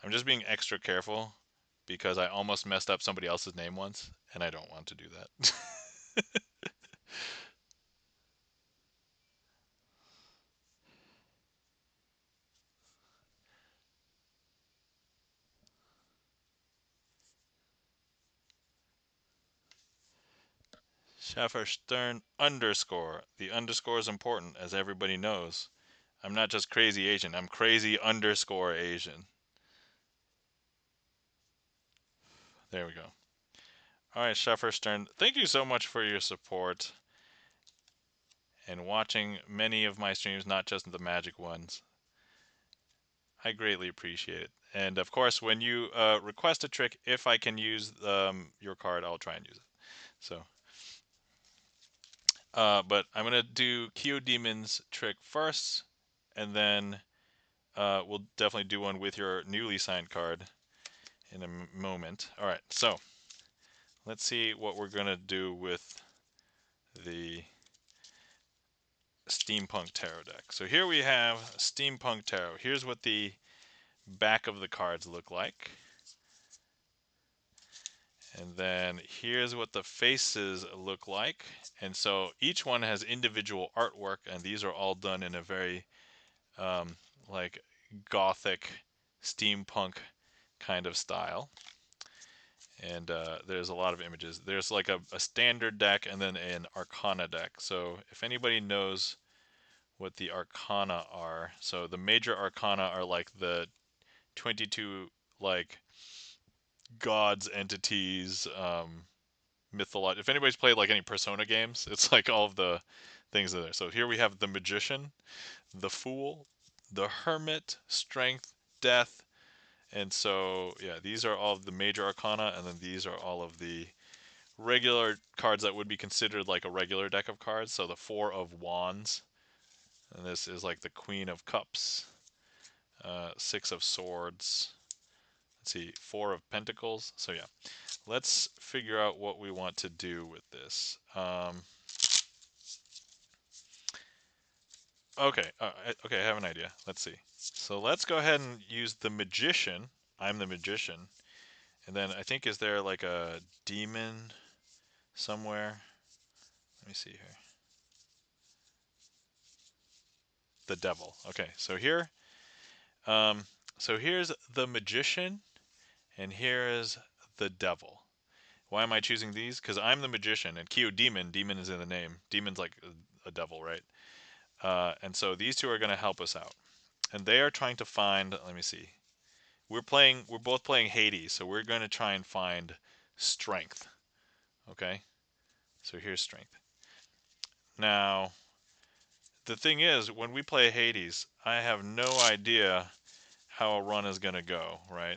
I'm just being extra careful because I almost messed up somebody else's name once, and I don't want to do that. Schaffer Stern underscore. The underscore is important, as everybody knows. I'm not just crazy Asian, I'm crazy underscore Asian. There we go. All right, Schaffer Stern, thank you so much for your support and watching many of my streams, not just the magic ones. I greatly appreciate it. And of course, when you request a trick, if I can use your card, I'll try and use it. So, but I'm gonna do Kyodemons trick first, and then we'll definitely do one with your newly signed card in a moment. All right, so let's see what we're gonna do with the Steampunk Tarot deck. So here we have Steampunk Tarot. Here's what the back of the cards look like. And then here's what the faces look like. And so each one has individual artwork, and these are all done in a very like gothic steampunk kind of style. And there's a lot of images. There's like a standard deck and then an arcana deck. So if anybody knows what the arcana are, so the major arcana are like the 22 like gods, entities, mythology. If anybody's played like any Persona games, it's like all of the things in there. So here we have the magician, the fool, the hermit, strength, death, and so yeah, these are all of the major arcana, and then these are all of the regular cards that would be considered like a regular deck of cards. So the Four of Wands, and this is like the Queen of Cups, Six of Swords, Let's see, 4 of Pentacles. So yeah, let's figure out what we want to do with this. Okay, okay, I have an idea. Let's see. So let's go ahead and use the Magician. I'm the Magician. And then I think, is there like a demon somewhere? Let me see here. The Devil. Okay, so here, um, so here's the Magician, and here is the Devil. Why am I choosing these? Because I'm the Magician, and Kyo Demon. Demon is in the name. Demon's like a devil, right? And so these two are going to help us out, and they are trying to find. Let me see. We're playing. We're both playing Hades, so we're going to try and find strength. Okay. So here's strength. Now, the thing is, when we play Hades, I have no idea how a run is going to go, right?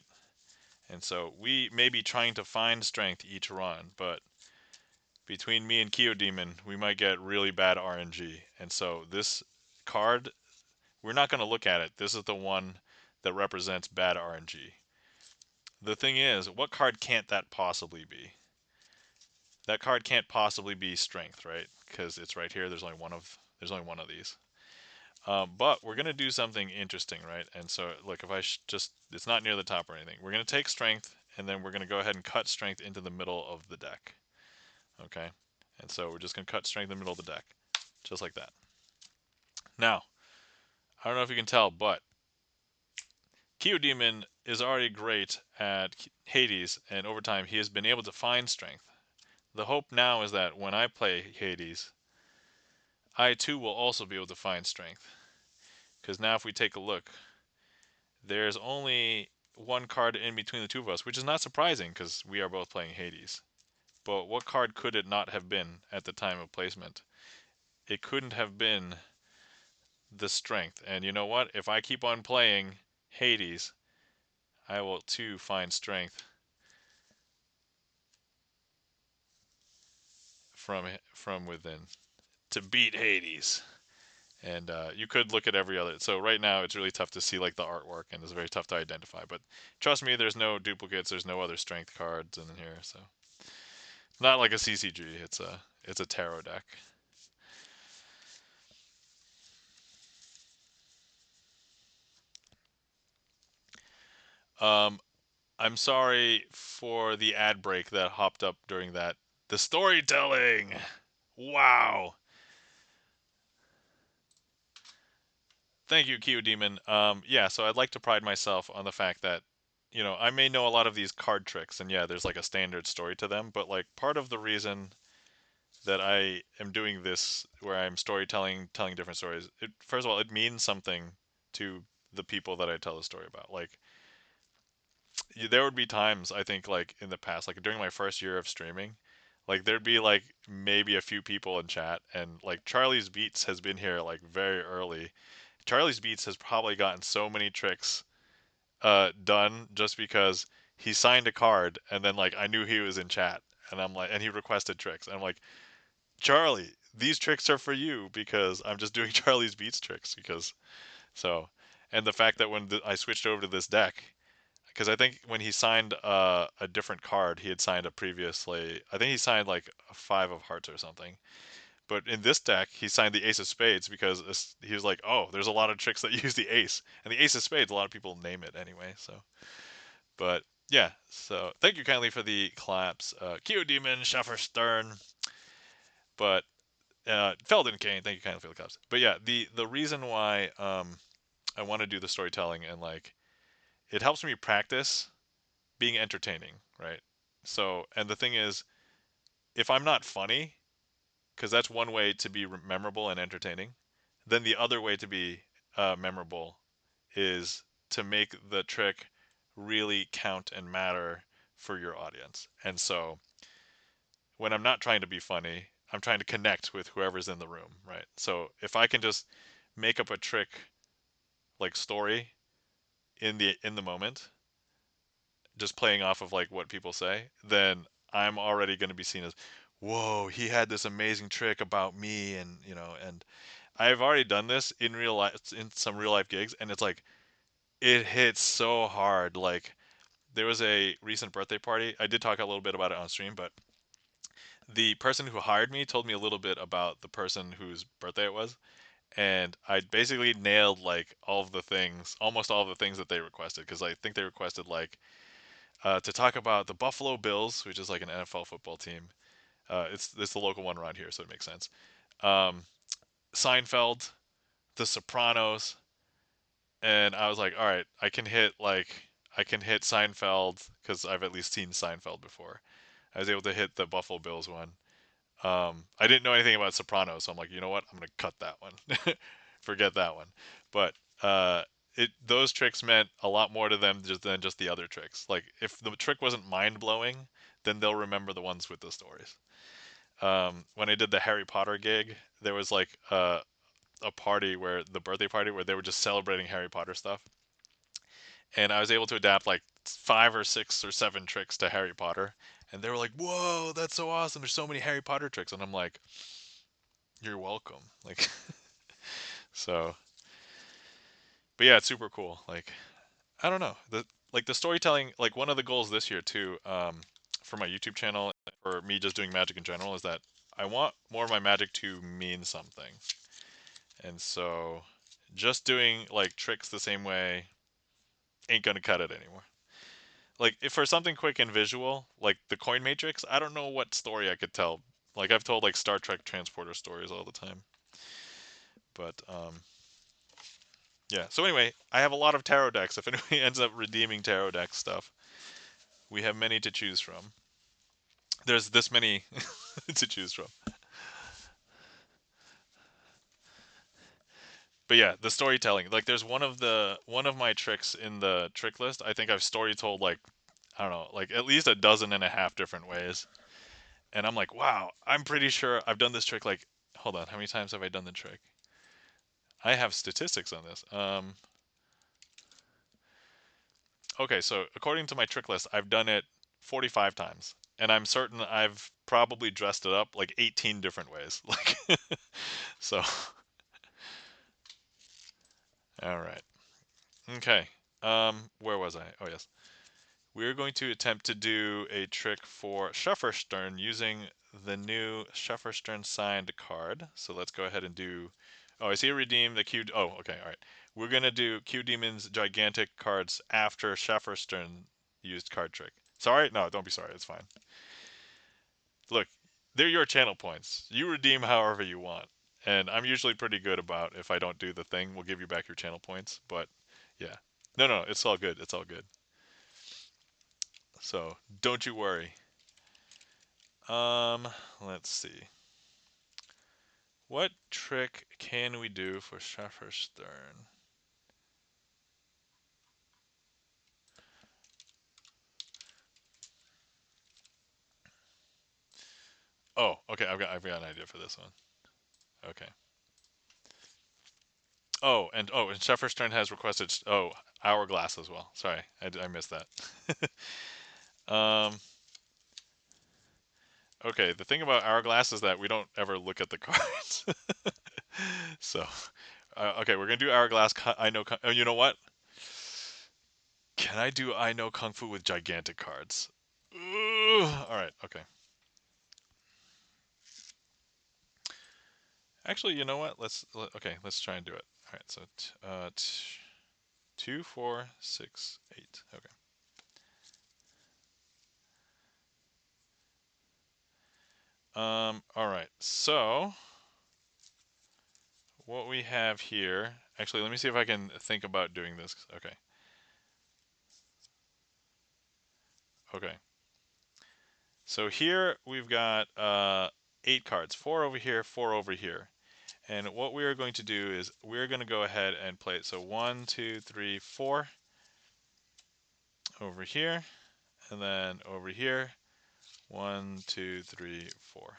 And so we may be trying to find strength each run, but between me and Kyo Demon, we might get really bad RNG. And so this card, we're not going to look at it. This is the one that represents bad RNG. The thing is, what card can't that possibly be? That card can't possibly be strength, right? Because it's right here. There's only one of these. But we're gonna do something interesting, right? And so, look, if I just, it's not near the top or anything. We're gonna take strength, and then we're gonna go ahead and cut strength into the middle of the deck. Okay, and so we're just gonna cut strength in the middle of the deck, just like that. Now, I don't know if you can tell, but Kyo Demon is already great at Hades, and over time he has been able to find strength. The hope now is that when I play Hades, I too will also be able to find strength. Because now, if we take a look, there's only one card in between the two of us, which is not surprising because we are both playing Hades. But what card could it not have been at the time of placement? It couldn't have been the strength. And you know what? If I keep on playing Hades, I will too find strength from within to beat Hades. And you could look at every other. So right now it's really tough to see like the artwork, and it's very tough to identify. But trust me, there's no duplicates. There's no other strength cards in here. So not like a CCG. It's a tarot deck. Um, I'm sorry for the ad break that hopped up during that. The storytelling. Wow. Thank you, Q Demon. Yeah. So I'd like to pride myself on the fact that, I may know a lot of these card tricks, and yeah, there's like a standard story to them. But like part of the reason that I am doing this, where I'm storytelling, telling different stories, first of all, it means something to the people that I tell the story about. Like there would be times, I think, like in the past, like during my first year of streaming, like there'd be like maybe a few people in chat, and like Charlie's Beats has been here like very early. Charlie's Beats has probably gotten so many tricks done just because he signed a card, and then like I knew he was in chat, and I'm like, and he requested tricks, and I'm like, Charlie, these tricks are for you because I'm just doing Charlie's Beats tricks because so. And the fact that when I switched over to this deck, because I think when he signed a different card, he had signed a previously. I think he signed like a 5 of Hearts or something. But in this deck, he signed the Ace of Spades because he was like, "Oh, there's a lot of tricks that use the Ace, and the Ace of Spades. A lot of people name it anyway." So, but yeah. So thank you kindly for the claps, Kyo Demon, Schaffer Stern, but Felden Kane. Thank you kindly for the claps. But yeah, the reason why I want to do the storytelling, and like it helps me practice being entertaining, right? So, and the thing is, if I'm not funny, because that's one way to be memorable and entertaining, then the other way to be memorable is to make the trick really count and matter for your audience. And so, when I'm not trying to be funny, I'm trying to connect with whoever's in the room, right? So, if I can just make up a trick like story in the moment, just playing off of like what people say, then I'm already going to be seen as, whoa, he had this amazing trick about me, and and I've already done this in real life, in some real life gigs, and it's like it hits so hard. Like there was a recent birthday party. I did talk a little bit about it on stream, but the person who hired me told me a little bit about the person whose birthday it was, and I basically nailed like all of the things, almost all of the things that they requested, because I think they requested like to talk about the Buffalo Bills, which is like an NFL football team. It's the local one around here, so it makes sense. Um, Seinfeld, The Sopranos, and I was like, all right, I can hit Seinfeld because I've at least seen Seinfeld before. I was able to hit the Buffalo Bills one. I didn't know anything about Sopranos, so I'm like, you know what? I'm gonna cut that one. Forget that one. But those tricks meant a lot more to them than just the other tricks. Like if the trick wasn't mind blowing, then they'll remember the ones with the stories. When I did the Harry Potter gig, there was like a party where the birthday party where they were just celebrating Harry Potter stuff, and I was able to adapt like 5 or 6 or 7 tricks to Harry Potter, and they were like, "Whoa, that's so awesome! There's so many Harry Potter tricks," and I'm like, "You're welcome." Like, so, but yeah, it's super cool. Like, I don't know, the storytelling. Like one of the goals this year too, for my YouTube channel, for me just doing magic in general, is that I want more of my magic to mean something, and so just doing like tricks the same way ain't gonna cut it anymore. Like if for something quick and visual, like the coin matrix, I don't know what story I could tell. Like I've told like Star Trek transporter stories all the time. But yeah. So anyway, I have a lot of tarot decks. If anybody ends up redeeming tarot deck stuff, we have many to choose from. There's this many to choose from. But yeah, the storytelling. Like there's one of my tricks in the trick list. I think I've story told like I don't know, like at least a dozen and a half different ways. And I'm like, wow, I'm pretty sure I've done this trick like hold on, how many times have I done the trick? I have statistics on this. Okay, so according to my trick list, I've done it 45 times, and I'm certain I've probably dressed it up like 18 different ways. Like, so, all right, okay. Where was I? Oh yes, we're going to attempt to do a trick for Stern using the new Stern signed card. So let's go ahead and do. Oh, I see a redeem the Q. Oh, okay, all right. We're gonna do Q Demon's gigantic cards after Stern used card trick. Sorry, no, don't be sorry. It's fine. Look, they're your channel points. You redeem however you want. And I'm usually pretty good about if I don't do the thing, we'll give you back your channel points. But yeah. No, no, it's all good. It's all good. So don't you worry. Um, let's see. What trick can we do for Stern? Oh, okay. I've got an idea for this one. Okay. And Stern has requested hourglass as well. Sorry, I missed that. um, okay. The thing about hourglass is that we don't ever look at the cards. So, okay, we're gonna do hourglass. I know. Oh, you know what? Can I do I know kung fu with gigantic cards? All right. Okay. Actually, you know what? Okay. Let's try and do it. All right. So, 2, 4, 6, 8. Okay. All right. So what we have here. Actually, let me see if I can think about doing this. Okay. Okay. So here we've got 8 cards. 4 over here. 4 over here. And what we are going to do is we're going to go ahead and play it. So 1, 2, 3, 4 over here, and then over here, 1, 2, 3, 4.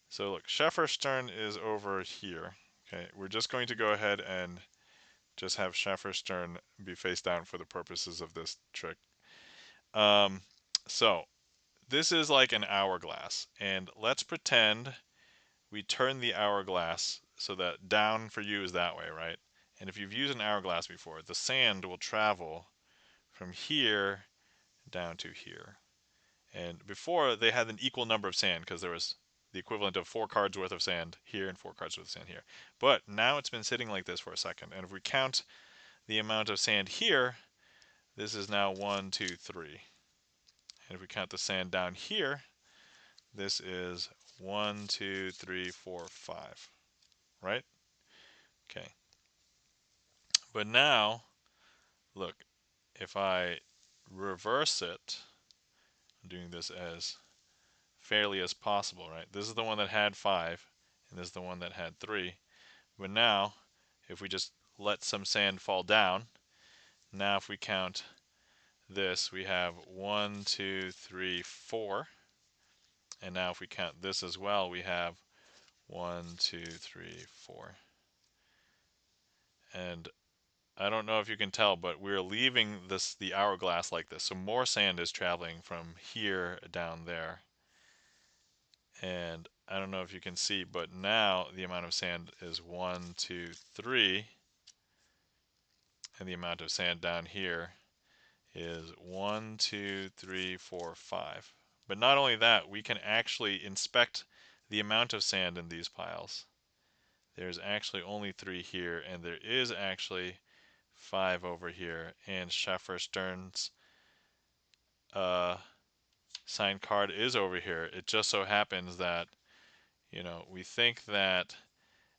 So look, Stern is over here. Okay, we're just going to go ahead and just have Stern be face down for the purposes of this trick. Um, so this is like an hourglass, and let's pretend we turn the hourglass so that down for you is that way, right? And if you've used an hourglass before, the sand will travel from here down to here. And before they had an equal number of sand because there was the equivalent of 4 cards worth of sand here and 4 cards worth of sand here. But now it's been sitting like this for a second. And if we count the amount of sand here, this is now 1, 2, 3. And if we count the sand down here, this is 1, 2, 3, 4, 5. Right? Okay. But now, look, if I reverse it, I'm doing this as fairly as possible, right? This is the one that had 5, and this is the one that had 3. But now, if we just let some sand fall down, now if we count this, we have 1, 2, 3, 4. And now if we count this as well, we have 1, 2, 3, 4. And I don't know if you can tell, but we're leaving the hourglass like this. So more sand is traveling from here down there. And I don't know if you can see, but now the amount of sand is 1, 2, 3. And the amount of sand down here is 1, 2, 3, 4, 5. But not only that, we can actually inspect the amount of sand in these piles. There's actually only 3 here, and there is actually 5 over here. And Schaffer Stern's signed card is over here. It just so happens that, we think that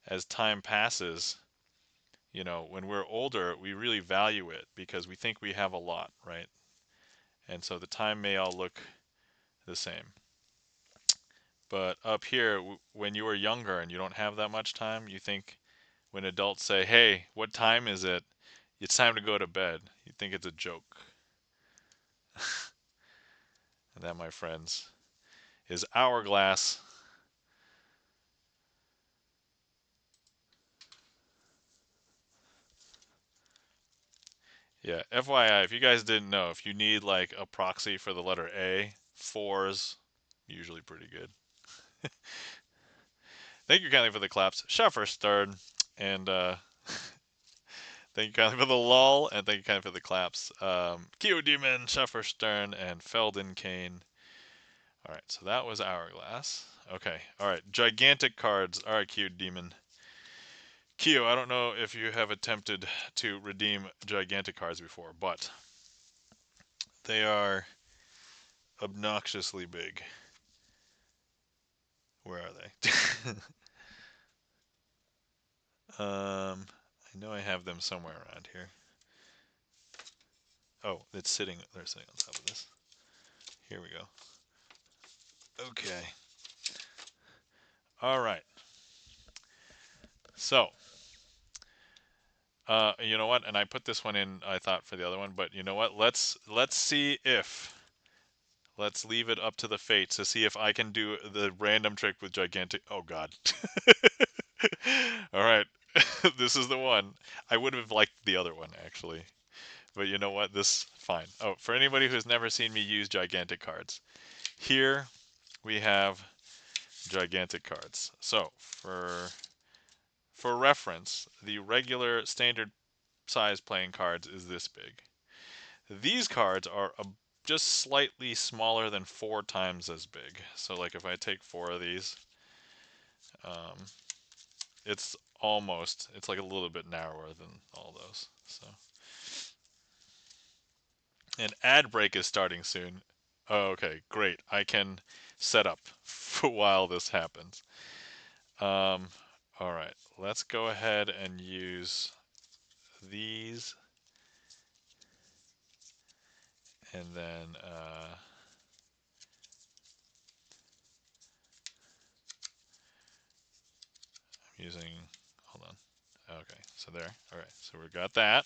as time passes, when we're older, we really value it because we think we have a lot, right? And so the time may all look the same. But up here, when you were younger and you don't have that much time, you think when adults say, hey, what time is it? It's time to go to bed. You think it's a joke. And that, my friends, is hourglass. Yeah, FYI, if you guys didn't know, if you need like a proxy for the letter A, 4's usually pretty good. Thank you kindly for the claps. Shaffer Stern. And thank you kindly for the lull. And thank you kindly for the claps. Kyo Demon, Shaffer Stern, and Felden Kane. Alright, so that was Hourglass. Okay, alright. Gigantic cards. Alright, Kyo Demon. Kyo, I don't know if you have attempted to redeem gigantic cards before, but they are obnoxiously big. Where are they? I know I have them somewhere around here. Oh, they're sitting on top of this. Here we go. Okay. All right. So, you know what? And I put this one in, I thought, for the other one, but you know what? Let's see if let's leave it up to the fates to see if I can do the random trick with gigantic. Oh God. All right. This is the one. I would have liked the other one actually. But you know what? This fine. Oh, for anybody who's never seen me use gigantic cards. Here we have gigantic cards. So, for reference, the regular standard size playing cards is this big. These cards are just slightly smaller than 4 times as big. So like if I take 4 of these, it's like a little bit narrower than all those. So, and ad break is starting soon. Oh, okay, great. I can set up for while this happens. All right, let's go ahead and use these, and then I'm using. Hold on. Okay, so there. All right, so we got that.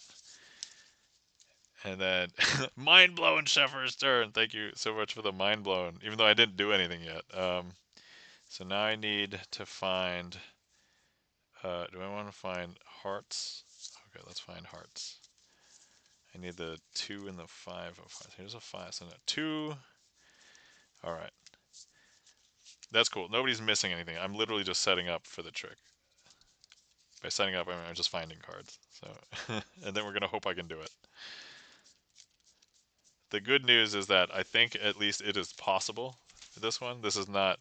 And then mind blown, Sheffer's turn. Thank you so much for the mind blown, even though I didn't do anything yet. So now I need to find. Do I want to find hearts? Okay, let's find hearts. I need the 2 and the 5 of hearts. Here's a 5, so no 2. All right, that's cool. Nobody's missing anything. I'm literally just setting up for the trick. By setting up, I'm just finding cards. So, and then we're gonna hope I can do it. the good news is that I think at least it is possible. This one, this is not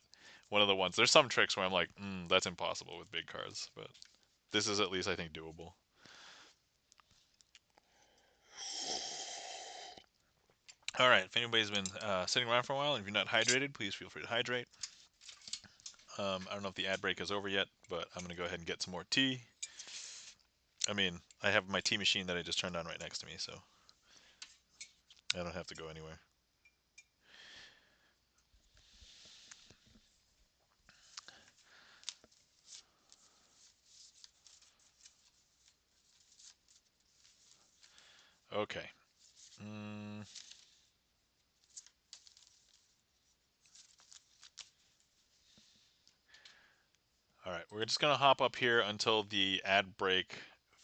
one of the ones. There's some tricks where I'm like, that's impossible with big cards, but this is at least I think doable. All right. If anybody's been sitting around for a while and if you're not hydrated, please feel free to hydrate. I don't know if the ad break is over yet, but I'm gonna go ahead and get some more tea. I mean, I have my tea machine that I just turned on right next to me, so I don't have to go anywhere. Okay. Mm, all right. We're just gonna hop up here until the ad break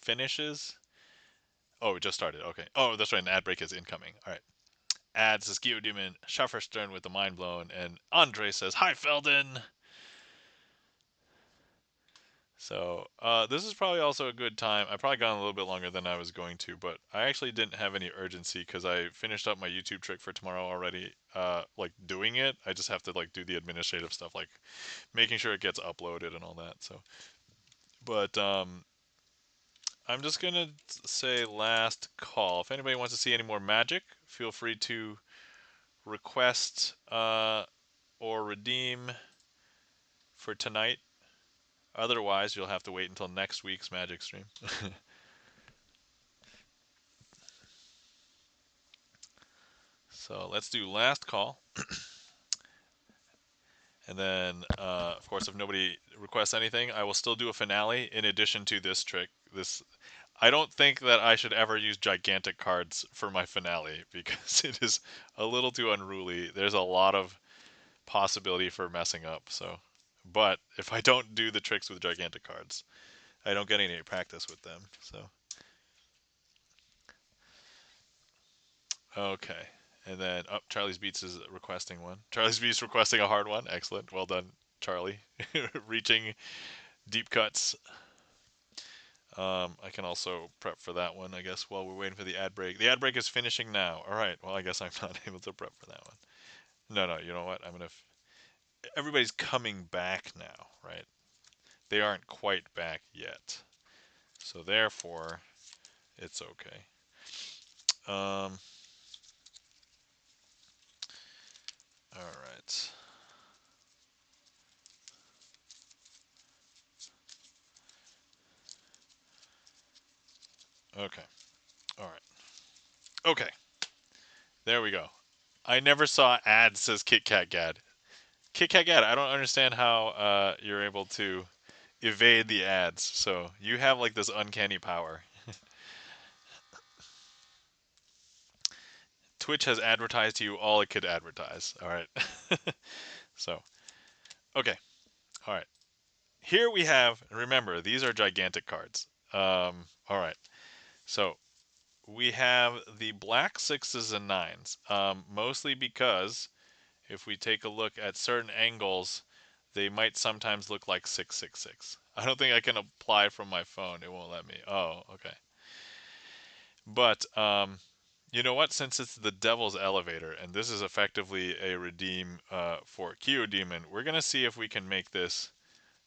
finishes. Oh, it just started. Okay. Oh, that's right. An ad break is incoming. All right. Ad says Geodemon, Schafferstern with the mind blown, and Andre says, "Hi, Felden." So this is probably also a good time. I probably gone a little bit longer than I was going to, but I actually didn't have any urgency because I finished up my YouTube trick for tomorrow already. Like doing it, I just have to like do the administrative stuff, like making sure it gets uploaded and all that. So, but I'm just gonna say last call. If anybody wants to see any more magic, feel free to request or redeem for tonight. Otherwise, you'll have to wait until next week's magic stream. So let's do last call. And then, of course, if nobody requests anything, I will still do a finale in addition to this trick. This, I don't think that I should ever use gigantic cards for my finale because it is a little too unruly. There's a lot of possibility for messing up. So, but if I don't do the tricks with gigantic cards, I don't get any practice with them. So, okay. And then, oh, Charlie's Beats is requesting one. Charlie's Beats requesting a hard one. Excellent. Well done, Charlie. Reaching deep cuts. I can also prep for that one, I guess, while we're waiting for the ad break. The ad break is finishing now. All right. Well, I guess I'm not able to prep for that one. No, no. You know what? I'm gonna. Everybody's coming back now, right? They aren't quite back yet, so therefore, it's okay. Um. All right. Okay. All right. Okay. There we go. I never saw ads says Kit Kat Gad. Kit Kat Gad. I don't understand how you're able to evade the ads. So you have like this uncanny power. Twitch has advertised to you all it could advertise. All right. So, okay. All right. Here we have, remember, these are gigantic cards. All right. So, we have the black sixes and nines, mostly because if we take a look at certain angles, they might sometimes look like 666. I don't think I can apply from my phone. It won't let me. Oh, okay. But you know what? Since it's the Devil's Elevator, and this is effectively a redeem for Demon, we're gonna see if we can make this.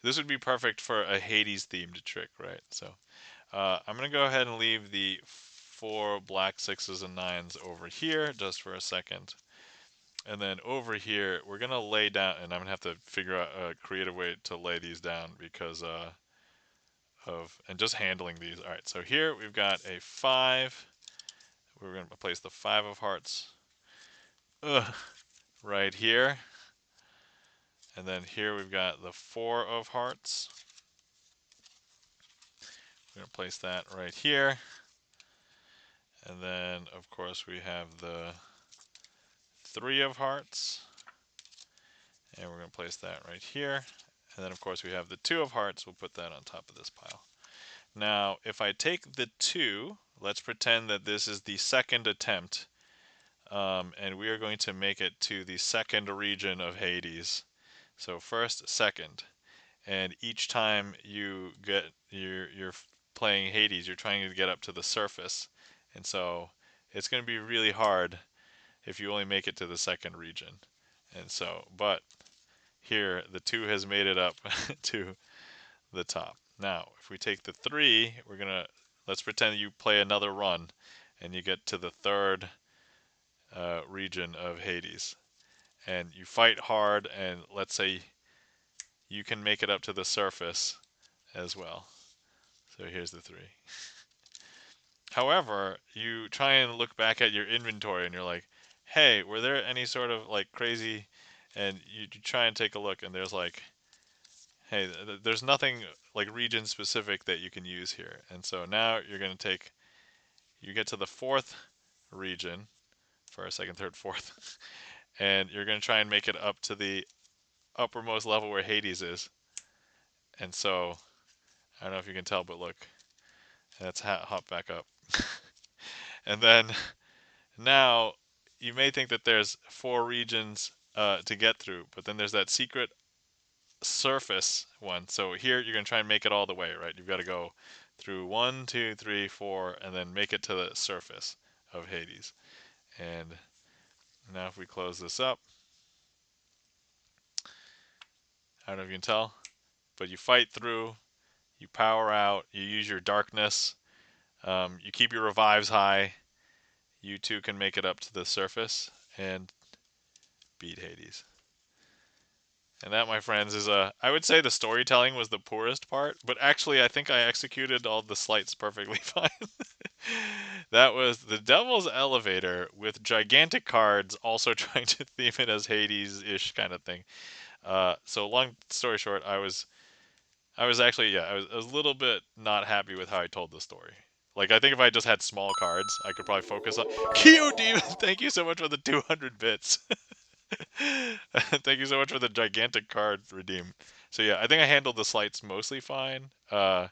This would be perfect for a Hades themed trick, right? So I'm gonna go ahead and leave the four black sixes and nines over here just for a second, and then over here we're gonna lay down, and I'm gonna have to figure out a creative way to lay these down because of and just handling these. All right, so here we've got a five. We're going to place the five of hearts right here. And then here we've got the four of hearts. We're going to place that right here. And then, of course, we have the three of hearts. And we're going to place that right here. And then, of course, we have the two of hearts. We'll put that on top of this pile. Now, if I take the two, let's pretend that this is the second attempt. And we are going to make it to the second region of Hades. So first, second, and each time you get you're playing Hades, you're trying to get up to the surface, and so it's going to be really hard if you only make it to the second region. And so, but here the 2 has made it up to the top. Now, if we take the 3, we're gonna let's pretend you play another run, and you get to the third region of Hades, and you fight hard, and let's say you can make it up to the surface as well. So here's the 3. However, you try and look back at your inventory, and you're like, hey, were there any sort of like crazy, and you try and take a look, and there's like, hey, there's nothing like region specific that you can use here. And so now you're going to take, you get to the 4th region, first, second, third, fourth, and you're going to try and make it up to the uppermost level where Hades is. And so, I don't know if you can tell, but look, that's hop back up. And then now you may think that there's 4 regions to get through, but then there's that secret surface one. So here you're going to try and make it all the way, right? You've got to go through 1, 2, 3, 4, and then make it to the surface of Hades. And now if we close this up, I don't know if you can tell, but you fight through, you power out, you use your darkness, you keep your revives high, you too can make it up to the surface and beat Hades. And that, my friends, is I would say the storytelling was the poorest part, but actually I think I executed all the sleights perfectly fine. That was the Devil's Elevator with gigantic cards, also trying to theme it as Hades-ish kind of thing. So long story short, I was actually, yeah, I was a little bit not happy with how I told the story. Like, I think if I just had small cards, I could probably focus on. Kyo Demon, thank you so much for the 200 bits. Thank you so much for the gigantic card redeem. So yeah, I think I handled the slights mostly fine. I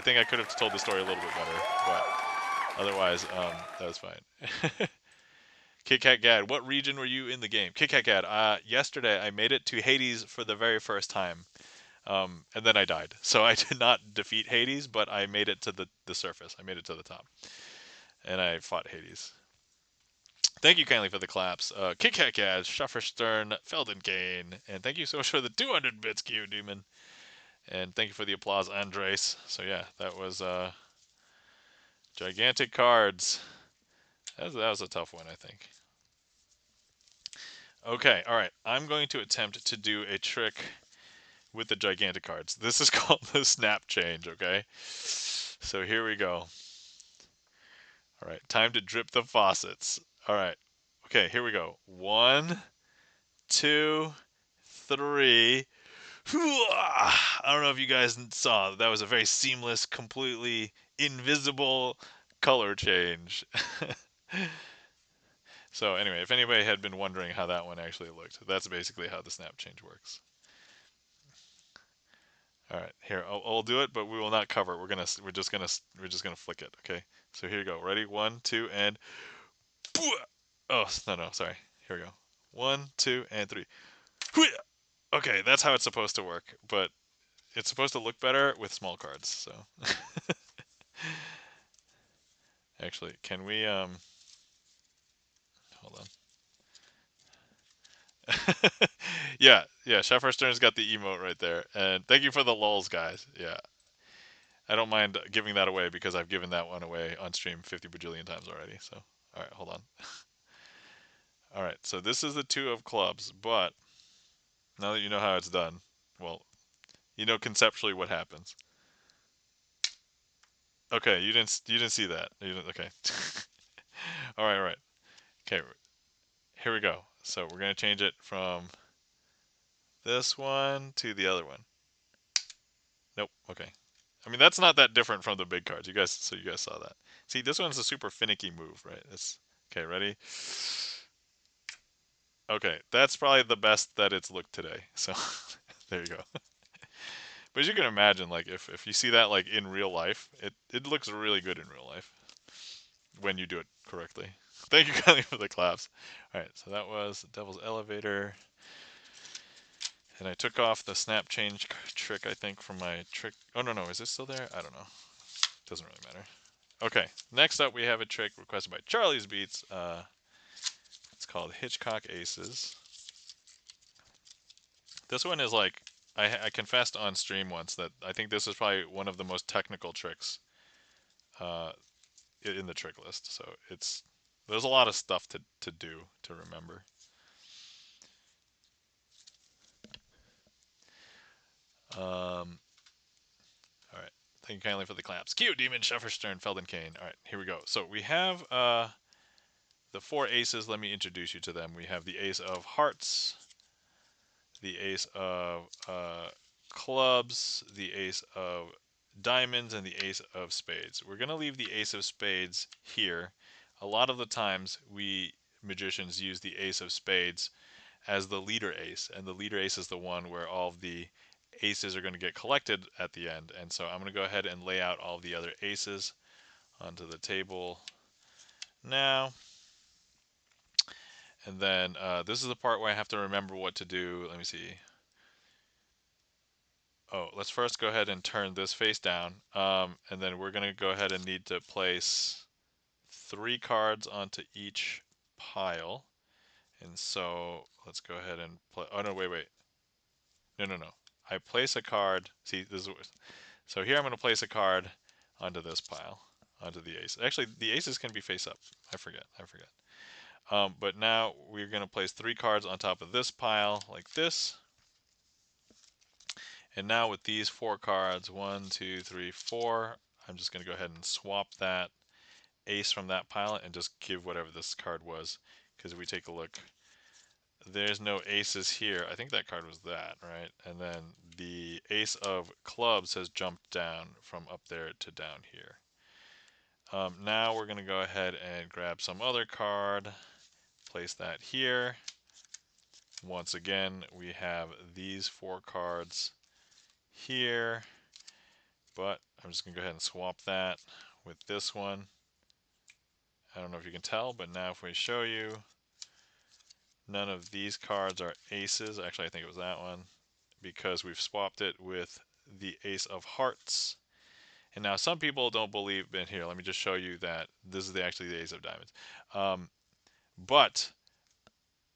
think I could have told the story a little bit better, but otherwise, that was fine. Kit Kat Gad, what region were you in the game? Kit Kat Gad, yesterday I made it to Hades for the very first time, and then I died. So I did not defeat Hades, but I made it to the surface. I made it to the top, and I fought Hades. Thank you kindly for the claps. Kit Kat Gad, Stern, Feldenkane, and thank you so much for the 200 bits, Q Demon. And thank you for the applause, Andres. So yeah, that was gigantic cards. That was a tough one, I think. Okay, all right. I'm going to attempt to do a trick with the gigantic cards. This is called the snap change, okay? So here we go. All right, time to drip the faucets. All right. Okay, here we go. 1, 2, 3. I don't know if you guys saw, that was a very seamless, completely invisible color change. So anyway, if anybody had been wondering how that one actually looked, that's basically how the snap change works. All right, here I'll do it, but we will not cover it. We're just gonna flick it. Okay. So here you go. Ready? 1, 2, and oh no, sorry. Here we go. 1, 2, and 3. Okay, that's how it's supposed to work, but it's supposed to look better with small cards. So actually, can we hold on. Yeah, Chef Stern's got the emote right there. And thank you for the lulz, guys. Yeah. I don't mind giving that away because I've given that one away on stream 50 bajillion times already. So, all right, hold on. All right, so this is the 2 of clubs, but now that you know how it's done, well, you know conceptually what happens. Okay, you didn't see that. Okay. All right, all right. Okay, here we go. So we're gonna change it from this one to the other one. Nope. Okay. I mean, that's not that different from the big cards. So you guys saw that. See, this one's a super finicky move, right? It's okay. Ready? Okay, that's probably the best that it's looked today. So there you go. But as you can imagine, like if you see that like in real life, it looks really good in real life when you do it correctly. Thank you kindly for the claps. All right, so that was the Devil's Elevator. And I took off the snap change trick, I think, from my trick. Oh, no, is it still there? I don't know. Doesn't really matter. Okay, next up we have a trick requested by Charlie's Beats. called Hitchcock Aces. This one is like, I confessed on stream once that I think this is probably one of the most technical tricks uh, in the trick list. So there's a lot of stuff to do to remember. All right. Thank you kindly for the claps. Cue, Demon, Sheffer, Stern, Feldenkane. All right, here we go. So we have the four aces. Let me introduce you to them. We have the ace of hearts, the ace of clubs, the ace of diamonds, and the ace of spades. We're going to leave the ace of spades here. A lot of the times we magicians use the ace of spades as the leader ace, and the leader ace is the one where all of the aces are going to get collected at the end. And so I'm going to go ahead and lay out all the other aces onto the table now. And then this is the part where I have to remember what to do. Let me see. Oh, let's first go ahead and turn this face down. And then we're going to go ahead and need to place 3 cards onto each pile. And so let's go ahead and play. Oh, no, wait. No. I place a card. See, this is so here I'm going to place a card onto this pile, onto the ace. Actually, the aces can be face up. I forget. But now we're going to place 3 cards on top of this pile like this. And now with these 4 cards, 1, 2, 3, 4, I'm just going to go ahead and swap that ace from that pile and just give whatever this card was. Because if we take a look, there's no aces here. I think that card was that, right? And then the ace of clubs has jumped down from up there to down here. Now we're going to go ahead and grab some other card, place that here. Once again, we have these 4 cards here, but I'm just going to go ahead and swap that with this one. I don't know if you can tell, but now if we show you, none of these cards are aces. Actually, I think it was that one, because we've swapped it with the ace of hearts. And now some people don't believe in here. Let me just show you that this is actually the ace of diamonds. But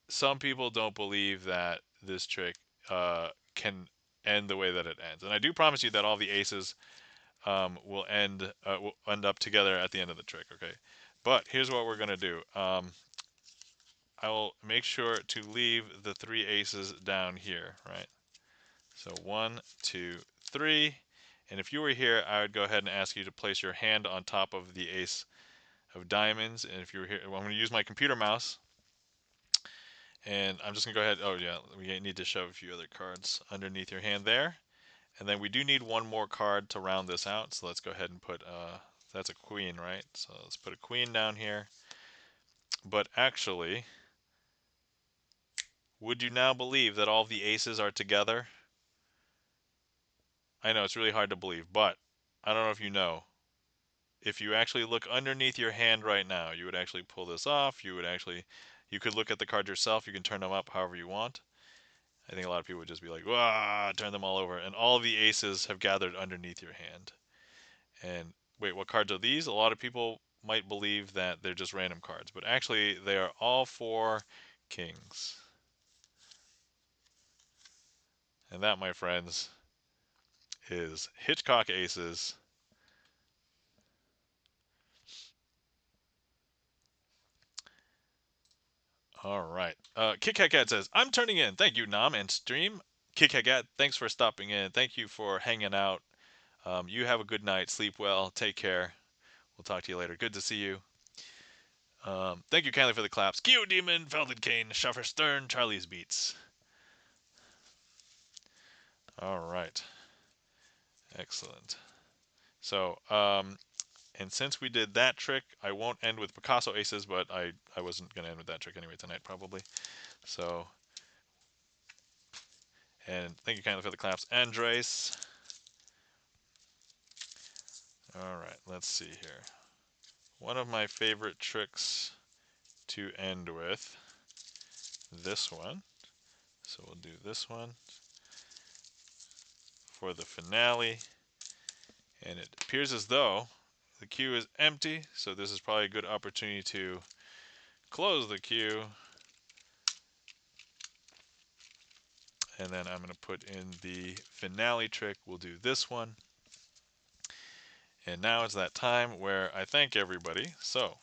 some people don't believe that this trick can end the way that it ends. And I do promise you that all the aces will end up together at the end of the trick. Okay, but here's what we're gonna do. I will make sure to leave the 3 aces down here, right? So 1, 2, 3. And if you were here, I would go ahead and ask you to place your hand on top of the ace of diamonds. And if you were here, well, I'm going to use my computer mouse. And I'm just going to go ahead. Oh, yeah, we need to shove a few other cards underneath your hand there. And then we do need one more card to round this out. So let's go ahead and put, that's a queen, right? So let's put a queen down here. But actually, would you now believe that all the aces are together? I know it's really hard to believe, but I don't know if you know. If you actually look underneath your hand right now, you would actually pull this off. You could look at the card yourself. You can turn them up however you want. I think a lot of people would just be like, "Wah!" Turn them all over, and all of the aces have gathered underneath your hand. And wait, what cards are these? A lot of people might believe that they're just random cards, but actually they are all 4 kings. And that, my friends, is Hitchcock Aces. All right. Kit Kat Cat says, I'm turning in. Thank you, Nam and Stream. Kit Kat Cat, thanks for stopping in. Thank you for hanging out. You have a good night. Sleep well. Take care. We'll talk to you later. Good to see you. Thank you kindly for the claps. Keo Demon, Felden Kane, Shuffer Stern, Charlie's Beats. All right. Excellent. So, and since we did that trick, I won't end with Picasso aces, but I wasn't going to end with that trick anyway tonight, probably. So, and thank you kindly for the claps, Andres. All right, let's see here. One of my favorite tricks to end with, this one. So we'll do this one for the finale. And it appears as though the queue is empty, so this is probably a good opportunity to close the queue And then I'm going to put in the finale trick. We'll do this one. And now it's that time where I thank everybody. So,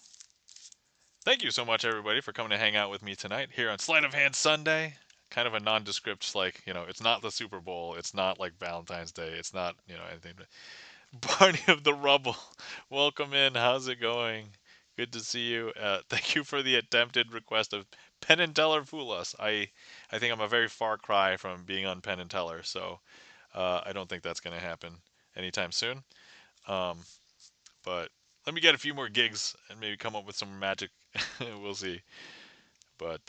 thank you so much, everybody, for coming to hang out with me tonight here on Sleight of Hand Sunday. Kind of a nondescript, like, it's not the Super Bowl. It's not like Valentine's Day. It's not, anything. Barney of the Rubble, welcome in. How's it going? Good to see you. Thank you for the attempted request of Penn and Teller Fool Us. I think I'm a very far cry from being on Penn and Teller, so I don't think that's going to happen anytime soon. Um, but let me get a few more gigs and maybe come up with some magic. We'll see. But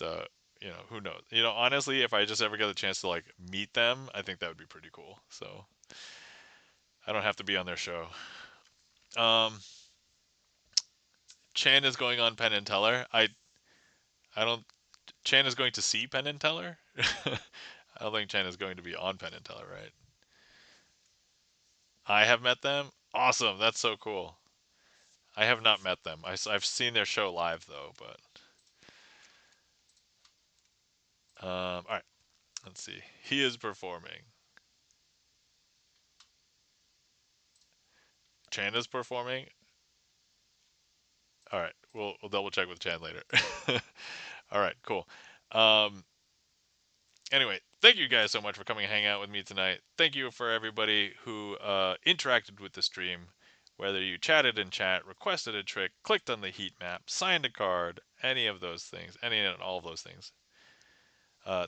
who knows? Honestly, if I just ever get a chance to like meet them, I think that would be pretty cool. So I don't have to be on their show. Um, Chan is going on Penn and Teller. I don't. Chan is going to see Penn and Teller. I don't think Chan is going to be on Penn and Teller, right? I have met them. Awesome. That's so cool. I have not met them. I've seen their show live though, but all right. Let's see. He is performing. Chan is performing. All right. We'll double check with Chan later. All right. Cool. Um, anyway, thank you guys so much for coming and hang out with me tonight. Thank you for everybody who interacted with the stream, whether you chatted in chat, requested a trick, clicked on the heat map, signed a card, any of those things, any and all of those things.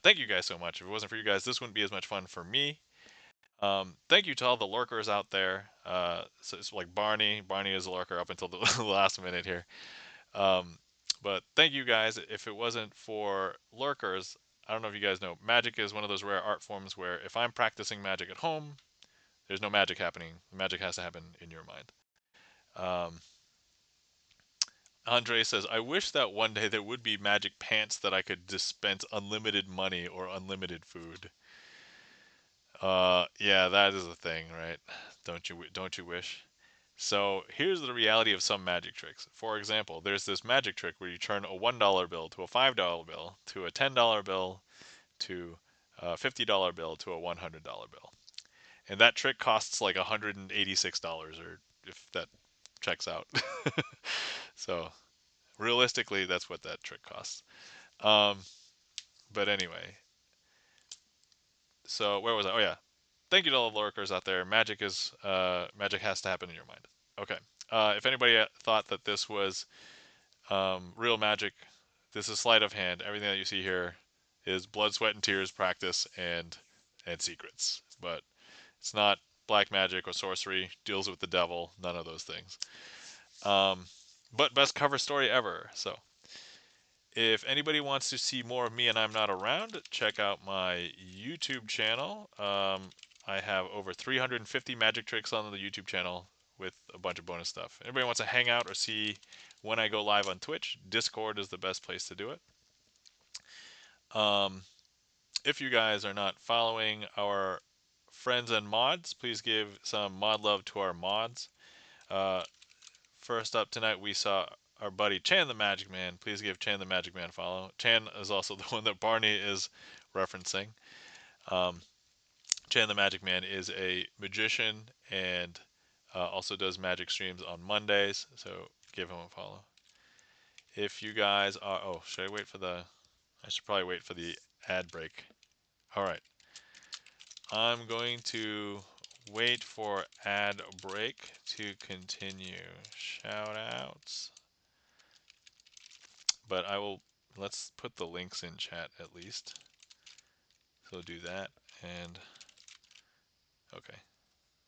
Thank you guys so much. If it wasn't for you guys, this wouldn't be as much fun for me. Thank you to all the lurkers out there. So it's like Barney. Barney is a lurker up until the last minute here. Um, but thank you guys. If it wasn't for lurkers, I don't know if you guys know, magic is one of those rare art forms where if I'm practicing magic at home, there's no magic happening. The magic has to happen in your mind. Um, Andre says, I wish that one day there would be magic pants that I could dispense unlimited money or unlimited food. Yeah, that is a thing, right? Don't you wish? So here's the reality of some magic tricks. For example, there's this magic trick where you turn a $1 bill to a $5 bill to a $10 bill to a $50 bill to a $100 bill. And that trick costs like $186 or if that checks out. So realistically, that's what that trick costs. Um, but anyway, so where was I? Oh yeah, thank you to all the lurkers out there. Magic has to happen in your mind. Okay. If anybody thought that this was real magic, this is sleight of hand. Everything that you see here is blood, sweat, and tears, practice, and secrets. But it's not black magic or sorcery. Deals with the devil. None of those things. Um, but best cover story ever. So if anybody wants to see more of me and I'm not around, check out my YouTube channel. I have over 350 magic tricks on the YouTube channel with a bunch of bonus stuff. Anybody wants to hang out or see when I go live on Twitch, Discord is the best place to do it. Um, if you guys are not following our friends and mods, please give some mod love to our mods. Uh, First up tonight, we saw our buddy Chan the Magic Man. Please give Chan the Magic Man a follow. Chan is also the one that Barney is referencing. Um, Chan the Magic Man is a magician and also does magic streams on Mondays, so give him a follow. If you guys are, oh, should I wait for the? I should probably wait for the ad break. All right, I'm going to wait for ad break to continue. Shout outs. But let's put the links in chat at least. So do that and okay.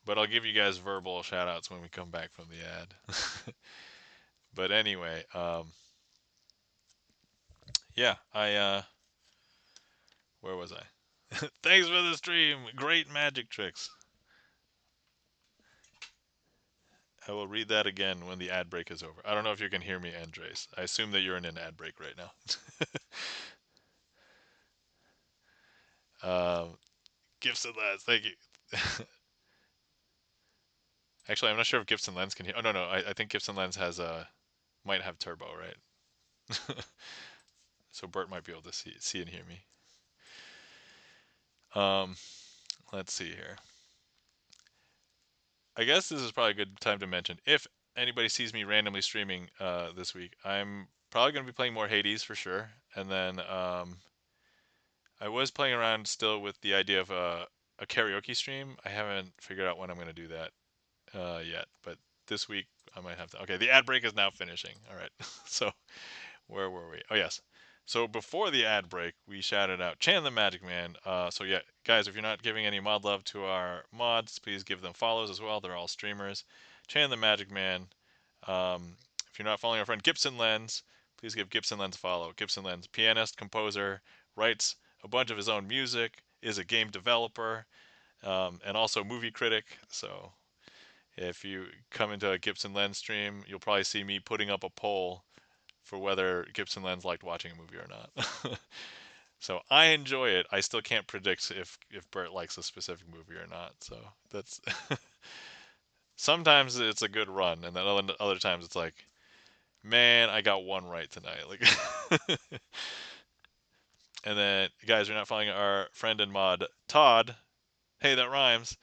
But I'll give you guys verbal shout outs when we come back from the ad. But anyway, yeah, where was I? Thanks for the stream. Great magic tricks. I will read that again when the ad break is over. I don't know if you can hear me, Andres. I assume that you're in an ad break right now. um, Gifts and Lens, thank you. Actually, I'm not sure if Gifts and Lens can hear. Oh no, I think Gifts and Lens might have turbo, right? So Bert might be able to see and hear me. Um, let's see here. I guess this is probably a good time to mention if anybody sees me randomly streaming this week, I'm probably going to be playing more Hades for sure. And then I was playing around still with the idea of a karaoke stream. I haven't figured out when I'm going to do that yet, but this week I might have to. Okay, the ad break is now finishing. All right, so where were we? Oh yes. So before the ad break, we shouted out Chan the Magic Man. So yeah, guys, if you're not giving any mod love to our mods, please give them follows as well. They're all streamers. Chan the Magic Man. If you're not following our friend Gibson Lens, please give Gibson Lens a follow. Gibson Lens, pianist, composer, writes a bunch of his own music, is a game developer, and also movie critic. So if you come into a Gibson Lens stream, you'll probably see me putting up a poll for whether Gibson Lens liked watching a movie or not. So I enjoy it. I still can't predict if Bert likes a specific movie or not. So that's sometimes it's a good run, and then other times it's like, man, I got one right tonight. Like, and then guys, you're not following our friend and mod Todd. Hey, that rhymes.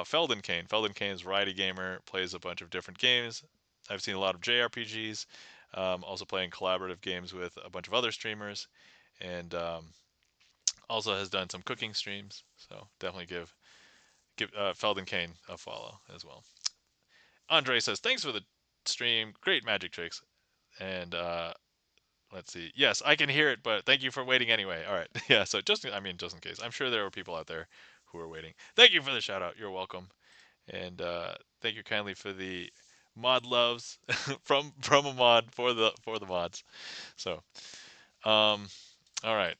Felden Kane. Felden Kane's variety gamer, plays a bunch of different games. I've seen a lot of JRPGs. Also playing collaborative games with a bunch of other streamers, and also has done some cooking streams. So definitely give Felden Kane a follow as well. Andre says thanks for the stream, great magic tricks, and let's see. Yes, I can hear it, but thank you for waiting anyway. All right, yeah. So just in case, I'm sure there were people out there who are waiting. Thank you for the shout out. You're welcome, and thank you kindly for the mod loves from a mod for the mods. So, all right.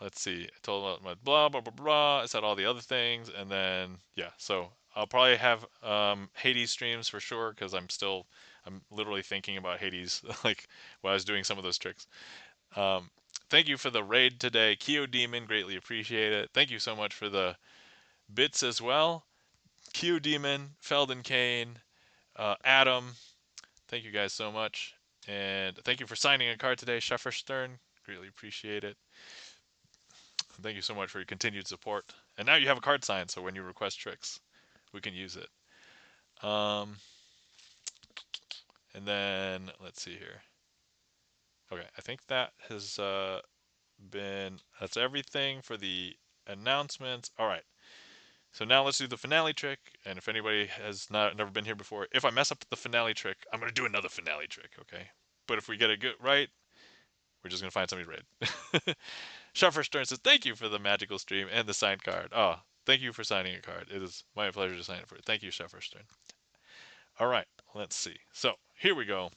Let's see. I told about my blah blah blah blah. I said all the other things, and then yeah. So I'll probably have Hades streams for sure because I'm literally thinking about Hades like while I was doing some of those tricks. Um, Thank you for the raid today, Keo Demon. Greatly appreciate it. Thank you so much for the bits as well, Keo Demon, Felden Kane, Adam. Thank you guys so much, and thank you for signing a card today, Sheffer Stern. Greatly appreciate it. Thank you so much for your continued support. And now you have a card signed, so when you request tricks, we can use it. Um, and then let's see here. Okay, I think that has that's everything for the announcements. All right. So now let's do the finale trick. And if anybody has never been here before, if I mess up the finale trick, I'm gonna do another finale trick. Okay. But if we get it good right, we're just gonna find somebody red. Shuffer Stern says, "Thank you for the magical stream and the signed card." Oh, thank you for signing a card. It is my pleasure to sign it for it. Thank you, Shuffer Stern. All right, let's see. So here we go.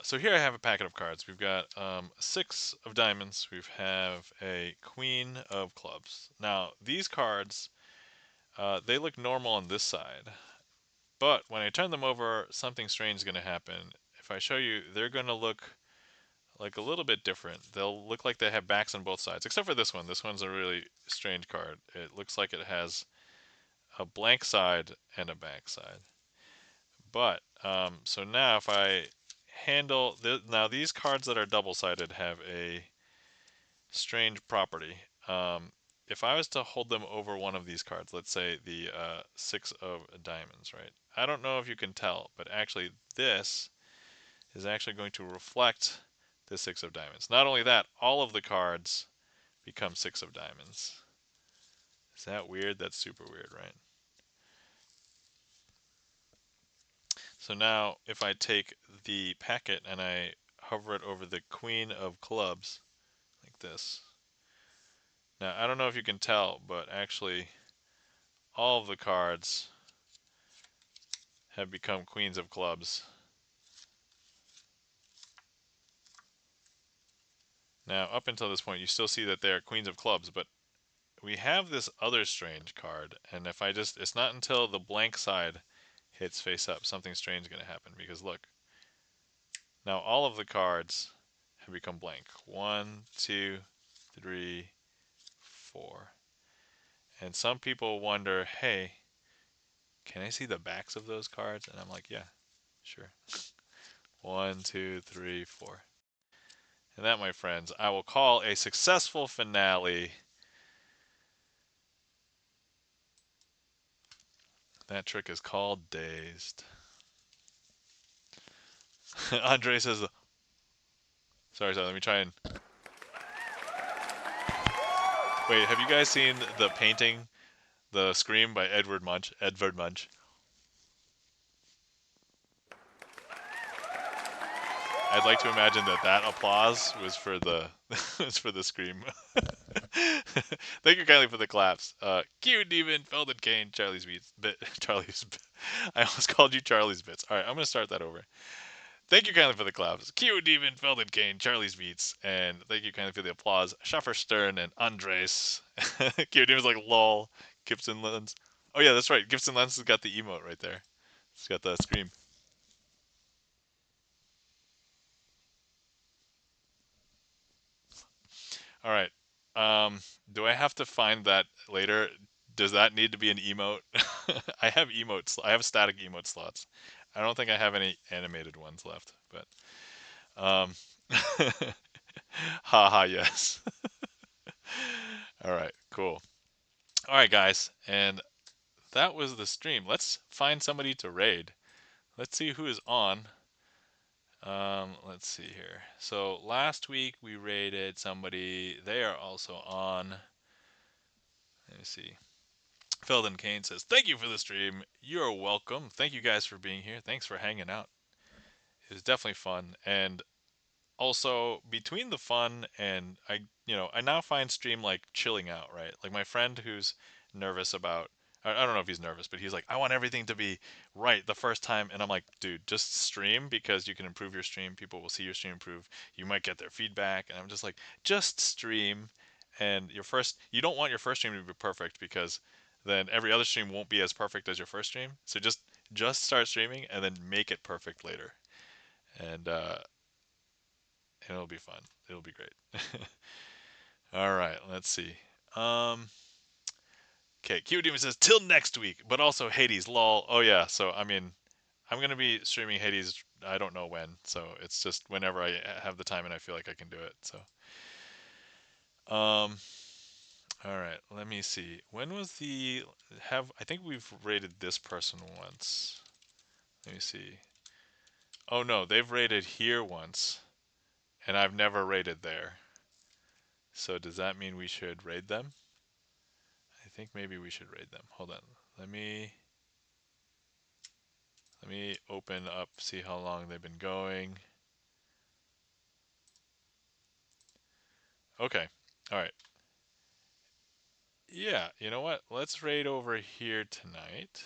So here I have a packet of cards. We've got six of diamonds. We have a queen of clubs. Now these cards, they look normal on this side, but when I turn them over, something strange is going to happen. If I show you, they're going to look like a little bit different. They'll look like they have backs on both sides, except for this one. This one's a really strange card. It looks like it has a blank side and a back side. But so now if I handle now these cards that are double-sided have a strange property. If I was to hold them over one of these cards, let's say the six of diamonds, right? I don't know if you can tell, but actually this is actually going to reflect the six of diamonds. Not only that, all of the cards become six of diamonds. Is that weird? That's super weird, right? So now if I take the packet and I hover it over the queen of clubs like this. Now I don't know if you can tell, but actually all of the cards have become queens of clubs. Now up until this point you still see that they are queens of clubs, but we have this other strange card, and if I just, it's not until the blank side hits face up, something strange is going to happen, because look, now all of the cards have become blank. 1, 2, 3, 4. And some people wonder, hey, can I see the backs of those cards? And I'm like, yeah, sure. 1, 2, 3, 4. And that, my friends, I will call a successful finale. That trick is called Dazed. Andre says, sorry, let me try and. Wait, have you guys seen the painting, The Scream by Edward Munch? Edvard Munch. I'd like to imagine that that applause was for the was for the scream. Thank you kindly for the claps. Q Demon, Felden Kane, Charlie's Beats, Charlie's. I almost called you Charlie's Bits. All right, I'm gonna start that over. Thank you kindly for the claps. Q Demon, Felden Kane, Charlie's Beats, and thank you kindly for the applause. Schaffer Stern and Andres. Q Demon's like lol. Gibson Lens. Oh yeah, that's right. Gibson Lens has got the emote right there. It's got the scream. All right. Um, do I have to find that later? Does that need to be an emote? I have emotes. I have static emote slots. I don't think I have any animated ones left, but haha, yes. All right, cool. All right, guys, and that was the stream. Let's find somebody to raid. Let's see who is on. Let's see here. So last week we raided somebody. They are also on. Let me see. Felden Kane says, "Thank you for the stream. You're welcome. Thank you guys for being here. Thanks for hanging out. It was definitely fun. And also, between the fun and I now find stream like chilling out, right? Like my friend who's nervous about, I don't know if he's nervous, but he's like, I want everything to be right the first time. And I'm like, dude, just stream because you can improve your stream. People will see your stream improve. You might get their feedback. And I'm just like, just stream. And you don't want your first stream to be perfect because then every other stream won't be as perfect as your first stream. So just start streaming and then make it perfect later. And it'll be fun. It'll be great. All right, let's see. Um, okay, Q Demon says till next week, but also Hades. Lol. Oh yeah. So I mean, I'm gonna be streaming Hades. I don't know when. So it's just whenever I have the time and I feel like I can do it. So um, all right. Let me see. When was the have? I think we've rated this person once. Let me see. Oh no, they've rated here once, and I've never rated there. So does that mean we should raid them? I think maybe we should raid them. Hold on. Let me let me open up, see how long they've been going. Okay. All right. Yeah, you know what? Let's raid over here tonight.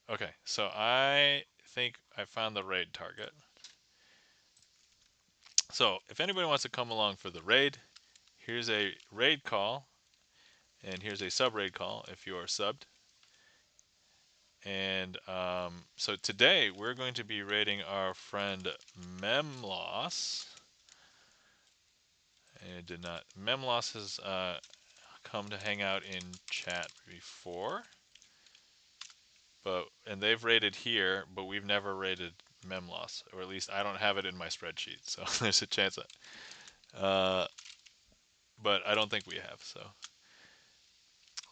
Okay, so I think I found the raid target. So if anybody wants to come along for the raid, here's a raid call, and here's a sub raid call if you are subbed. And so today we're going to be raiding our friend Memloss. And it did not. Memloss has come to hang out in chat before, and they've rated here, but we've never rated Memloss, or at least I don't have it in my spreadsheet. So there's a chance that, but I don't think we have.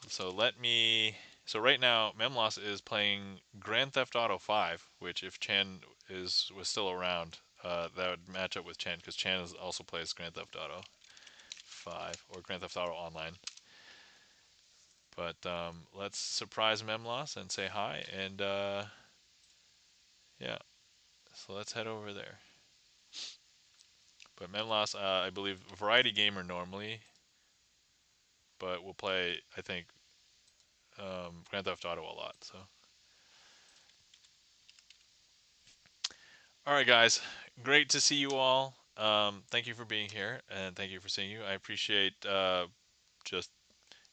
So let me. So right now, Memloss is playing Grand Theft Auto 5, which if Chan was still around, that would match up with Chan because Chan also plays Grand Theft Auto 5 or Grand Theft Auto Online. But let's surprise Memloss and say hi, and yeah, so let's head over there. But Memloss, I believe, variety gamer normally, but will play, I think, Grand Theft Auto a lot. So, all right, guys, great to see you all. Thank you for being here, and thank you for seeing you. I appreciate just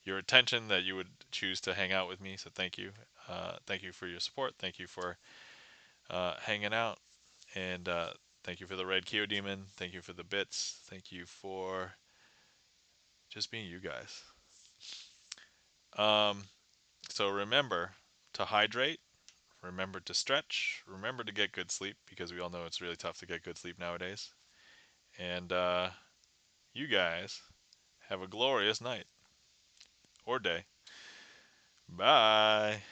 your attention that you would choose to hang out with me. So thank you. Thank you for your support. Thank you for hanging out. And thank you for the red Keo Demon. Thank you for the bits. Thank you for just being you guys. Um, so remember to hydrate. Remember to stretch. Remember to get good sleep because we all know it's really tough to get good sleep nowadays. And you guys have a glorious night or day. Bye.